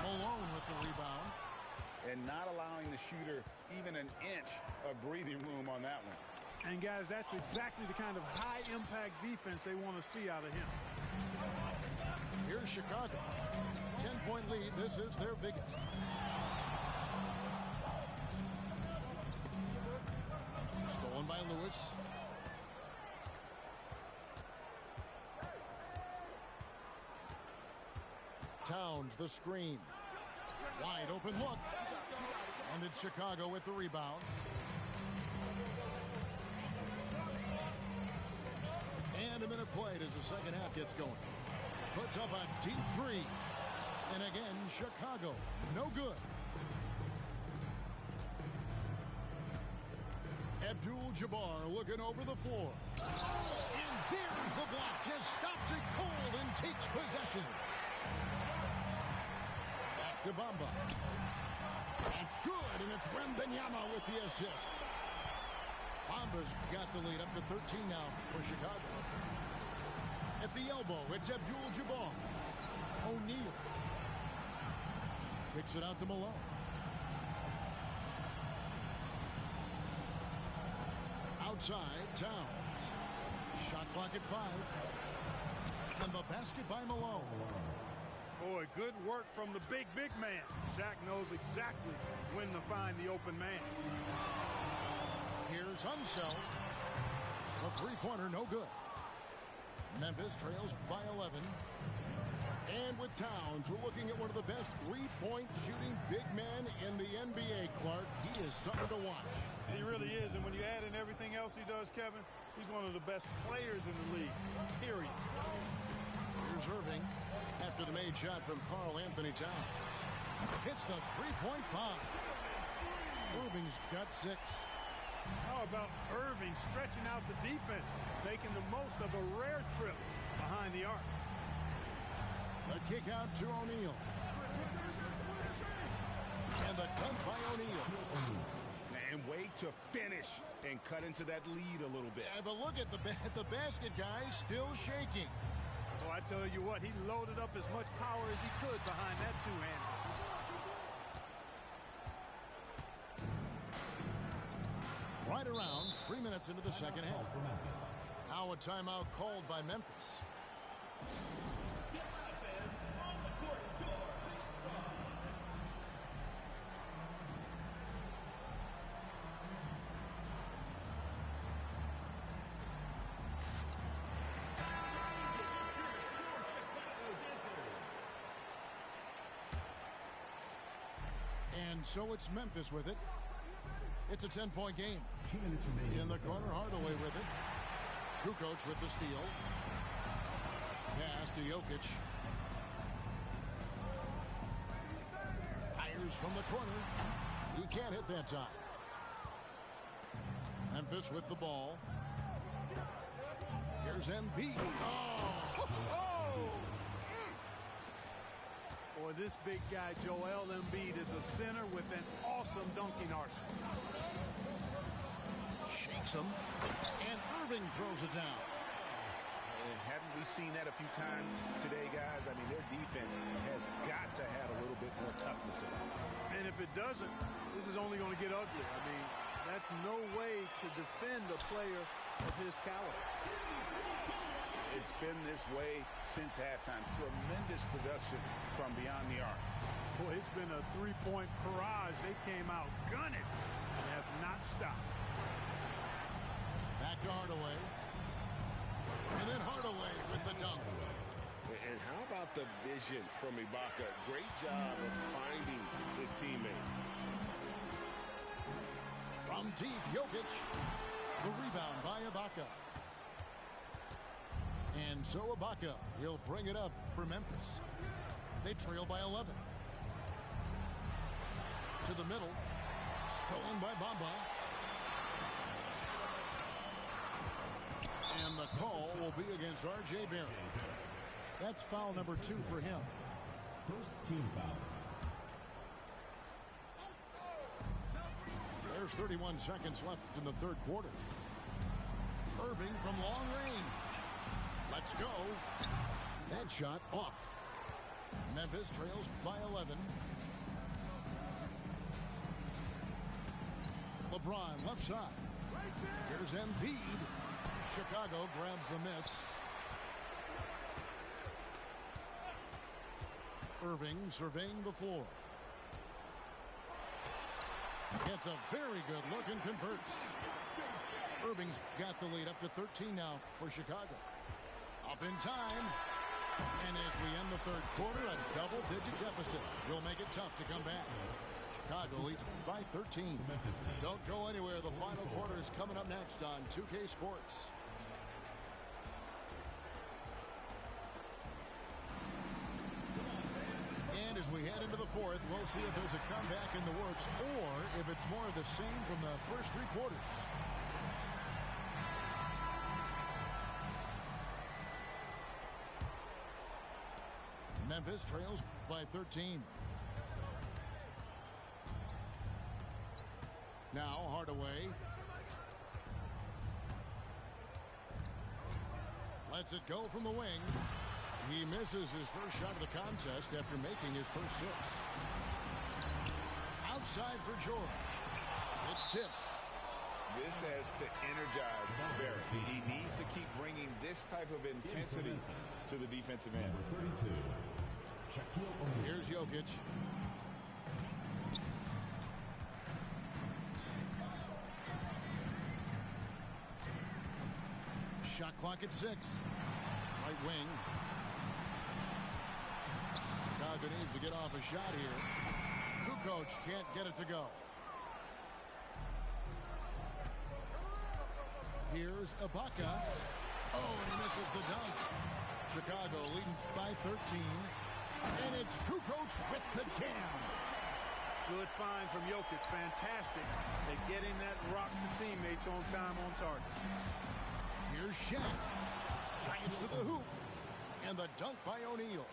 Speaker 1: Malone with the rebound.
Speaker 2: And not allowing the shooter even an inch of breathing room on that one.
Speaker 13: And, guys, that's exactly the kind of high-impact defense they want to see out of him.
Speaker 1: Here's Chicago. 10-point lead. This is their biggest. Stolen by Lewis. Towns, the screen. Wide open look. And it's Chicago with the rebound. And a minute played as the second half gets going. Puts up a deep 3. And again, Chicago, no good. Abdul-Jabbar looking over the floor. And there's the block. Just stops it cold and takes possession. Back to Bamba. That's good, and it's Wembanyama with the assist. Bamba's got the lead up to 13 now for Chicago. At the elbow, it's Abdul-Jabbar. O'Neal. Kicks it out to Malone. Outside, Towns. Shot clock at 5. And the basket by Malone.
Speaker 13: Boy, good work from the big man. Shaq knows exactly when to find the open man.
Speaker 1: Here's Unseld. The three-pointer, no good. Memphis trails by 11. And with Towns, we're looking at one of the best three-point shooting big men in the NBA, Clark. He is something to watch.
Speaker 13: He really is, and when you add in everything else he does, Kevin, he's one of the best players in the league, period.
Speaker 1: Here's Irving after the made shot from Karl Anthony Towns. Hits the three-point bomb. Irving's got 6.
Speaker 13: How about Irving stretching out the defense, making the most of a rare trip behind the arc.
Speaker 1: A kick out to O'Neal. And the dunk by O'Neal.
Speaker 2: And wait to finish and cut into that lead a little bit.
Speaker 1: Yeah, but look at the basket guy still shaking.
Speaker 13: Well, I tell you what, he loaded up as much power as he could behind that two-hander.
Speaker 1: Right around 3 minutes into the second half. Now a timeout called by Memphis. And so it's Memphis with it. It's a 10-point game.
Speaker 5: 2 minutes remaining.
Speaker 1: In the corner, Hardaway with it. Kukoc with the steal. Pass to Jokic. Fires from the corner. He can't hit that time. Memphis with the ball. Here's Embiid. Oh!
Speaker 13: Boy, this big guy, Joel Embiid, is a center with an awesome dunking arsenal.
Speaker 1: Shakes him. And Irving throws it down.
Speaker 2: Haven't we seen that a few times today, guys? I mean, their defense has got to have a little bit more toughness about it.
Speaker 13: And if it doesn't, this is only going to get ugly. I mean, that's no way to defend a player of his caliber.
Speaker 2: It's been this way since halftime. Tremendous production from beyond the arc.
Speaker 13: Boy, it's been a three-point barrage. They came out gunning and have not stopped.
Speaker 1: Back to Hardaway. And then Hardaway with the dunk.
Speaker 2: And how about the vision from Ibaka? Great job of finding his teammate.
Speaker 1: From deep, Jokic. The rebound by Ibaka. And so Ibaka will bring it up for Memphis. They trail by 11. To the middle. Stolen by Bamba. And the call will be against R.J. Barrett. That's foul number 2 for him.
Speaker 5: First team foul.
Speaker 1: There's 31 seconds left in the third quarter. Irving from long range. Let's go. That shot off. Memphis trails by 11. LeBron left side. Here's Embiid. Chicago grabs the miss. Irving surveying the floor. Gets a very good look and converts. Irving's got the lead up to 13 now for Chicago. Up in time. And as we end the third quarter, a double-digit deficit will make it tough to come back. Chicago leads by 13. Don't go anywhere. The final quarter is coming up next on 2K Sports. And as we head into the fourth, we'll see if there's a comeback in the works or if it's more of the same from the first 3 quarters. Memphis trails by 13. Now Hardaway. Lets it go from the wing. He misses his first shot of the contest after making his first 6. Outside for George. It's tipped.
Speaker 2: This has to energize Barrett. He needs to keep bringing this type of intensity to the defensive end.
Speaker 5: Number 32. Shaquille O'Neal.
Speaker 1: Here's Jokic. Shot clock at 6. Right wing. Chicago needs to get off a shot here. Kukoc can't get it to go. Here's Ibaka. Oh, and he misses the dunk. Chicago leading by 13. And it's Kukoc with the jam.
Speaker 13: Good find from Jokic. Fantastic at getting that rock to teammates on time, on target.
Speaker 1: Here's Shaq. Drives to the hoop. And the dunk by O'Neal.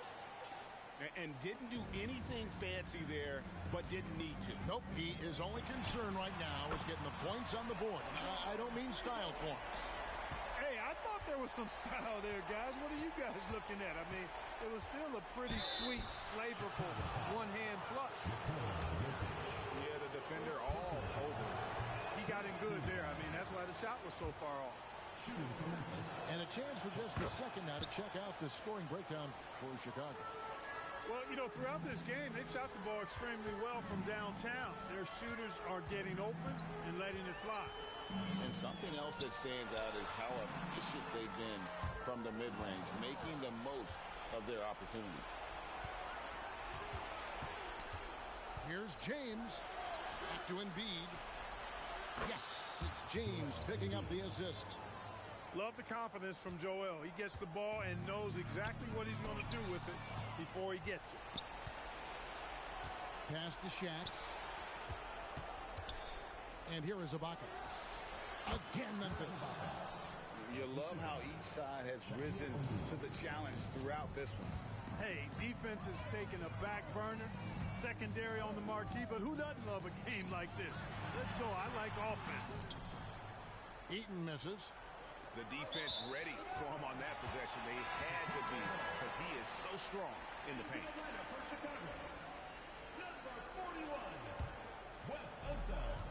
Speaker 2: And didn't do anything fancy there, but didn't need to.
Speaker 1: Nope, he is only concerned right now is getting the points on the board. I don't mean style points.
Speaker 13: Hey, I thought there was some style there, guys. What are you guys looking at? I mean, it was still a pretty sweet, flavorful one-hand flush.
Speaker 2: Yeah, the defender all over.
Speaker 13: He got in good there. I mean, that's why the shot was so far off.
Speaker 1: And a chance for just a second now to check out the scoring breakdown for Chicago.
Speaker 13: Well, you know, throughout this game, they've shot the ball extremely well from downtown. Their shooters are getting open and letting it fly.
Speaker 2: And something else that stands out is how efficient they've been from the mid-range, making the most of their opportunities.
Speaker 1: Here's James. Back to Embiid. Yes, it's James picking up the assist.
Speaker 13: Love the confidence from Joel. He gets the ball and knows exactly what he's going to do with it before he gets it.
Speaker 1: Pass to Shaq. And here is Ibaka. Again, Memphis.
Speaker 4: You love how each side has risen to the challenge throughout this one.
Speaker 13: Hey, defense is taking a back burner, secondary on the marquee, but who doesn't love a game like this? Let's go. I like offense.
Speaker 1: Eaton misses.
Speaker 2: The defense ready for him on that possession. They had to be because he is so strong in the paint.
Speaker 5: Number 41, Wes Unseld.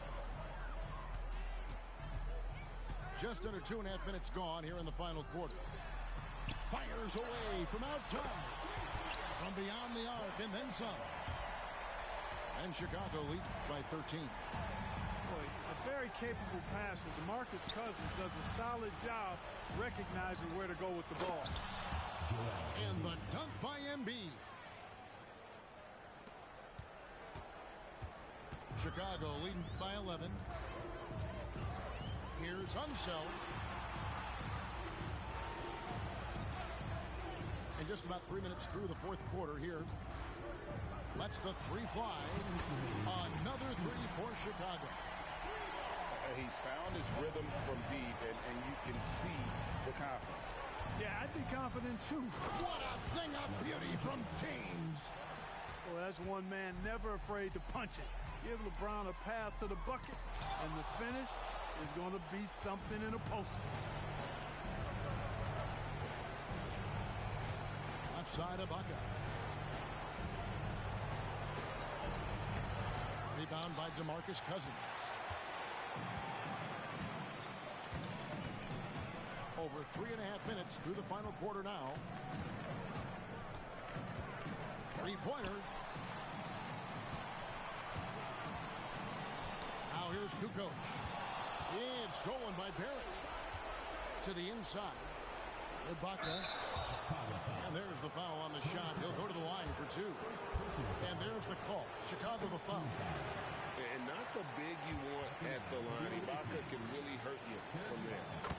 Speaker 1: Just under 2.5 minutes gone here in the final quarter. Fires away from outside. From beyond the arc and then some. And Chicago leads by 13.
Speaker 13: Boy, a very capable passer. DeMarcus Cousins does a solid job recognizing where to go with the ball.
Speaker 1: And the dunk by Embiid. Chicago leading by 11. Here's Unseld. And just about 3 minutes through the fourth quarter here. Lets the three fly. Another three for Chicago.
Speaker 2: He's found his rhythm from deep, and you can see the confidence.
Speaker 13: Yeah, I'd be confident too.
Speaker 1: What a thing of beauty from James.
Speaker 13: Well, that's one man never afraid to punch it. Give LeBron a path to the bucket, and the finish is going to be something in a poster.
Speaker 1: Left side of Ibaka. Rebound by DeMarcus Cousins. Over 3.5 minutes through the final quarter now. Three-pointer. Now here's Kukoc. It's stolen by Barrett. To the inside. Ibaka. And there's the foul on the shot. He'll go to the line for two. And there's the call. Chicago the foul.
Speaker 2: And not the big you want at the line. Ibaka can really hurt you from there.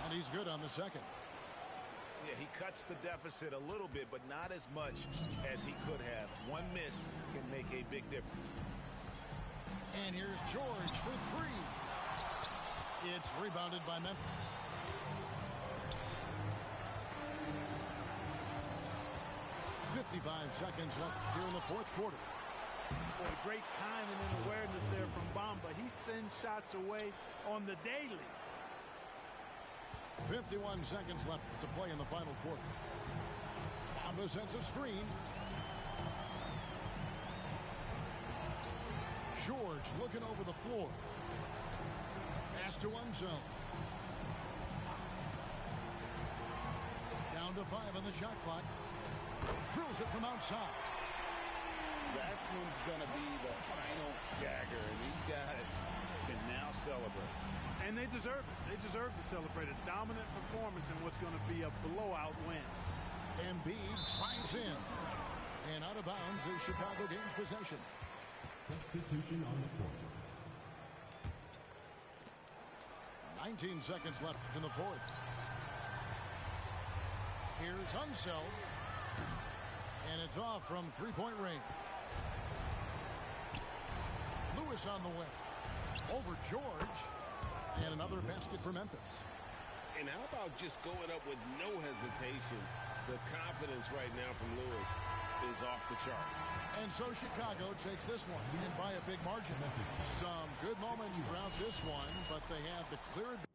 Speaker 1: And he's good on the second.
Speaker 4: Yeah, he cuts the deficit a little bit, but not as much as he could have. One miss can make a big difference.
Speaker 1: And here's George for three. It's rebounded by Memphis. .55 seconds left here in the fourth quarter.
Speaker 13: Boy, great timing and awareness there from Bamba. He sends shots away on the daily.
Speaker 1: 51 seconds left to play in the final quarter. Bamba sets a screen. George looking over the floor. Pass to Unseld. Down to 5 on the shot clock. Drills it from outside.
Speaker 2: That one's going to be the final dagger, and these guys can now celebrate.
Speaker 13: And they deserve it. They deserve to celebrate a dominant performance in what's going to be a blowout win.
Speaker 1: Embiid drives in. And out of bounds as Chicago gains possession.
Speaker 5: Substitution on the court.
Speaker 1: 19 seconds left in the fourth. Here's Unseld. And it's off from three-point range. Lewis on the way. Over George. And another basket for Memphis.
Speaker 2: And how about just going up with no hesitation? The confidence right now from Lewis is off the chart.
Speaker 1: And so Chicago takes this one, and by a big margin. Some good moments throughout this one, but they have the clear advantage.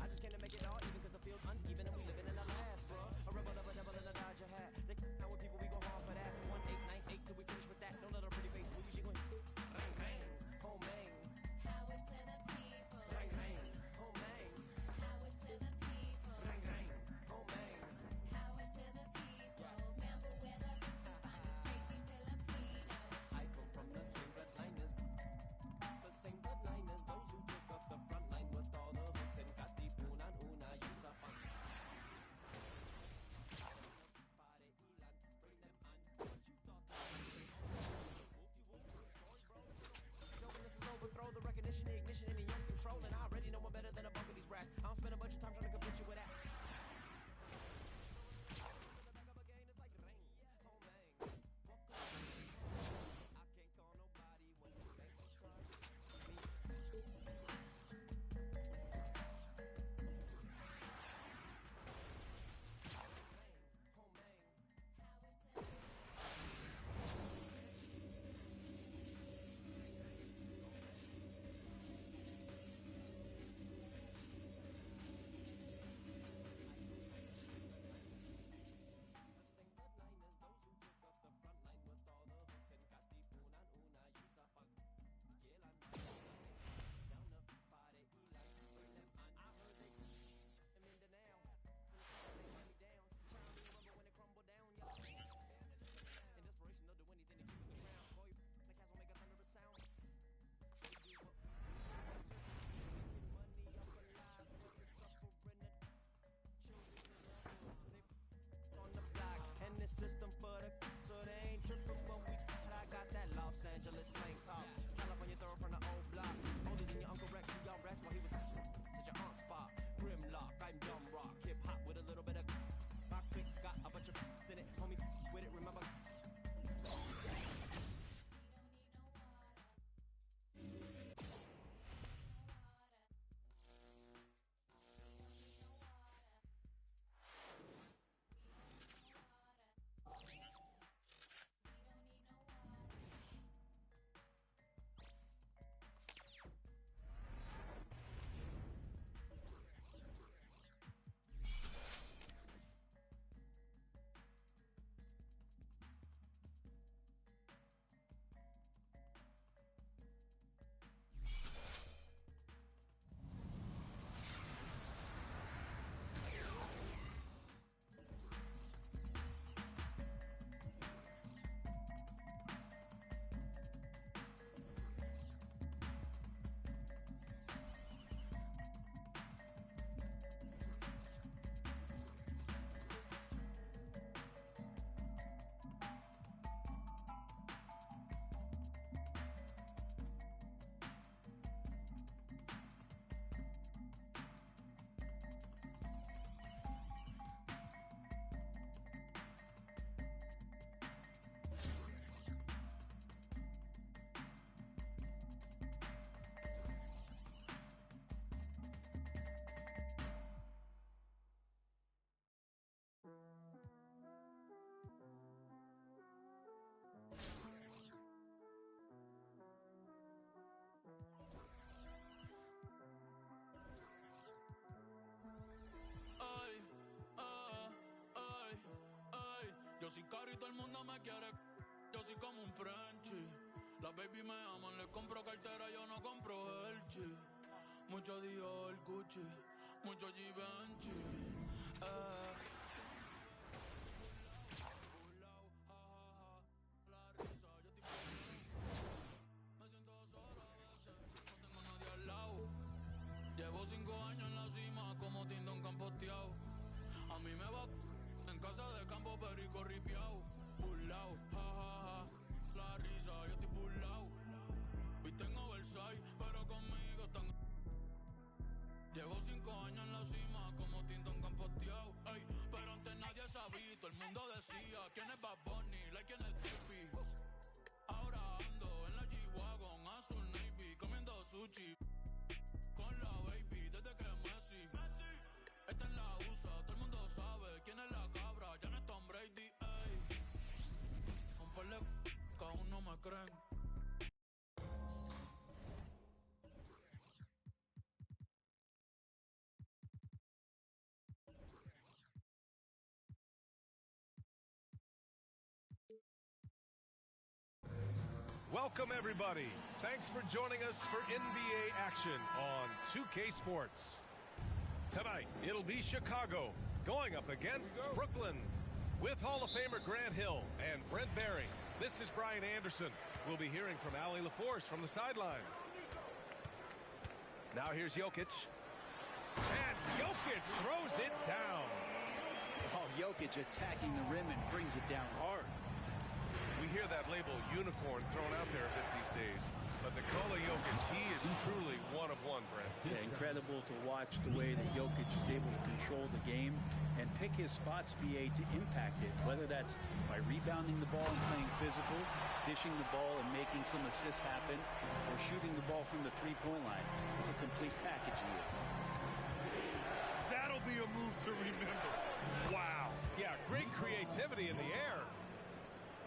Speaker 14: I just came to make it all even because the field's uneven and we living in the last system for the so they ain't tripping when we I got that Los Angeles slang talk. California throw from the old block. Oldies and your Uncle Rex, and y'all Rex while he was at your aunt's spot. Grimlock, I'm dumb rock. Hip hop with a little bit of rock quick, got a bunch of in it. Homie with it, remember?
Speaker 10: Yo soy caro y todo el mundo me quiere. Yo soy como un Frenchie. Las baby me aman, les compro cartera, yo no compro Elchi. Mucho Dior, Gucci, mucho Givenchy. Me siento solo a veces, no tengo nadie al lado. Llevo 5 años en la cima como Tindón campoteado. A mí me va en casa de campo perico ripiao. Burlao, jajaja, la risa, yo estoy burlao. Viste en Oversize, pero conmigo están. Llevo 5 años en la cima como Tindón campoteado. Ey, pero antes nadie sabía, todo el mundo decía quién es Bad Bunny, like quién es Tiffy. Ahora ando en la G-Wagon, azul navy, comiendo sushi. Con la baby, desde que Messi. Esta en la USA, todo el mundo sabe quién es la cabra, ya no es Tom Brady, ey. Un par de que aún no me creen.
Speaker 15: Welcome, everybody. Thanks for joining us for NBA action on 2K Sports. Tonight, it'll be Chicago going up against Brooklyn with Hall of Famer Grant Hill and Brent Barry. This is Brian Anderson. We'll be hearing from Allie LaForce from the sideline. Now here's Jokic. And Jokic throws it down.
Speaker 9: Oh, Jokic attacking the rim and brings it down hard.
Speaker 15: We hear that label unicorn thrown out there a bit these days. But Nikola Jokic, he is truly one of one, Brent.
Speaker 9: Yeah, incredible to watch the way that Jokic is able to control the game and pick his spots, BA, to impact it, whether that's by rebounding the ball and playing physical, dishing the ball and making some assists happen, or shooting the ball from the three-point line. What a complete package he is.
Speaker 15: That'll be a move to remember. Wow. Yeah, great creativity in the air.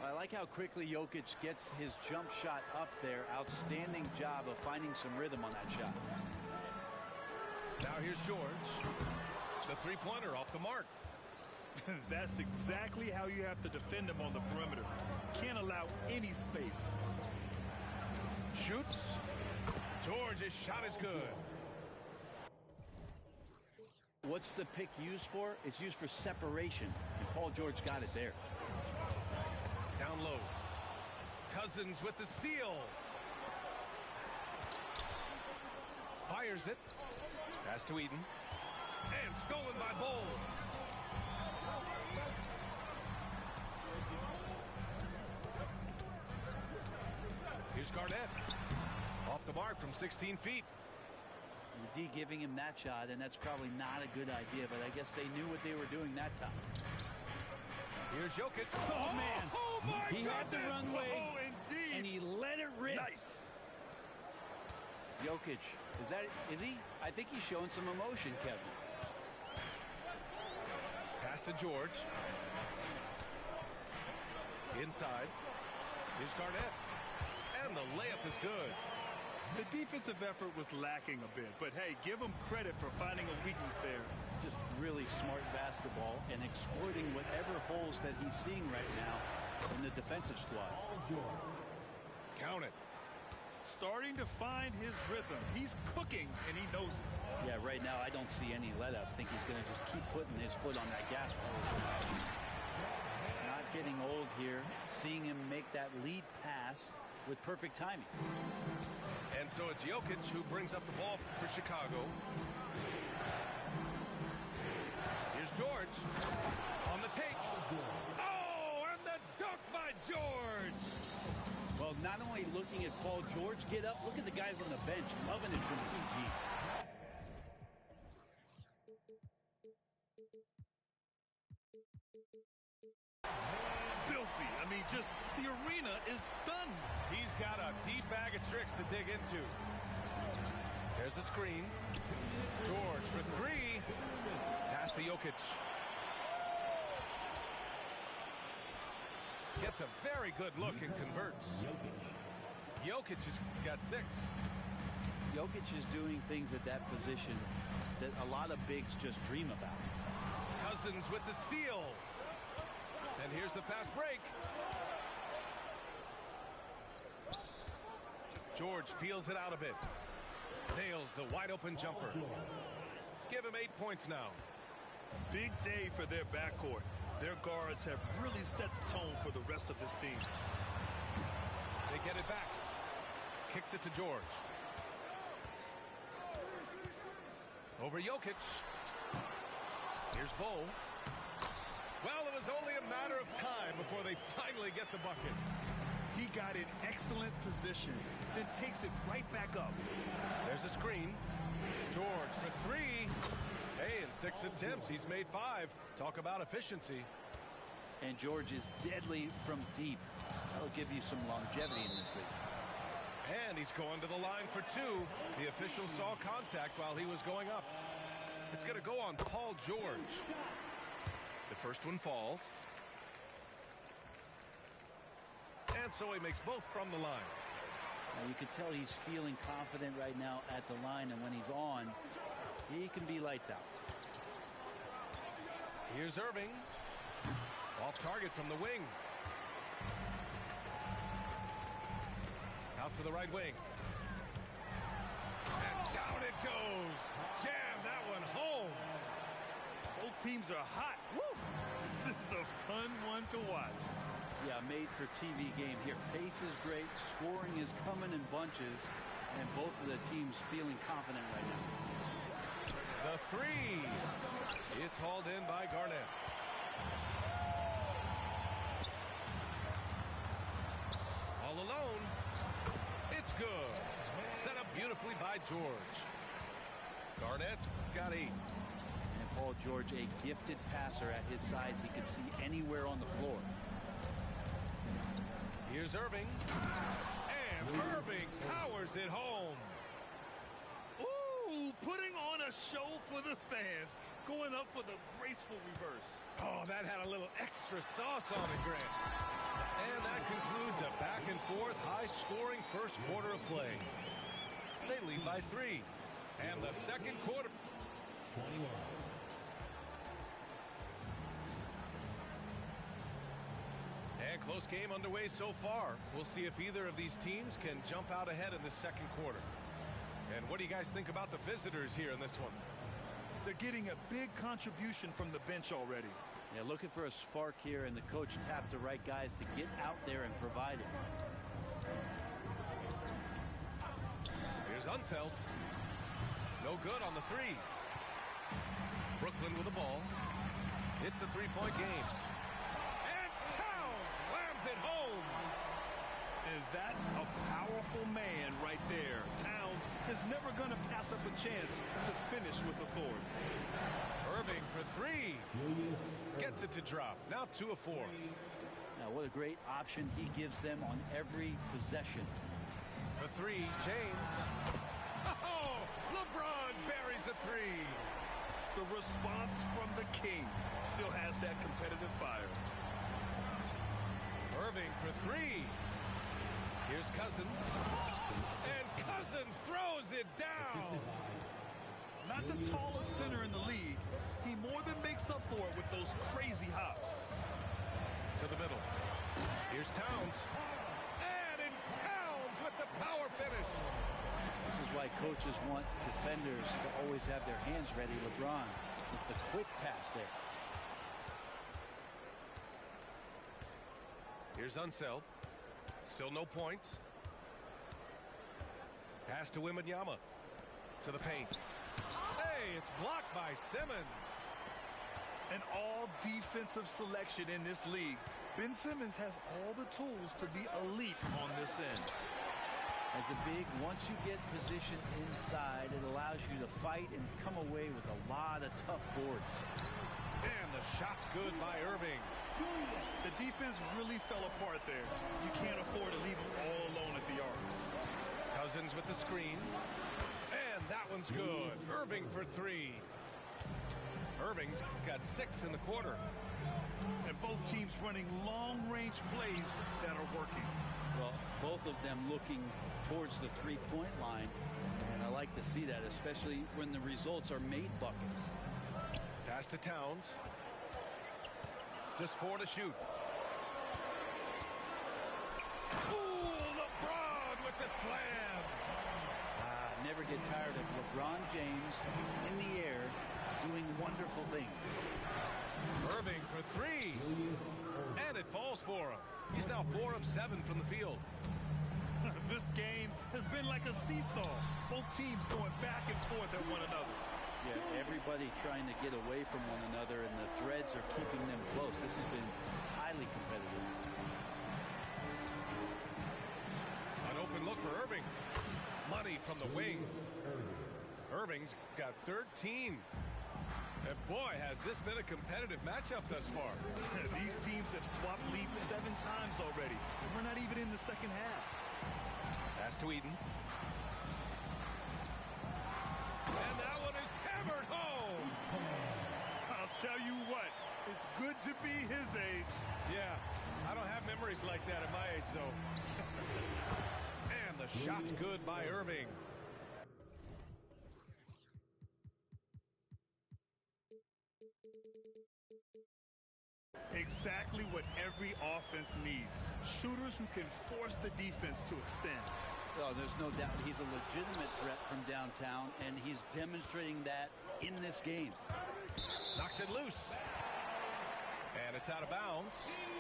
Speaker 9: I like how quickly Jokic gets his jump shot up there. Outstanding job of finding some rhythm on that shot.
Speaker 15: Now here's George. The three-pointer off the mark.
Speaker 16: That's exactly how you have to defend him on the perimeter. Can't allow any space.
Speaker 15: Shoots. George's shot is good.
Speaker 9: What's the pick used for? It's used for separation, and Paul George got it there.
Speaker 15: Down low. Cousins with the steal. Fires it. Pass to Eaton. And stolen by Bol. Here's Garnett. Off the mark from 16 feet.
Speaker 17: The D giving him that shot, and that's probably not a good idea, but I guess they knew what they were doing that time.
Speaker 15: Here's Jokic.
Speaker 17: Oh, man.
Speaker 16: Oh, my
Speaker 17: He had the
Speaker 16: goodness.
Speaker 17: runway,
Speaker 16: Oh, indeed.
Speaker 17: and he let it rip.
Speaker 16: Nice.
Speaker 17: Jokic, is he? I think he's showing some emotion, Kevin.
Speaker 15: Pass to George. Inside. Here's Garnett. And the layup is good.
Speaker 16: The defensive effort was lacking a bit, but hey, give him credit for finding a weakness there.
Speaker 17: Just really smart basketball and exploiting whatever holes that he's seeing right now in the defensive squad.
Speaker 15: Count it.
Speaker 16: Starting to find his rhythm. He's cooking, and he knows it.
Speaker 17: Yeah, right now I don't see any let up. I think he's going to just keep putting his foot on that gas pedal. Not getting old here. Seeing him make that lead pass with perfect timing.
Speaker 15: And so it's Jokic who brings up the ball for Chicago. Here's George on the take. Oh, and the dunk by George.
Speaker 17: Well, not only looking at Paul George get up, look at the guys on the bench loving it from PG.
Speaker 16: Filthy. I mean, just the arena is stunned.
Speaker 15: He's got a deep bag of tricks to dig into. There's a screen. George for three. Pass to Jokic. Gets a very good look and converts. Jokic has got 6.
Speaker 17: Jokic is doing things at that position that a lot of bigs just dream about.
Speaker 15: Cousins with the steal. And here's the fast break. George feels it out a bit. Nails the wide open jumper. Give him 8 points now.
Speaker 16: Big day for their backcourt. Their guards have really set the tone for the rest of this team.
Speaker 15: They get it back. Kicks it to George. Over Jokic. Here's Bo. Well, it was only a matter of time before they finally get the bucket.
Speaker 16: He got in excellent position, then takes it right back up.
Speaker 15: There's a screen. George for 3. Hey, in 6 attempts, he's made 5. Talk about efficiency.
Speaker 17: And George is deadly from deep. That'll give you some longevity in this league.
Speaker 15: And he's going to the line for 2. The official saw contact while he was going up. It's going to go on Paul George. The first one falls. And so he makes both from the line.
Speaker 17: Now you can tell he's feeling confident right now at the line, and when he's on, he can be lights out.
Speaker 15: Here's Irving. Off target from the wing. Out to the right wing. And down it goes. Jam that one home.
Speaker 16: Both teams are hot. Woo! This is a fun one to watch.
Speaker 17: Yeah, made for TV game here. Pace is great. Scoring is coming in bunches. And both of the teams feeling confident right now.
Speaker 15: The 3. It's hauled in by Garnett. All alone. It's good. Set up beautifully by George. Garnett got 8.
Speaker 17: And Paul George, a gifted passer at his size. He could see anywhere on the floor.
Speaker 15: Here's Irving. And Irving powers it home.
Speaker 16: Ooh, putting on a show for the fans. Going up for the graceful reverse.
Speaker 15: Oh, that had a little extra sauce on it, Grant. And that concludes a back-and-forth, high-scoring first quarter of play. They lead by 3. And the second quarter.
Speaker 5: 21.
Speaker 15: And close game underway so far. We'll see if either of these teams can jump out ahead in the second quarter. And what do you guys think about the visitors here in this one?
Speaker 16: They're getting a big contribution from the bench already.
Speaker 17: Yeah, looking for a spark here, and the coach tapped the right guys to get out there and provide it.
Speaker 15: Here's Unseld. No good on the 3. Brooklyn with the ball. It's a 3-point game. And Towns slams it home.
Speaker 16: And that's a powerful man right there. Towns is never going to pass up a chance to finish with authority.
Speaker 15: Irving for three. Gets it to drop. Now 2 of 4.
Speaker 17: Now, what a great option he gives them on every possession.
Speaker 15: For three, James. Oh, LeBron buries a three.
Speaker 16: The response from the king still has that competitive fire.
Speaker 15: Irving for three. Here's Cousins. And Cousins throws it down.
Speaker 16: Not the tallest center in the league. He more than makes up for it with those crazy hops.
Speaker 15: To the middle. Here's Towns. And it's Towns with the power finish.
Speaker 17: This is why coaches want defenders to always have their hands ready. LeBron with the quick pass there.
Speaker 15: Here's Unseld. Still no points. Pass to Wembanyama. To the paint. Hey, it's blocked by Simmons.
Speaker 16: An all-defensive selection in this league. Ben Simmons has all the tools to be elite on this end.
Speaker 17: As a big, once you get positioned inside, it allows you to fight and come away with a lot of tough boards.
Speaker 15: And the shot's good by Irving.
Speaker 16: The defense really fell apart there. You can't afford to leave them all alone at the arc.
Speaker 15: Cousins with the screen. And that one's good. Irving for three. Irving's got 6 in the quarter.
Speaker 16: And both teams running long-range plays that are working.
Speaker 17: Well, both of them looking towards the three-point line. And I like to see that, especially when the results are made buckets.
Speaker 15: Pass to Towns. Just 4 to shoot. Ooh, LeBron with the slam.
Speaker 17: Never get tired of LeBron James in the air doing wonderful things.
Speaker 15: Irving for three. And it falls for him. He's now 4 of 7 from the field.
Speaker 16: This game has been like a seesaw. Both teams going back and forth at one another.
Speaker 17: Yeah, everybody trying to get away from one another, and the threads are keeping them close. This has been highly competitive.
Speaker 15: An open look for Irving. Money from the wing. Irving's got 13. And boy, has this been a competitive matchup thus far.
Speaker 16: These teams have swapped leads 7 times already. We're not even in the second half.
Speaker 15: Pass to Eden. And that one is hammered home.
Speaker 16: I'll tell you what, it's good to be his age.
Speaker 15: Yeah, I don't have memories like that at my age, though. And the shot's good by Irving.
Speaker 16: Exactly what every offense needs. Shooters who can force the defense to extend.
Speaker 17: Well, there's no doubt he's a legitimate threat from downtown, and he's demonstrating that in this game.
Speaker 15: Knocks it loose. And it's out of bounds.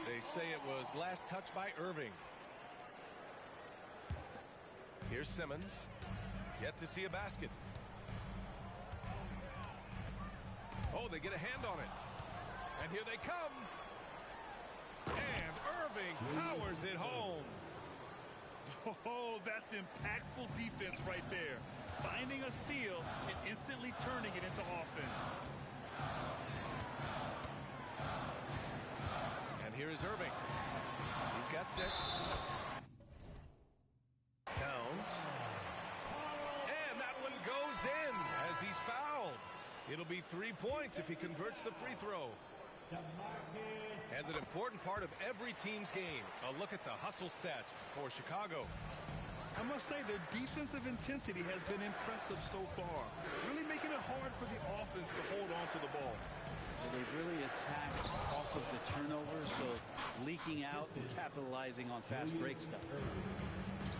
Speaker 15: They say it was last touched by Irving. Here's Simmons. Yet to see a basket. Oh, they get a hand on it. And here they come. And Irving powers it home.
Speaker 16: Oh, that's impactful defense right there. Finding a steal and instantly turning it into offense.
Speaker 15: And here is Irving. He's got 6. Towns. And that one goes in as he's fouled. It'll be 3 points if he converts the free throw. And an important part of every team's game. A look at the hustle stats for Chicago.
Speaker 16: I must say their defensive intensity has been impressive so far. Really making it hard for the offense to hold on to the ball.
Speaker 17: So they've really attacked off of the turnovers, so leaking out and capitalizing on fast break stuff.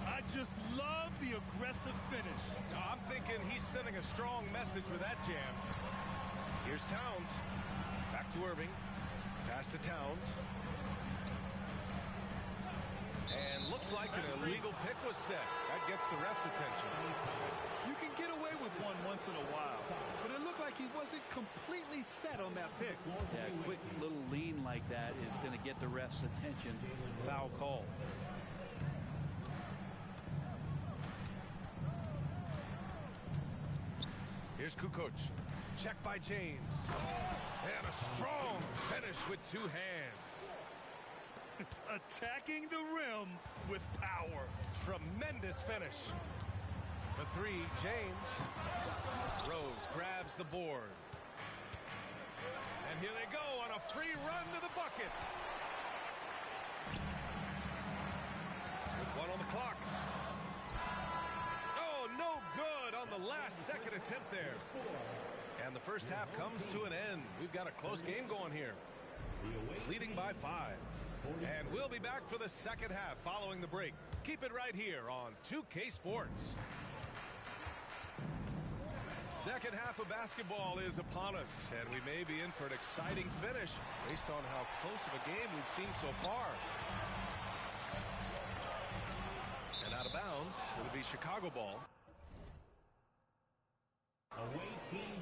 Speaker 16: I just love the aggressive finish.
Speaker 15: I'm thinking he's sending a strong message with that jam. Here's Towns. Back to Irving. Pass to Towns. And looks like an illegal pick was set. That gets the ref's attention.
Speaker 16: You can get away with one once in a while, but it looked like he wasn't completely set on that pick.
Speaker 17: Yeah, a quick little lean like that is going to get the ref's attention. Foul call.
Speaker 15: Here's Kukoc. Check by James. And a strong finish with two hands.
Speaker 16: Attacking the rim with power.
Speaker 15: Tremendous finish. The three, James. Rose grabs the board. And here they go on a free run to the bucket. With one on the clock. Oh, no good on the last second attempt there. And the first half comes to an end. We've got a close game going here. Leading by 5. And we'll be back for the second half following the break. Keep it right here on 2K Sports. Second half of basketball is upon us, and we may be in for an exciting finish based on how close of a game we've seen so far. And out of bounds, it'll be Chicago ball.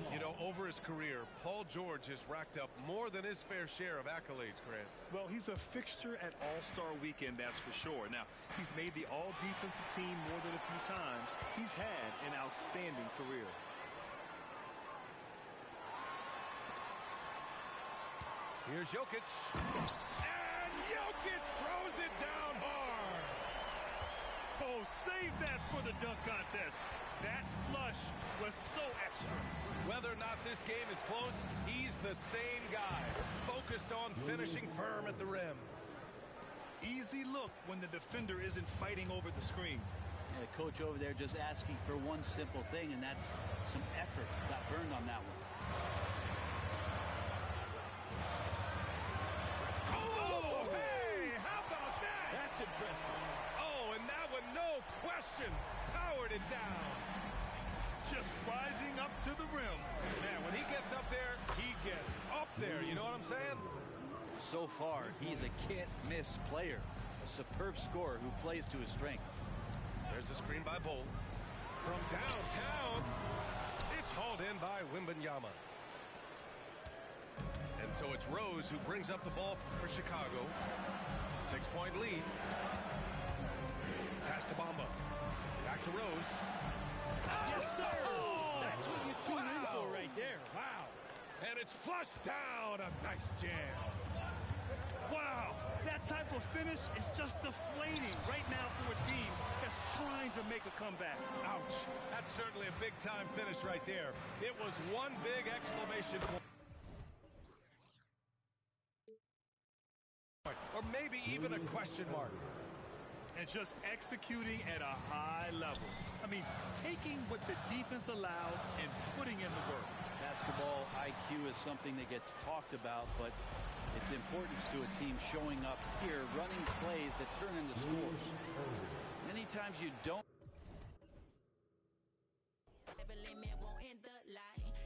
Speaker 15: You know, over his career, Paul George has racked up more than his fair share of accolades, Grant.
Speaker 16: Well, he's a fixture at All-Star Weekend, that's for sure. Now, he's made the All-Defensive team more than a few times. He's had an outstanding career.
Speaker 15: Here's Jokic. And Jokic throws it down hard.
Speaker 16: Oh, save that for the dunk contest. That flush was so extra.
Speaker 15: Whether or not this game is close, he's the same guy, focused on finishing firm at the rim.
Speaker 16: Easy look when the defender isn't fighting over the screen.
Speaker 17: Yeah, the coach over there just asking for one simple thing, and that's some effort. Got burned on that one.
Speaker 15: Oh, hey, how about that?
Speaker 17: That's impressive.
Speaker 15: Oh, and that one, no question, powered it down.
Speaker 16: Just rising up to the rim.
Speaker 15: Man, when he gets up there, he gets up there. You know what I'm saying?
Speaker 17: So far, he's a can't-miss player. A superb scorer who plays to his strength.
Speaker 15: There's a screen by Bull. From downtown, it's hauled in by Wembanyama. And so it's Rose who brings up the ball for Chicago. 6-point lead. Pass to Bamba. Back to Rose.
Speaker 17: Yes, sir!
Speaker 15: Oh,
Speaker 17: that's what you tune in for right there. Wow.
Speaker 15: And it's flushed down. A nice jam.
Speaker 16: Wow, that type of finish is just deflating right now for a team that's trying to make a comeback.
Speaker 15: Ouch. That's certainly a big-time finish right there. It was one big exclamation point. Or maybe even a question mark.
Speaker 16: And just executing at a high level. I mean, taking what the defense allows and putting in the work.
Speaker 17: Basketball IQ is something that gets talked about, but its importance to a team showing up here, running plays that turn into scores. Many times you don't.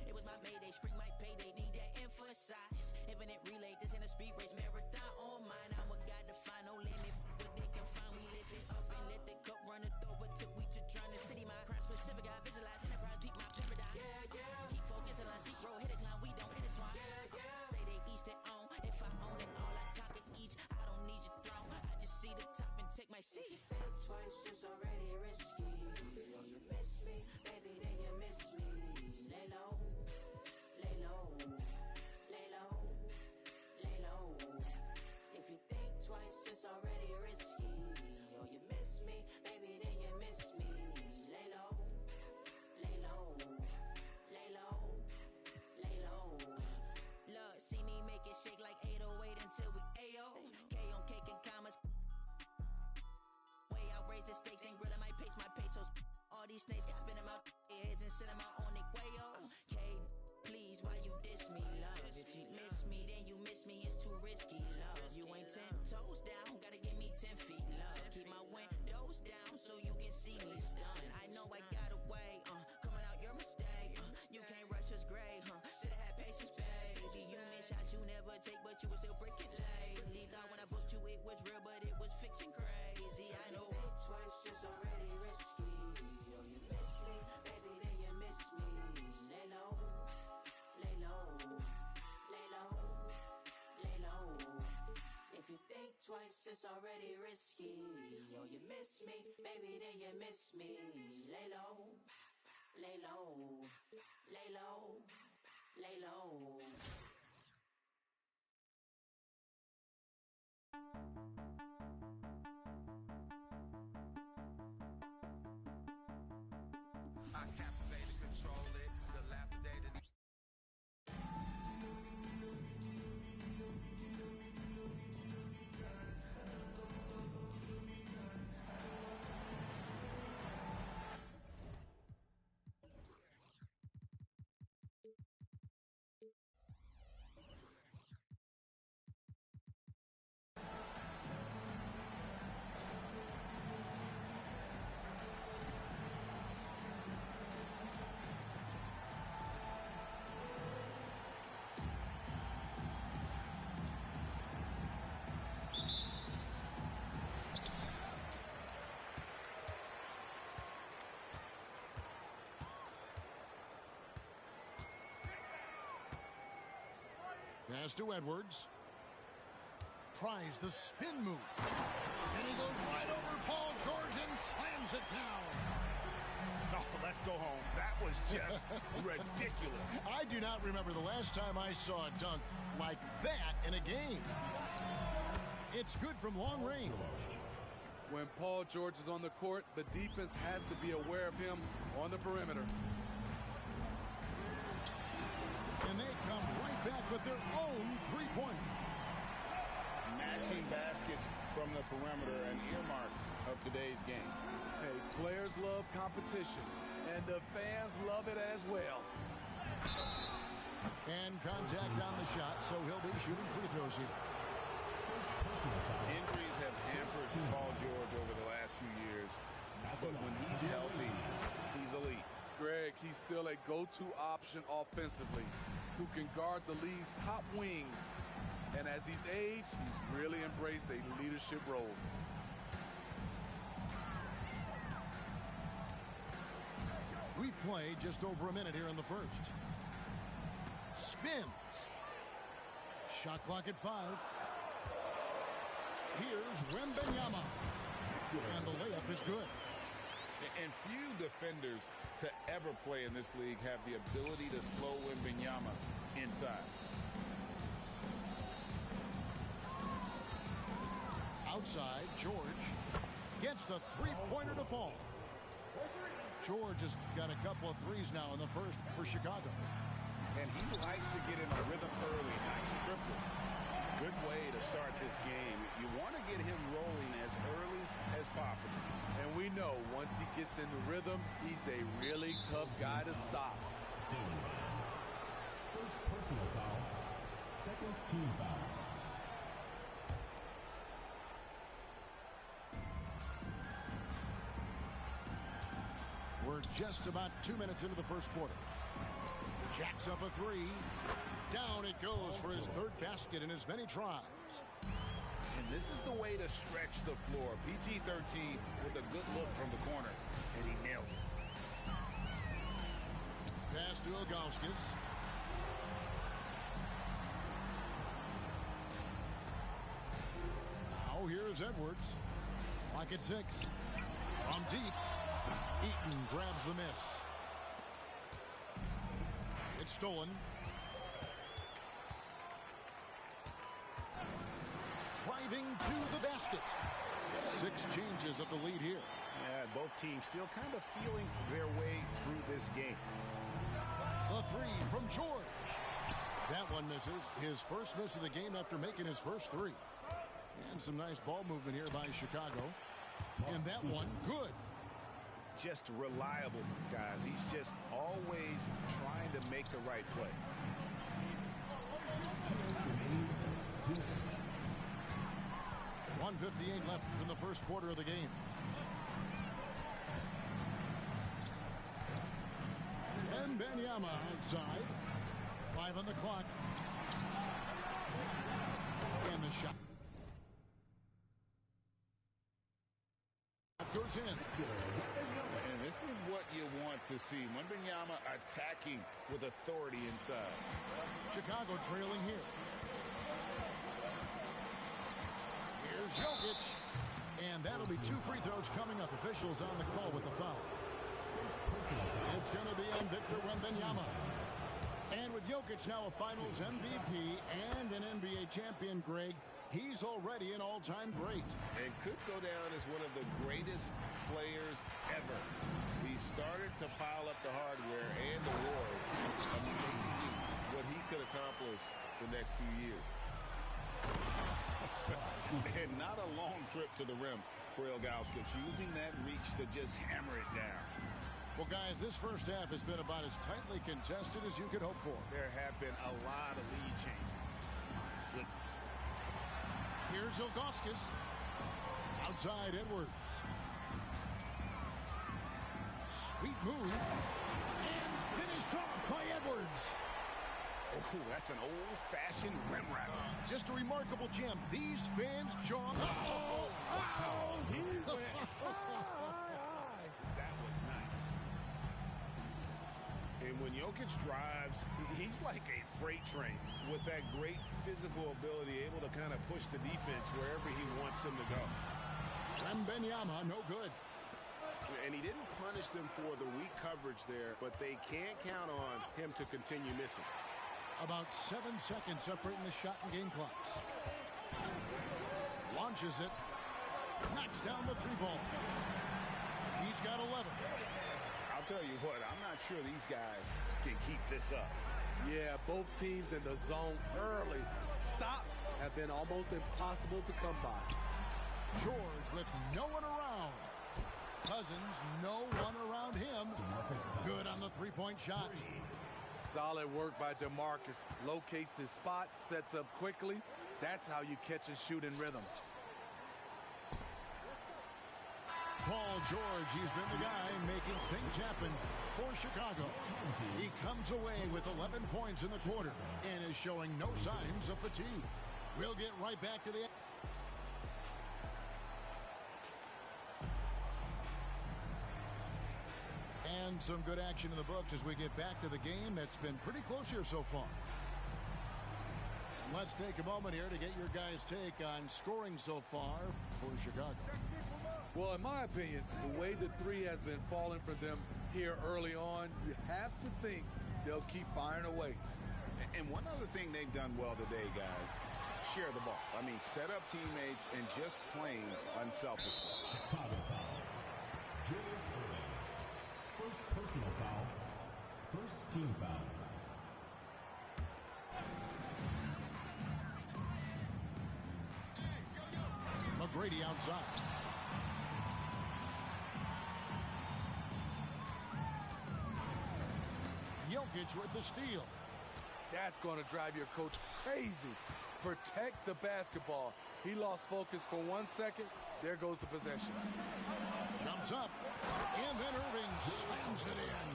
Speaker 18: It was my mayday, spring my payday, need that emphasize. Infinite relay, this in a speed race, marathon on mine. I'm a guy to find no limit, but they can find we lift it up and let the cup run it over till we to trying to city my crime specific. I visualize enterprise, peak my paradigm. Yeah, yeah. Keep focus and I seek road, hit a climb, we don't intertwine. Yeah, yeah. Say they each their own. If I own it all, I conquer each. I don't need your throne. I just see the top and take my seat. Think twice, it's already risky. Yo, you miss me, baby, then you miss me. Lay low, lay low, lay low, lay low. If you think twice, it's already risky. Yo, you miss me, baby, then you miss me. Lay low, lay low, lay low, lay low. Look, see me make it shake like 808 until we AO. K on cake and commas. Way outrageous the stakes, ain't grilling my pace, my pesos. All these snakes got venom out their heads and send them out on their way, oh. K, please, why you diss me, love? If you miss me, then you miss me, it's too risky, love. You ain't 10 toes down, gotta give me 10 feet, love. Keep my windows down so you can see me stunned. I know I got away, coming out your mistake, you can't rush us gray, should've had patience, baby. You missed shots you never take, but you were still breaking late. Thought when I booked you it was real, but it was fiction crazy. I know. Think twice, it's already risky. Yo, you miss me, baby, then you miss me. Lay low, lay low, lay low, lay low. If you think twice, it's already risky. Yo, you miss me, baby, then you miss me. Lay low, lay low. Lay low, lay low.
Speaker 11: I captivated, control it, dilapidated.
Speaker 1: Pass to Edwards. Tries the spin move. And he goes right over Paul George and slams it down.
Speaker 4: Oh, let's go home. That was just ridiculous.
Speaker 1: I do not remember the last time I saw a dunk like that in a game. It's good from long range.
Speaker 3: When Paul George is on the court, the defense has to be aware of him on the perimeter.
Speaker 1: And they come right back with their own three-pointer.
Speaker 2: Matching baskets from the perimeter, an earmark of today's game.
Speaker 3: Hey, players love competition, and the fans love it as well.
Speaker 1: And contact on the shot, so he'll be shooting free throws here.
Speaker 2: Injuries have hampered Paul George over the last few years, but when he's healthy, he's elite.
Speaker 3: Greg, he's still a go-to option offensively who can guard the league's top wings. And as he's aged, he's really embraced a leadership role.
Speaker 1: We play just over a minute here in the first. Spins. Shot clock at 5. Here's Wembanyama. And the layup is good.
Speaker 2: And few defenders to ever play in this league have the ability to slow Wembanyama inside.
Speaker 1: Outside, George gets the three-pointer to fall. George has got a couple of threes now in the first for Chicago.
Speaker 2: And he likes to get in a rhythm early. Nice triple. Good way to start this game. You want to get him rolling as early as possible.
Speaker 3: And we know once he gets in the rhythm, he's a really tough guy to stop.
Speaker 5: First personal foul. Second team foul.
Speaker 1: We're just about 2 minutes into the first quarter. Jacks up a three. Down it goes for his third basket in as many tries.
Speaker 2: And this is the way to stretch the floor. PG-13 with a good look from the corner, and he nails it.
Speaker 1: Pass to Ilgauskas. Now here's Edwards. Clock at 6. From deep. Eaton grabs the miss. It's stolen. Driving to the basket. 6 changes of the lead here.
Speaker 4: Yeah, both teams still kind of feeling their way through this game.
Speaker 1: A three from George. That one misses. His first miss of the game after making his first 3. And some nice ball movement here by Chicago. And that one, good.
Speaker 4: Just reliable, guys. He's just always trying to make the right play.
Speaker 1: 1:58 left in the first quarter of the game. And Wembanyama outside. 5 on the clock. And the shot goes in.
Speaker 2: And this is what you want to see. Wembanyama attacking with authority inside.
Speaker 1: Chicago trailing here. Here's Jokic. And that'll be 2 free throws coming up. Officials on the call with the foul. It's going to be on Victor Wembanyama. And with Jokic now a Finals MVP and an NBA champion, Greg, he's already an all-time great.
Speaker 2: And could go down as one of the greatest players ever. He started to pile up the hardware and the awards. Amazing what he could accomplish the next few years. And not a long trip to the rim for Ilgauskas, using that reach to just hammer it down.
Speaker 1: Well, guys, this first half has been about as tightly contested as you could hope for.
Speaker 4: There have been a lot of lead changes. Goodness.
Speaker 1: Here's Ilgauskas. Outside Edwards. Sweet move. And finished off by Edwards.
Speaker 4: Oh, that's an old-fashioned rim wrap.
Speaker 1: Just a remarkable gem. These fans jaw.
Speaker 3: Oh, he went.
Speaker 4: That was nice. And when Jokic drives, he's like a freight train with that great physical ability, able to kind of push the defense wherever he wants them to go.
Speaker 1: Wembanyama, no good.
Speaker 2: And he didn't punish them for the weak coverage there, but they can't count on him to continue missing.
Speaker 1: About 7 seconds separating the shot and game clocks. Launches it. Knocks down the three ball. He's got 11.
Speaker 4: I'll tell you what, I'm not sure these guys can keep this up.
Speaker 3: Yeah, both teams in the zone early. Stops have been almost impossible to come by.
Speaker 1: George with no one around. Cousins, no one around him. Good on the three-point shot.
Speaker 3: Solid work by DeMarcus. Locates his spot, sets up quickly. That's how you catch and shoot in rhythm.
Speaker 1: Paul George, he's been the guy making things happen for Chicago. He comes away with 11 points in the quarter and is showing no signs of fatigue. We'll get right back to the... And some good action in the books as we get back to the game that's been pretty close here so far. And let's take a moment here to get your guys' take on scoring so far for Chicago.
Speaker 3: Well, in my opinion, the way the three has been falling for them here early on, you have to think they'll keep firing away.
Speaker 4: And one other thing they've done well today, guys, share the ball. I mean, set up teammates and just playing unselfishly.
Speaker 5: Chicago foul. Julius Erving. First personal foul. First team foul.
Speaker 1: McGrady outside. Jokic with the steal.
Speaker 3: That's going to drive your coach crazy. Protect the basketball. He lost focus for 1 second. There goes the possession.
Speaker 1: Jumps up. And then Irving slams it in.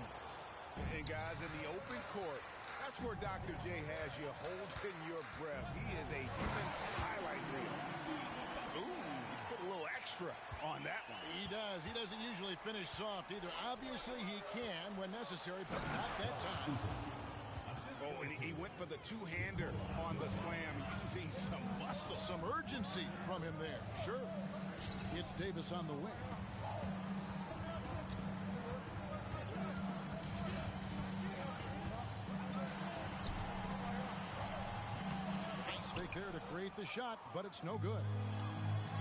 Speaker 4: And guys, in the open court, that's where Dr. J has you holding your breath. He is a highlight reel. Ooh, put a little extra on that one.
Speaker 1: He does. He doesn't usually finish soft either. Obviously, he can when necessary, but not that time.
Speaker 4: Oh, and he went for the two-hander on the slam, using some muscle.
Speaker 1: Some urgency from him there. Sure. It's Davis on the wing. Nice fake there to create the shot, but it's no good.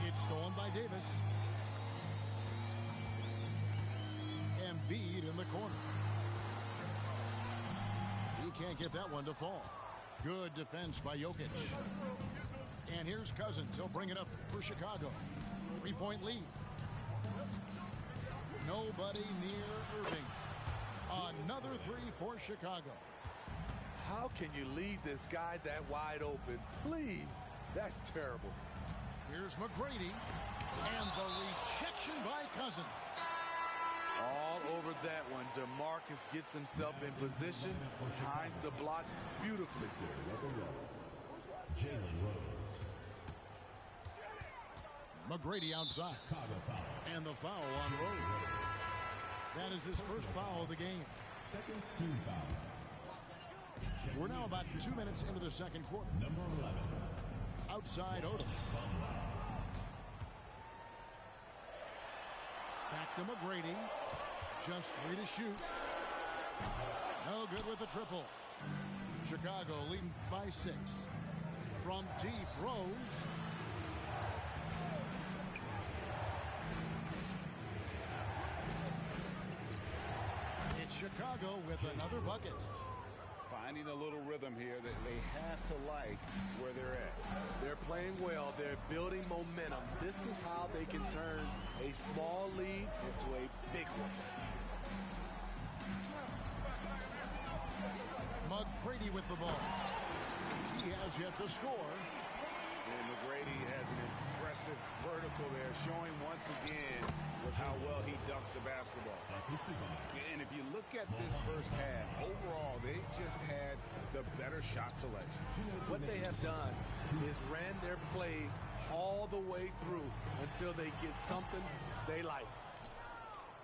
Speaker 1: It's stolen by Davis. Embiid in the corner. He can't get that one to fall. Good defense by Jokic. And here's Cousins. He'll bring it up for Chicago. 3-point lead. Nobody near Irving. Another three for Chicago.
Speaker 3: How can you leave this guy that wide open? Please. That's terrible.
Speaker 1: Here's McGrady. And the rejection by Cousins.
Speaker 3: All over that one. DeMarcus gets himself in position, times the block beautifully.
Speaker 5: Jalen Rose.
Speaker 1: McGrady outside.
Speaker 5: Chicago foul.
Speaker 1: And the foul on Rose. That is his first foul of the game.
Speaker 5: Second team foul.
Speaker 1: We're now about 2 minutes into the second quarter.
Speaker 5: Number 11.
Speaker 1: Outside Odom. Back to McGrady. Just 3 to shoot. No good with the triple. Chicago leading by 6. From deep, Rose. It's Chicago with another bucket.
Speaker 4: Finding a little rhythm here that they have to like where they're at.
Speaker 3: They're playing well. They're building momentum. This is how they can turn a small lead into a big one.
Speaker 1: McGrady with the ball. He has yet to score.
Speaker 2: And McGrady has an impressive vertical there, showing once again how well he dunks the basketball. And if you look at this first half, overall, they've just had the better shot selection.
Speaker 3: What they have done is ran their plays all the way through until they get something they like.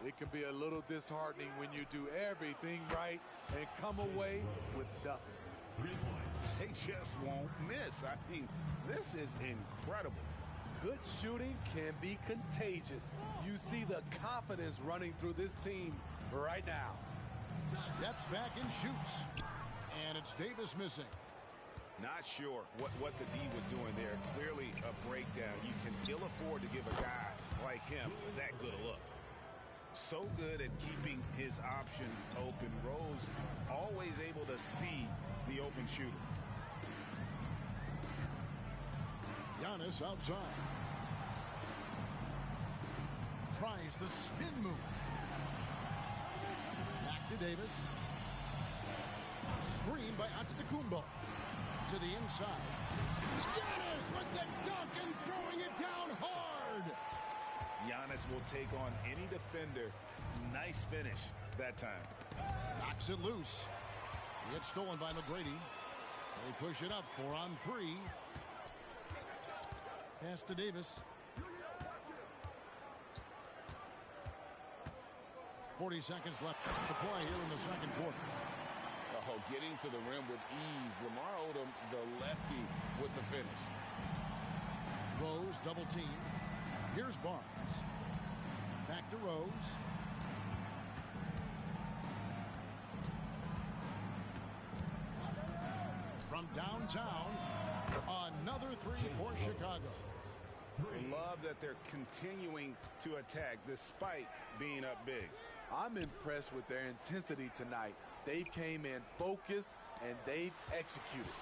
Speaker 3: It can be a little disheartening when you do everything right and come away with nothing.
Speaker 5: 3 points.
Speaker 2: They just won't miss. I mean, this is incredible.
Speaker 3: Good shooting can be contagious. You see the confidence running through this team right now.
Speaker 1: Steps back and shoots. And it's Davis missing.
Speaker 2: Not sure what the D was doing there. Clearly a breakdown. You can ill afford to give a guy like him that good a look. So good at keeping his options open. Rose always able to see the open shooter.
Speaker 1: Giannis outside. Tries the spin move. Back to Davis. Screen by Antetokounmpo. To the inside. Giannis with the dunk and throwing it down hard.
Speaker 2: Giannis will take on any defender. Nice finish that time.
Speaker 1: Knocks it loose. It's stolen by McGrady. They push it up 4 on 3. Pass to Davis. 40 seconds left to play here in the second quarter.
Speaker 2: Oh, getting to the rim with ease. Lamar Odom, the lefty, with the finish.
Speaker 1: Rose double team. Here's Barnes. Back to Rose. From downtown, another 3 for Chicago.
Speaker 2: Love that they're continuing to attack despite being up big.
Speaker 3: I'm impressed with their intensity tonight. They came in focused and they've executed.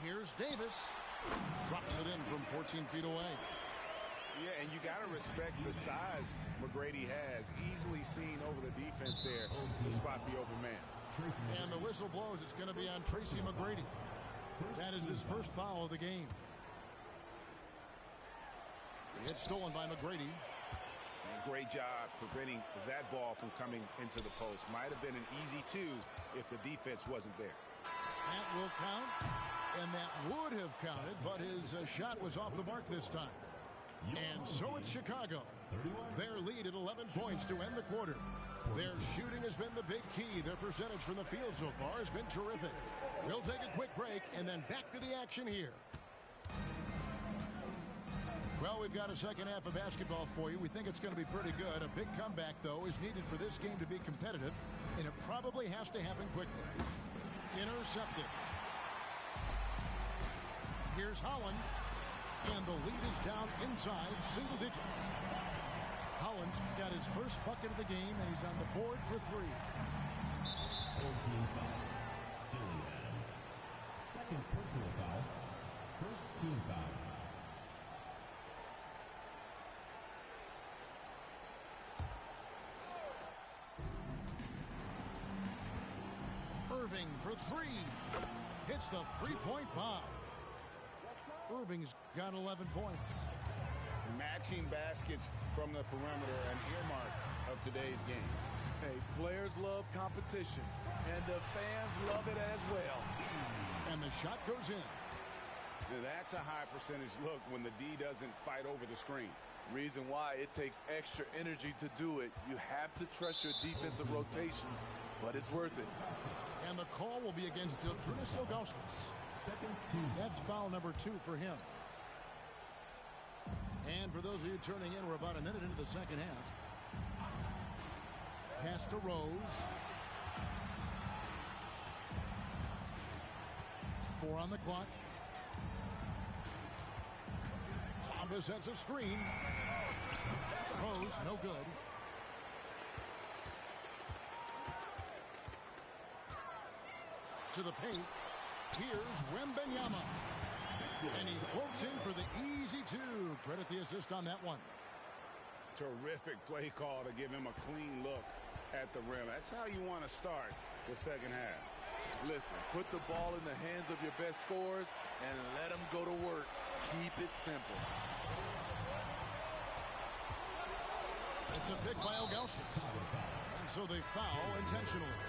Speaker 1: Here's Davis. Drops it in from 14 feet away.
Speaker 2: Yeah, and you got to respect the size McGrady has. Easily seen over the defense there to spot the open man.
Speaker 1: And the whistle blows. It's going to be on Tracy McGrady. That is his first foul of the game. It's stolen by McGrady.
Speaker 2: And great job preventing that ball from coming into the post. Might have been an easy 2 if the defense wasn't there.
Speaker 1: That will count, and that would have counted, but his shot was off the mark this time. And so it's Chicago. Their lead at 11 points to end the quarter. Their shooting has been the big key. Their percentage from the field so far has been terrific. We'll take a quick break and then back to the action here. Well, we've got a second half of basketball for you. We think it's going to be pretty good. A big comeback, though, is needed for this game to be competitive, and it probably has to happen quickly. Intercepted. Here's Holland, and the lead is down inside single digits. Holland's got his first bucket of the game, and he's on the board for 3.
Speaker 5: Dillingham. Second personal foul. First team foul.
Speaker 1: Irving for 3. Hits the 3-point bomb. Irving's got 11 points.
Speaker 2: Matching baskets from the perimeter, an earmark of today's game.
Speaker 3: Hey, players love competition, and the fans love it as well.
Speaker 1: And the shot goes in.
Speaker 2: Now that's a high percentage look when the D doesn't fight over the screen.
Speaker 3: Reason why it takes extra energy to do it. You have to trust your defensive rotations, but it's worth it.
Speaker 1: And the call will be against Zydrunas Ilgauskas. That's foul number 2 for him. And for those of you turning in, we're about a minute into the second half. Pass to Rose. 4 on the clock. Bamba sets a screen. Rose, no good. To the paint. Here's Wembanyama. And he floats in for the easy 2. Credit the assist on that one.
Speaker 4: Terrific play call to give him a clean look at the rim. That's how you want to start the second half.
Speaker 3: Listen, put the ball in the hands of your best scorers and let them go to work. Keep it simple.
Speaker 1: It's a pick by Ilgauskas. And so they foul intentionally.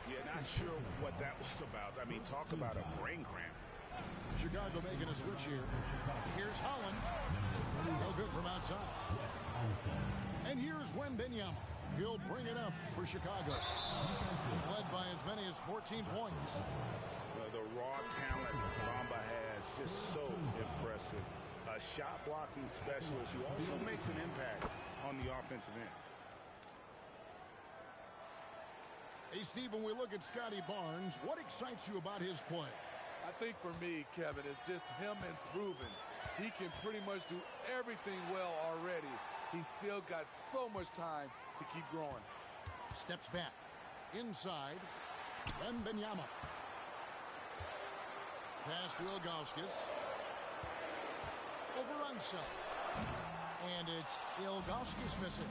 Speaker 4: Yeah, not sure what that was about. I mean, talk about a brain cramp.
Speaker 1: Chicago making a switch here. Here's Holland. No good from outside. And here's Wembanyama. He'll bring it up for Chicago. Led by as many as 14 points.
Speaker 4: The raw talent Bamba has, just so impressive. A shot blocking specialist who also makes an impact on the offensive end.
Speaker 1: Hey, Steve, when we look at Scotty Barnes, what excites you about his play?
Speaker 3: I think for me, Kevin, it's just him improving. He can pretty much do everything well already. He's still got so much time to keep growing.
Speaker 1: Steps back. Inside. Wembanyama. Pass to Ilgauskas. Over Unseld. And it's Ilgauskas missing.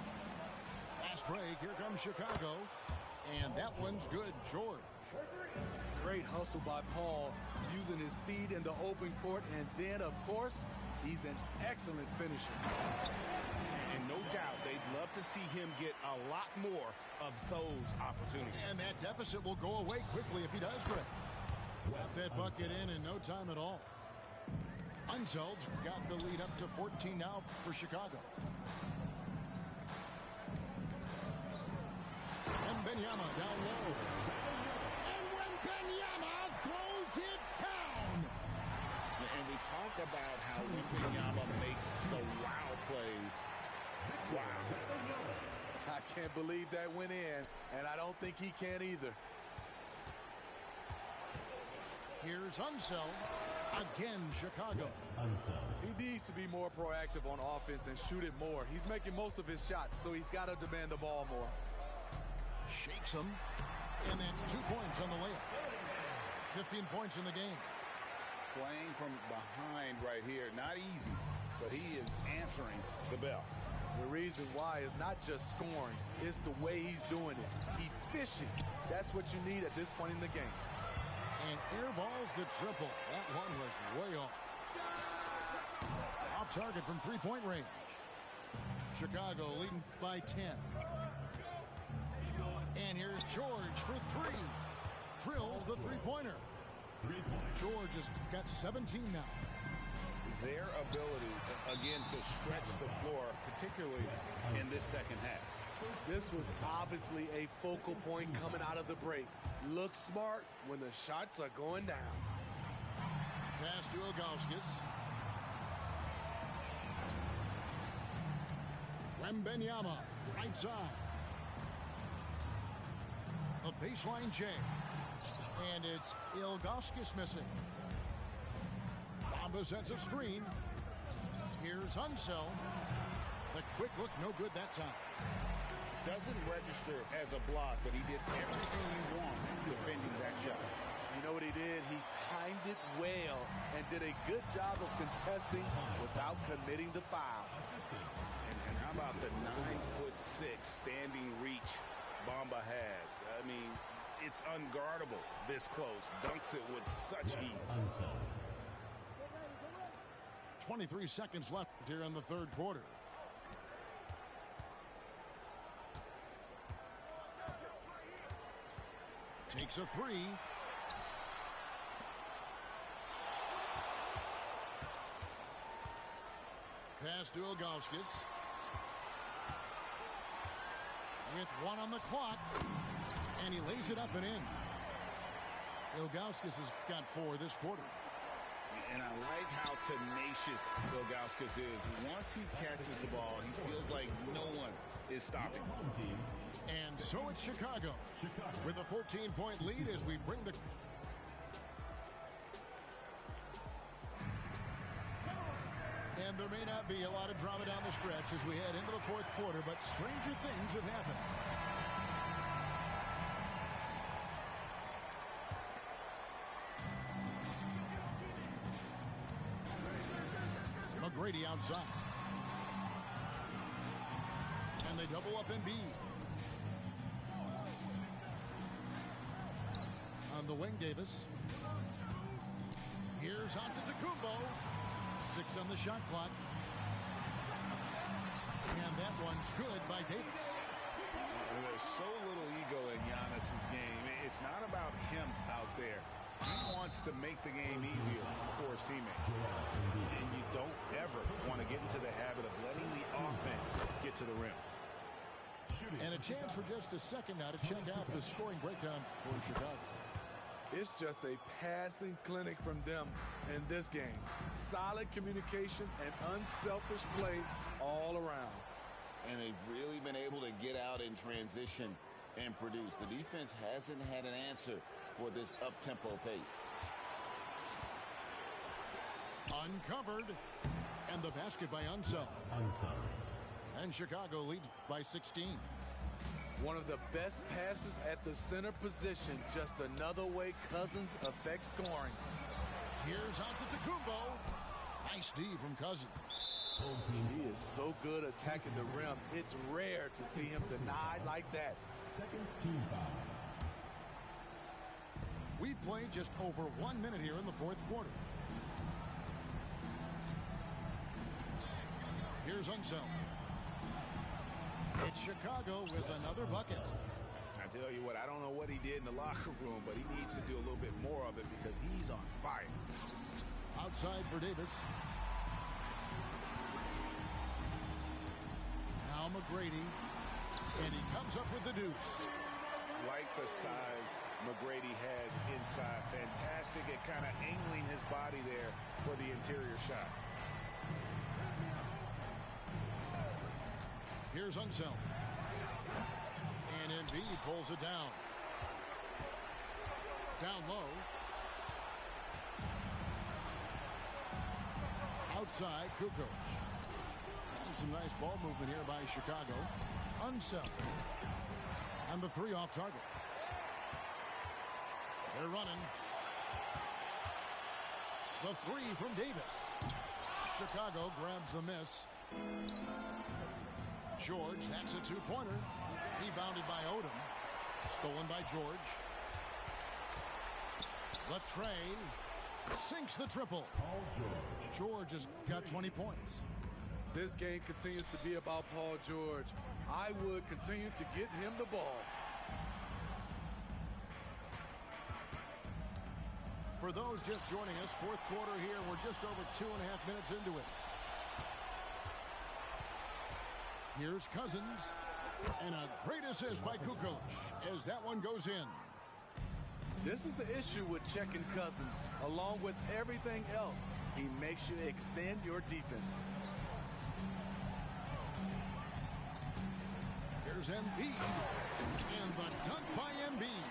Speaker 1: Fast break. Here comes Chicago. And that one's good. George.
Speaker 3: Great hustle by Paul, using his speed in the open court. And then, of course, he's an excellent finisher.
Speaker 4: And no doubt they'd love to see him get a lot more of those opportunities.
Speaker 1: And that deficit will go away quickly if he does, Greg. Got that bucket in no time at all. Unseld's got the lead up to 14 now for Chicago. Wembanyama down low. And Wembanyama throws it down.
Speaker 4: And we talk about how Wembanyama makes the wow plays. Wow.
Speaker 3: I can't believe that went in, and I don't think he can either.
Speaker 1: Here's Unseld. Again, Chicago.
Speaker 3: He needs to be more proactive on offense and shoot it more. He's making most of his shots, so he's got to demand the ball more.
Speaker 1: Shakes him. And that's 2 points on the layup. 15 points in the game.
Speaker 4: Playing from behind right here. Not easy, but he is answering the bell.
Speaker 3: The reason why is not just scoring. It's the way he's doing it. Efficient. That's what you need at this point in the game.
Speaker 1: And airballs the triple. That one was way off. Off target from three-point range. Chicago leading by 10. And here's George for 3. Drills the three-pointer. George has got 17 now.
Speaker 4: Their ability, again, to stretch the floor, particularly in this second half.
Speaker 3: This was obviously a focal point coming out of the break. Look smart when the shots are going down.
Speaker 1: Pass to Ilgauskas. Wembanyama, right side. A baseline J. And it's Ilgauskas missing. Bamba sets a screen. Here's Unseld. The quick look, no good that time.
Speaker 4: Doesn't register as a block, but he did everything you want defending that shot.
Speaker 3: You know what he did? He timed it well and did a good job of contesting without committing the foul.
Speaker 4: And how about the 9'6" standing reach Bamba has? I mean, it's unguardable this close. Dunks it with such ease.
Speaker 1: 23 seconds left here in the third quarter. Takes a 3. Pass to Ilgauskas. With 1 on the clock. And he lays it up and in. Ilgauskas has got 4 this quarter.
Speaker 4: And I like how tenacious Ilgauskas is. Once he catches the ball, he feels like no one is stopping.
Speaker 1: And so it's Chicago with a 14-point lead as we bring the... And there may not be a lot of drama down the stretch as we head into the fourth quarter, but stranger things have happened. McGrady outside. And they double up Embiid. On the wing, Davis. Here's Antetokounmpo. 6 on the shot clock. And that one's good by Davis.
Speaker 4: There's so little ego in Giannis's game. It's not about him out there. He wants to make the game easier for his teammates. And you don't ever want to get into the habit of letting the offense get to the rim.
Speaker 1: And a chance for just a second now to check out the scoring breakdown for Chicago.
Speaker 3: It's just a passing clinic from them in this game. Solid communication and unselfish play all around.
Speaker 4: And they've really been able to get out in transition and produce. The defense hasn't had an answer for this up-tempo pace.
Speaker 1: Uncovered. And the basket by Unseld. And Chicago leads by 16.
Speaker 3: One of the best passes at the center position. Just another way Cousins affects scoring.
Speaker 1: Here's Antetokounmpo. Nice D from Cousins.
Speaker 3: He is so good attacking the rim. It's rare to see him denied like that.
Speaker 5: Second team foul.
Speaker 1: We played just over 1 minute here in the fourth quarter. Here's Unseld. It's Chicago with another bucket.
Speaker 4: I tell you what, I don't know what he did in the locker room, but he needs to do a little bit more of it because he's on fire.
Speaker 1: Outside for Davis. Now McGrady. And he comes up with the deuce.
Speaker 4: Like the size McGrady has inside. Fantastic at kind of angling his body there for the interior shot.
Speaker 1: Here's Unseld. And Embiid pulls it down. Down low. Outside, Kukoc. And some nice ball movement here by Chicago. Unseld. And the 3 off target. They're running. The 3 from Davis. Chicago grabs the miss. George, that's a 2-pointer. Rebounded by Odom. Stolen by George. Latrey sinks the triple.
Speaker 5: Paul George.
Speaker 1: George has got 20 points.
Speaker 3: This game continues to be about Paul George. I would continue to get him the ball.
Speaker 1: For those just joining us, fourth quarter here. We're just over 2.5 minutes into it. Here's Cousins. And a great assist by Kukoc as that one goes in.
Speaker 3: This is the issue with checking Cousins. Along with everything else, he makes you extend your defense.
Speaker 1: Here's Embiid. And the dunk by Embiid.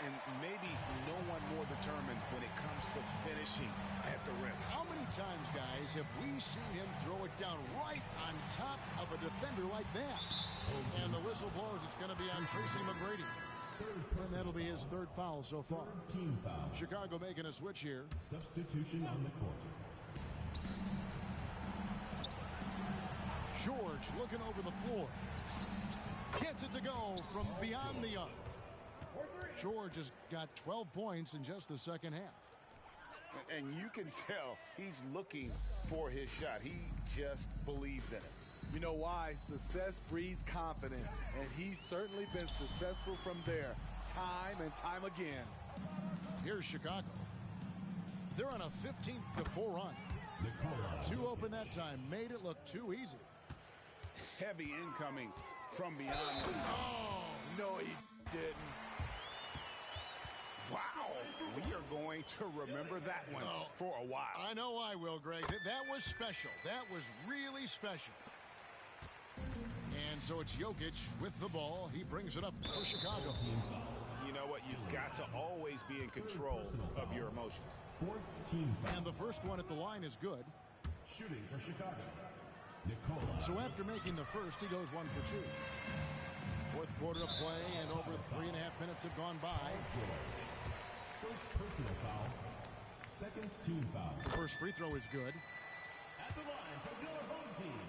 Speaker 4: And maybe no one more determined when it comes to finishing at the rim.
Speaker 1: How many times, guys, have we seen him throw it down right on top of a defender like that? And the whistle blows. It's going to be on Tracy McGrady. And that'll be his 3rd foul so far.
Speaker 5: Team foul.
Speaker 1: Chicago making a switch here.
Speaker 5: Substitution on the court.
Speaker 1: George looking over the floor. Gets it to go from beyond the arc. George has got 12 points in just the second half.
Speaker 4: And you can tell he's looking for his shot. He just believes in it.
Speaker 3: You know why? Success breeds confidence, and he's certainly been successful from there, time and time again.
Speaker 1: Here's Chicago. They're on a 15-4 run. 2 open that time, made it look too easy.
Speaker 4: Heavy incoming from beyond.
Speaker 3: Oh, no, he didn't.
Speaker 4: Wow, we are going to remember that one for a while.
Speaker 1: I know I will, Greg. That was special. That was really special. And And so it's Jokic with the ball. He brings it up for Chicago.
Speaker 4: You know what? You've got to always be in control of your emotions.
Speaker 1: And the first one at the line is good.
Speaker 5: Shooting for Chicago, Nikola.
Speaker 1: So after making the first, he goes 1 for 2. Fourth quarter of play, and over 3.5 minutes have gone by.
Speaker 5: First personal foul. Second team foul.
Speaker 1: The first free throw is good.
Speaker 5: At the line for your home team,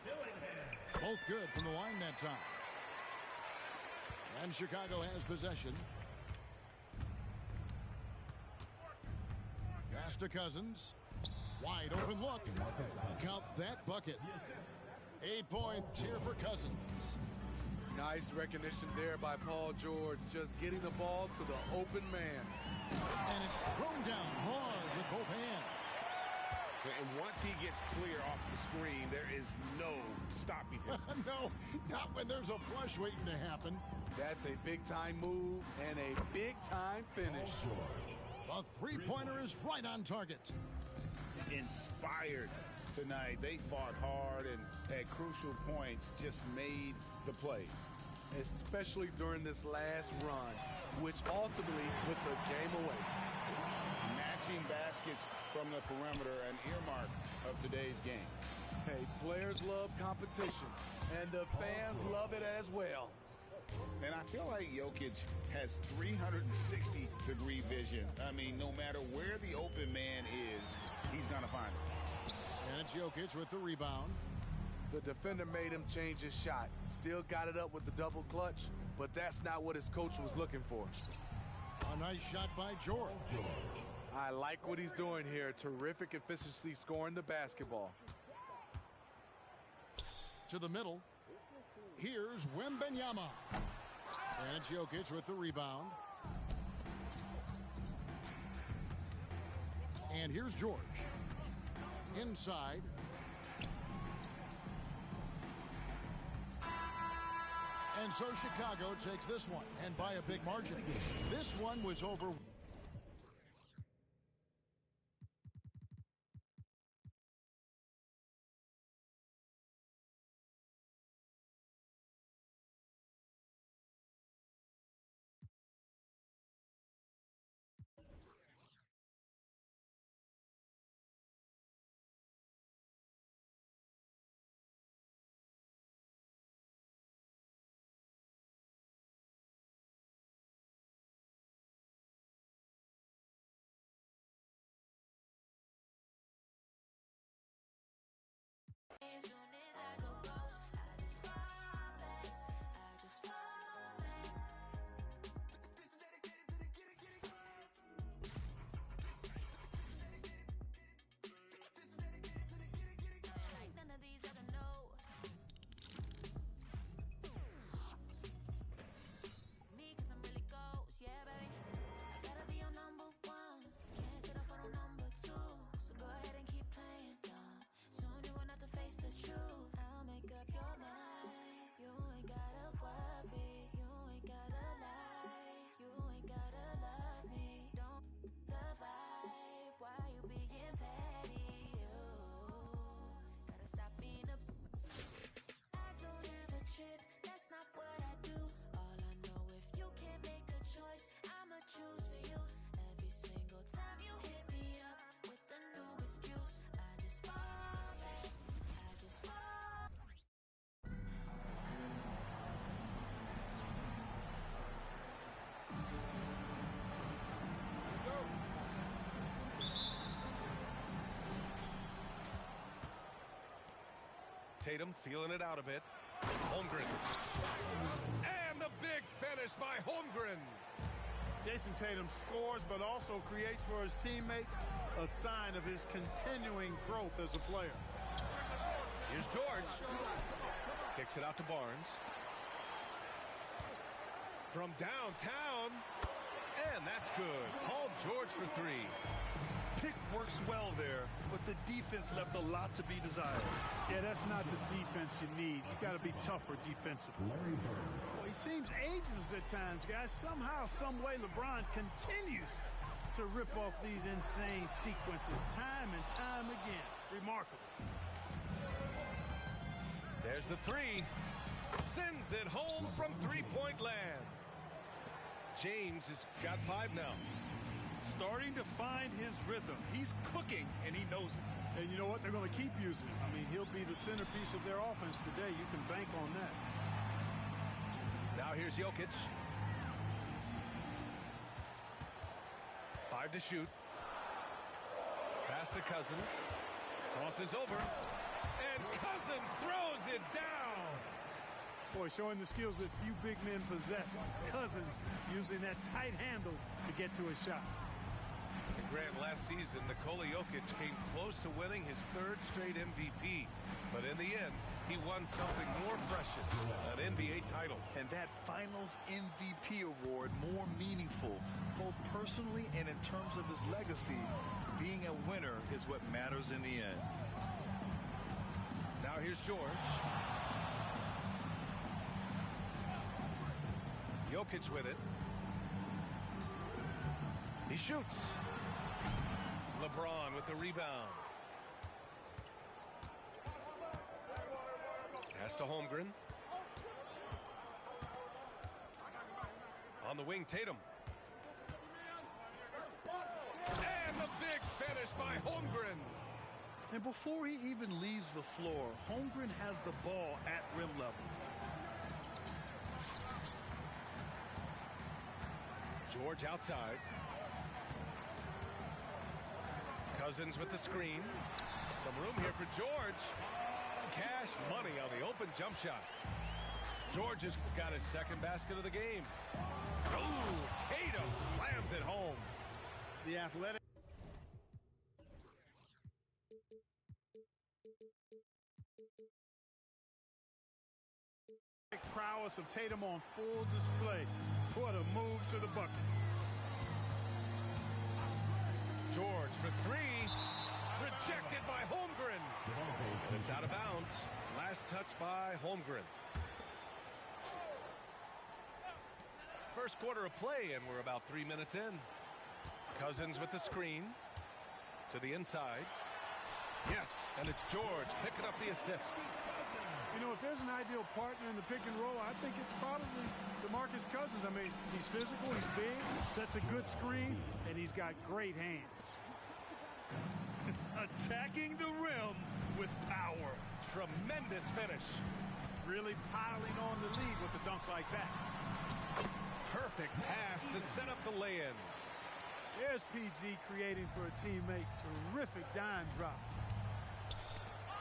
Speaker 5: Dillingham.
Speaker 1: Both good from the line that time. And Chicago has possession. Pass to Cousins. Wide open look. Count that bucket. 8 points here for Cousins.
Speaker 3: Nice recognition there by Paul George, just getting the ball to the open man.
Speaker 1: And it's thrown down hard with both hands.
Speaker 4: And once he gets clear off the screen, there is no stopping him.
Speaker 1: No, not when there's a flush waiting to happen.
Speaker 3: That's a big-time move and a big-time finish.
Speaker 1: The three-pointer is right on target.
Speaker 4: Inspired tonight. They fought hard and at crucial points just made the plays.
Speaker 3: Especially during this last run, which ultimately put the game away.
Speaker 4: Matching baskets from the perimeter, an earmark of today's game.
Speaker 3: Hey, players love competition, and the fans love it as well.
Speaker 4: And I feel like Jokic has 360-degree vision. I mean, no matter where the open man is, he's going to find it.
Speaker 1: And it's Jokic with the rebound.
Speaker 3: The defender made him change his shot. Still got it up with the double clutch, but that's not what his coach was looking for.
Speaker 1: A nice shot by George.
Speaker 3: I like what he's doing here. Terrific efficiency scoring the basketball.
Speaker 1: To the middle. Here's Wembanyama. And Jokic with the rebound. And here's George. Inside. And so Chicago takes this one, and by a big margin. This one was over.
Speaker 12: As soon as I go ghost, I just fall back. I just fall back. Like none of these other no. Me, cause I'm really ghost, yeah, baby. I gotta be your number one. Can't settle for no number two. So go ahead and keep playing dumb. Soon you won't have to face the truth. I'll make up your mind. You ain't gotta worry. You ain't gotta lie. You ain't gotta love me. Don't the vibe. Why you being petty? You gotta stop being a. I don't ever trip. That's not what I do. All I know, if you can't make a choice, I'ma choose for you. Every single time you hit me up with a new excuse, I just fall back. I just fall.
Speaker 15: Tatum feeling it out a bit. Holmgren. And the big finish by Holmgren.
Speaker 13: Jason Tatum scores, but also creates for his teammates, a sign of his continuing growth as a player.
Speaker 15: Here's George. Kicks it out to Barnes. From downtown. And that's good. Paul George for three.
Speaker 16: Pick works well there, but the defense left a lot to be desired.
Speaker 13: Yeah, that's not the defense you need. You got to be tougher defensively. Well, he seems ageless at times, guys. Somehow, some way, LeBron continues to rip off these insane sequences time and time again. Remarkable.
Speaker 15: There's the three. Sends it home from three-point land. James has got 5 now.
Speaker 13: Starting to find his rhythm. He's cooking, and he knows it. And you know what? They're going to keep using him. I mean, he'll be the centerpiece of their offense today. You can bank on that.
Speaker 15: Now here's Jokic. 5 to shoot. Pass to Cousins. Crosses over. And Cousins throws it down.
Speaker 13: Boy, showing the skills that few big men possess. Cousins using that tight handle to get to his shot.
Speaker 15: And Grant, last season, Nikola Jokic came close to winning his 3rd straight MVP. But in the end, he won something more precious, an NBA title.
Speaker 16: And that Finals MVP award more meaningful, both personally and in terms of his legacy. Being a winner is what matters in the end.
Speaker 15: Now here's George. Jokic with it. He shoots. LeBron with the rebound. Pass to Holmgren. On the wing, Tatum. And the big finish by Holmgren.
Speaker 16: And before he even leaves the floor, Holmgren has the ball at rim level.
Speaker 15: George outside. Cousins with the screen. Some room here for George. Cash money on the open jump shot. George has got his 2nd basket of the game. Oh, Tatum slams it home.
Speaker 13: The athletic prowess of Tatum on full display. What a move to the bucket.
Speaker 15: George for 3. Rejected by Holmgren. And it's out of bounds. Last touch by Holmgren. First quarter of play, and we're about 3 minutes in. Cousins with the screen. To the inside. Yes, and it's George picking up the assist.
Speaker 13: You know, if there's an ideal partner in the pick and roll, I think it's probably DeMarcus Cousins. I mean, he's physical, he's big, sets a good screen, and he's got great hands.
Speaker 16: Attacking the rim with power.
Speaker 15: Tremendous finish.
Speaker 13: Really piling on the lead with a dunk like that.
Speaker 15: Perfect pass to set up the lay-in.
Speaker 13: There's PG creating for a teammate. Terrific dime drop.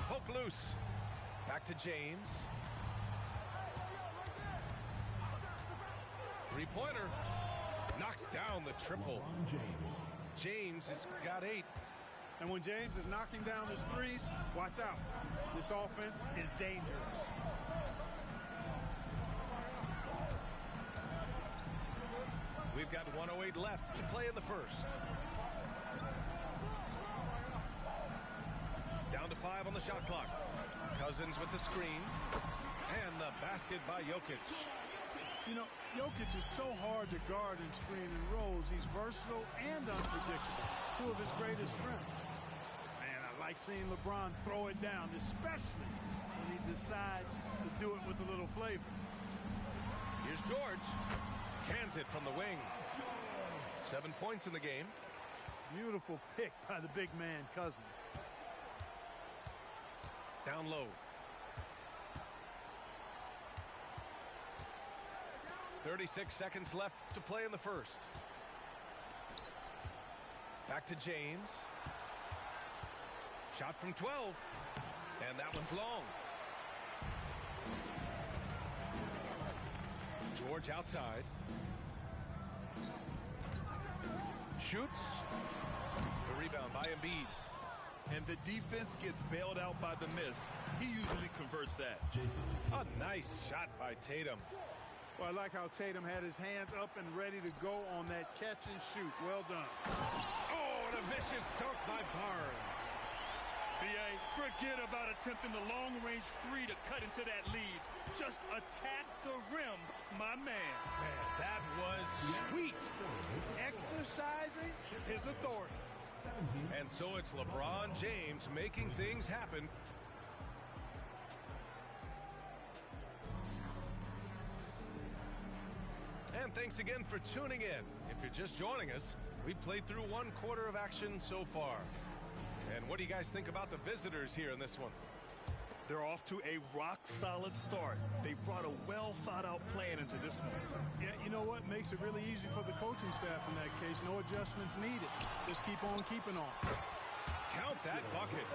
Speaker 15: Poke loose. Back to James. 3-pointer. Knocks down the triple. James has got 8.
Speaker 13: And when James is knocking down his threes, watch out. This offense is dangerous.
Speaker 15: We've got 1:08 left to play in the first. Down to 5 on the shot clock. Cousins with the screen. And the basket by Jokic.
Speaker 13: You know, Jokic is so hard to guard in screen and rolls. He's versatile and unpredictable. 2 of his greatest strengths. Man, I like seeing LeBron throw it down, especially when he decides to do it with a little flavor.
Speaker 15: Here's George. Cans it from the wing. 7 points in the game.
Speaker 13: Beautiful pick by the big man, Cousins.
Speaker 15: Down low. 36 seconds left to play in the first. Back to James. Shot from 12. And that one's long. George outside. Shoots. The rebound by Embiid.
Speaker 16: And the defense gets bailed out by the miss. He usually converts that.
Speaker 15: A nice shot by Tatum.
Speaker 13: Well, I like how Tatum had his hands up and ready to go on that catch and shoot. Well done.
Speaker 15: Oh, and a vicious dunk by Barnes.
Speaker 16: B.A., forget about attempting the long-range 3 to cut into that lead. Just attack the rim, my man.
Speaker 15: Man, that was sweet.
Speaker 13: Exercising his authority.
Speaker 15: And so it's LeBron James making things happen. And thanks again for tuning in. If you're just joining us, we've played through 1/4 of action so far. And what do you guys think about the visitors here in this one?
Speaker 16: They're off to a rock-solid start. They brought a well-thought-out plan into this one.
Speaker 13: Yeah, you know what? Makes it really easy for the coaching staff in that case. No adjustments needed. Just keep on keeping on.
Speaker 15: Count that bucket.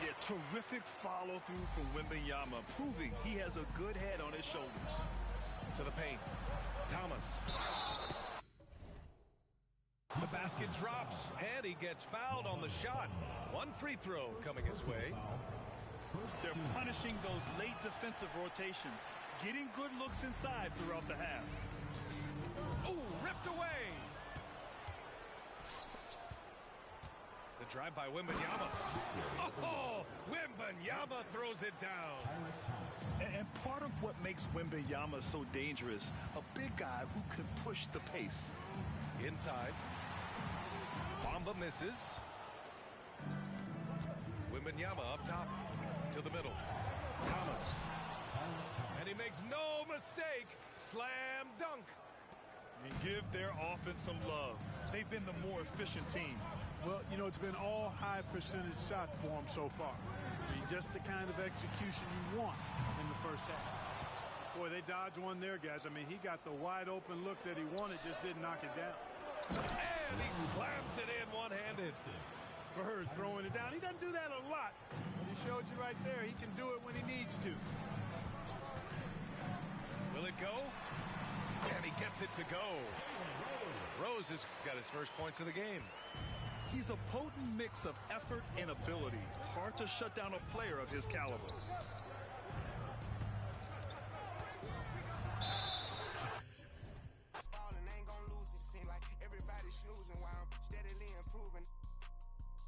Speaker 16: Yeah, terrific follow-through from Wembanyama, proving he has a good head on his shoulders.
Speaker 15: To the paint. Thomas. The basket drops, and he gets fouled on the shot. One free throw coming his way.
Speaker 16: They're punishing those late defensive rotations, getting good looks inside throughout the half.
Speaker 15: Oh, ripped away. The drive by Wembanyama. Oh, Wembanyama throws it down.
Speaker 16: And part of what makes Wembanyama so dangerous, a big guy who can push the pace.
Speaker 15: Inside. Bamba misses. Wembanyama up top to the middle. Thomas. And he makes no mistake. Slam dunk.
Speaker 16: And give their offense some love. They've been the more efficient team.
Speaker 13: Well, you know, it's been all high percentage shots for them so far. I mean, just the kind of execution you want in the first half. Boy, they dodged one there, guys. I mean, he got the wide open look that he wanted, just didn't knock it down.
Speaker 15: And he slams it in one-handed.
Speaker 13: Bird throwing it down. He doesn't do that a lot. But he showed you right there. He can do it when he needs to.
Speaker 15: Will it go? And he gets it to go. Rose has got his first points of the game.
Speaker 16: He's a potent mix of effort and ability. Hard to shut down a player of his caliber.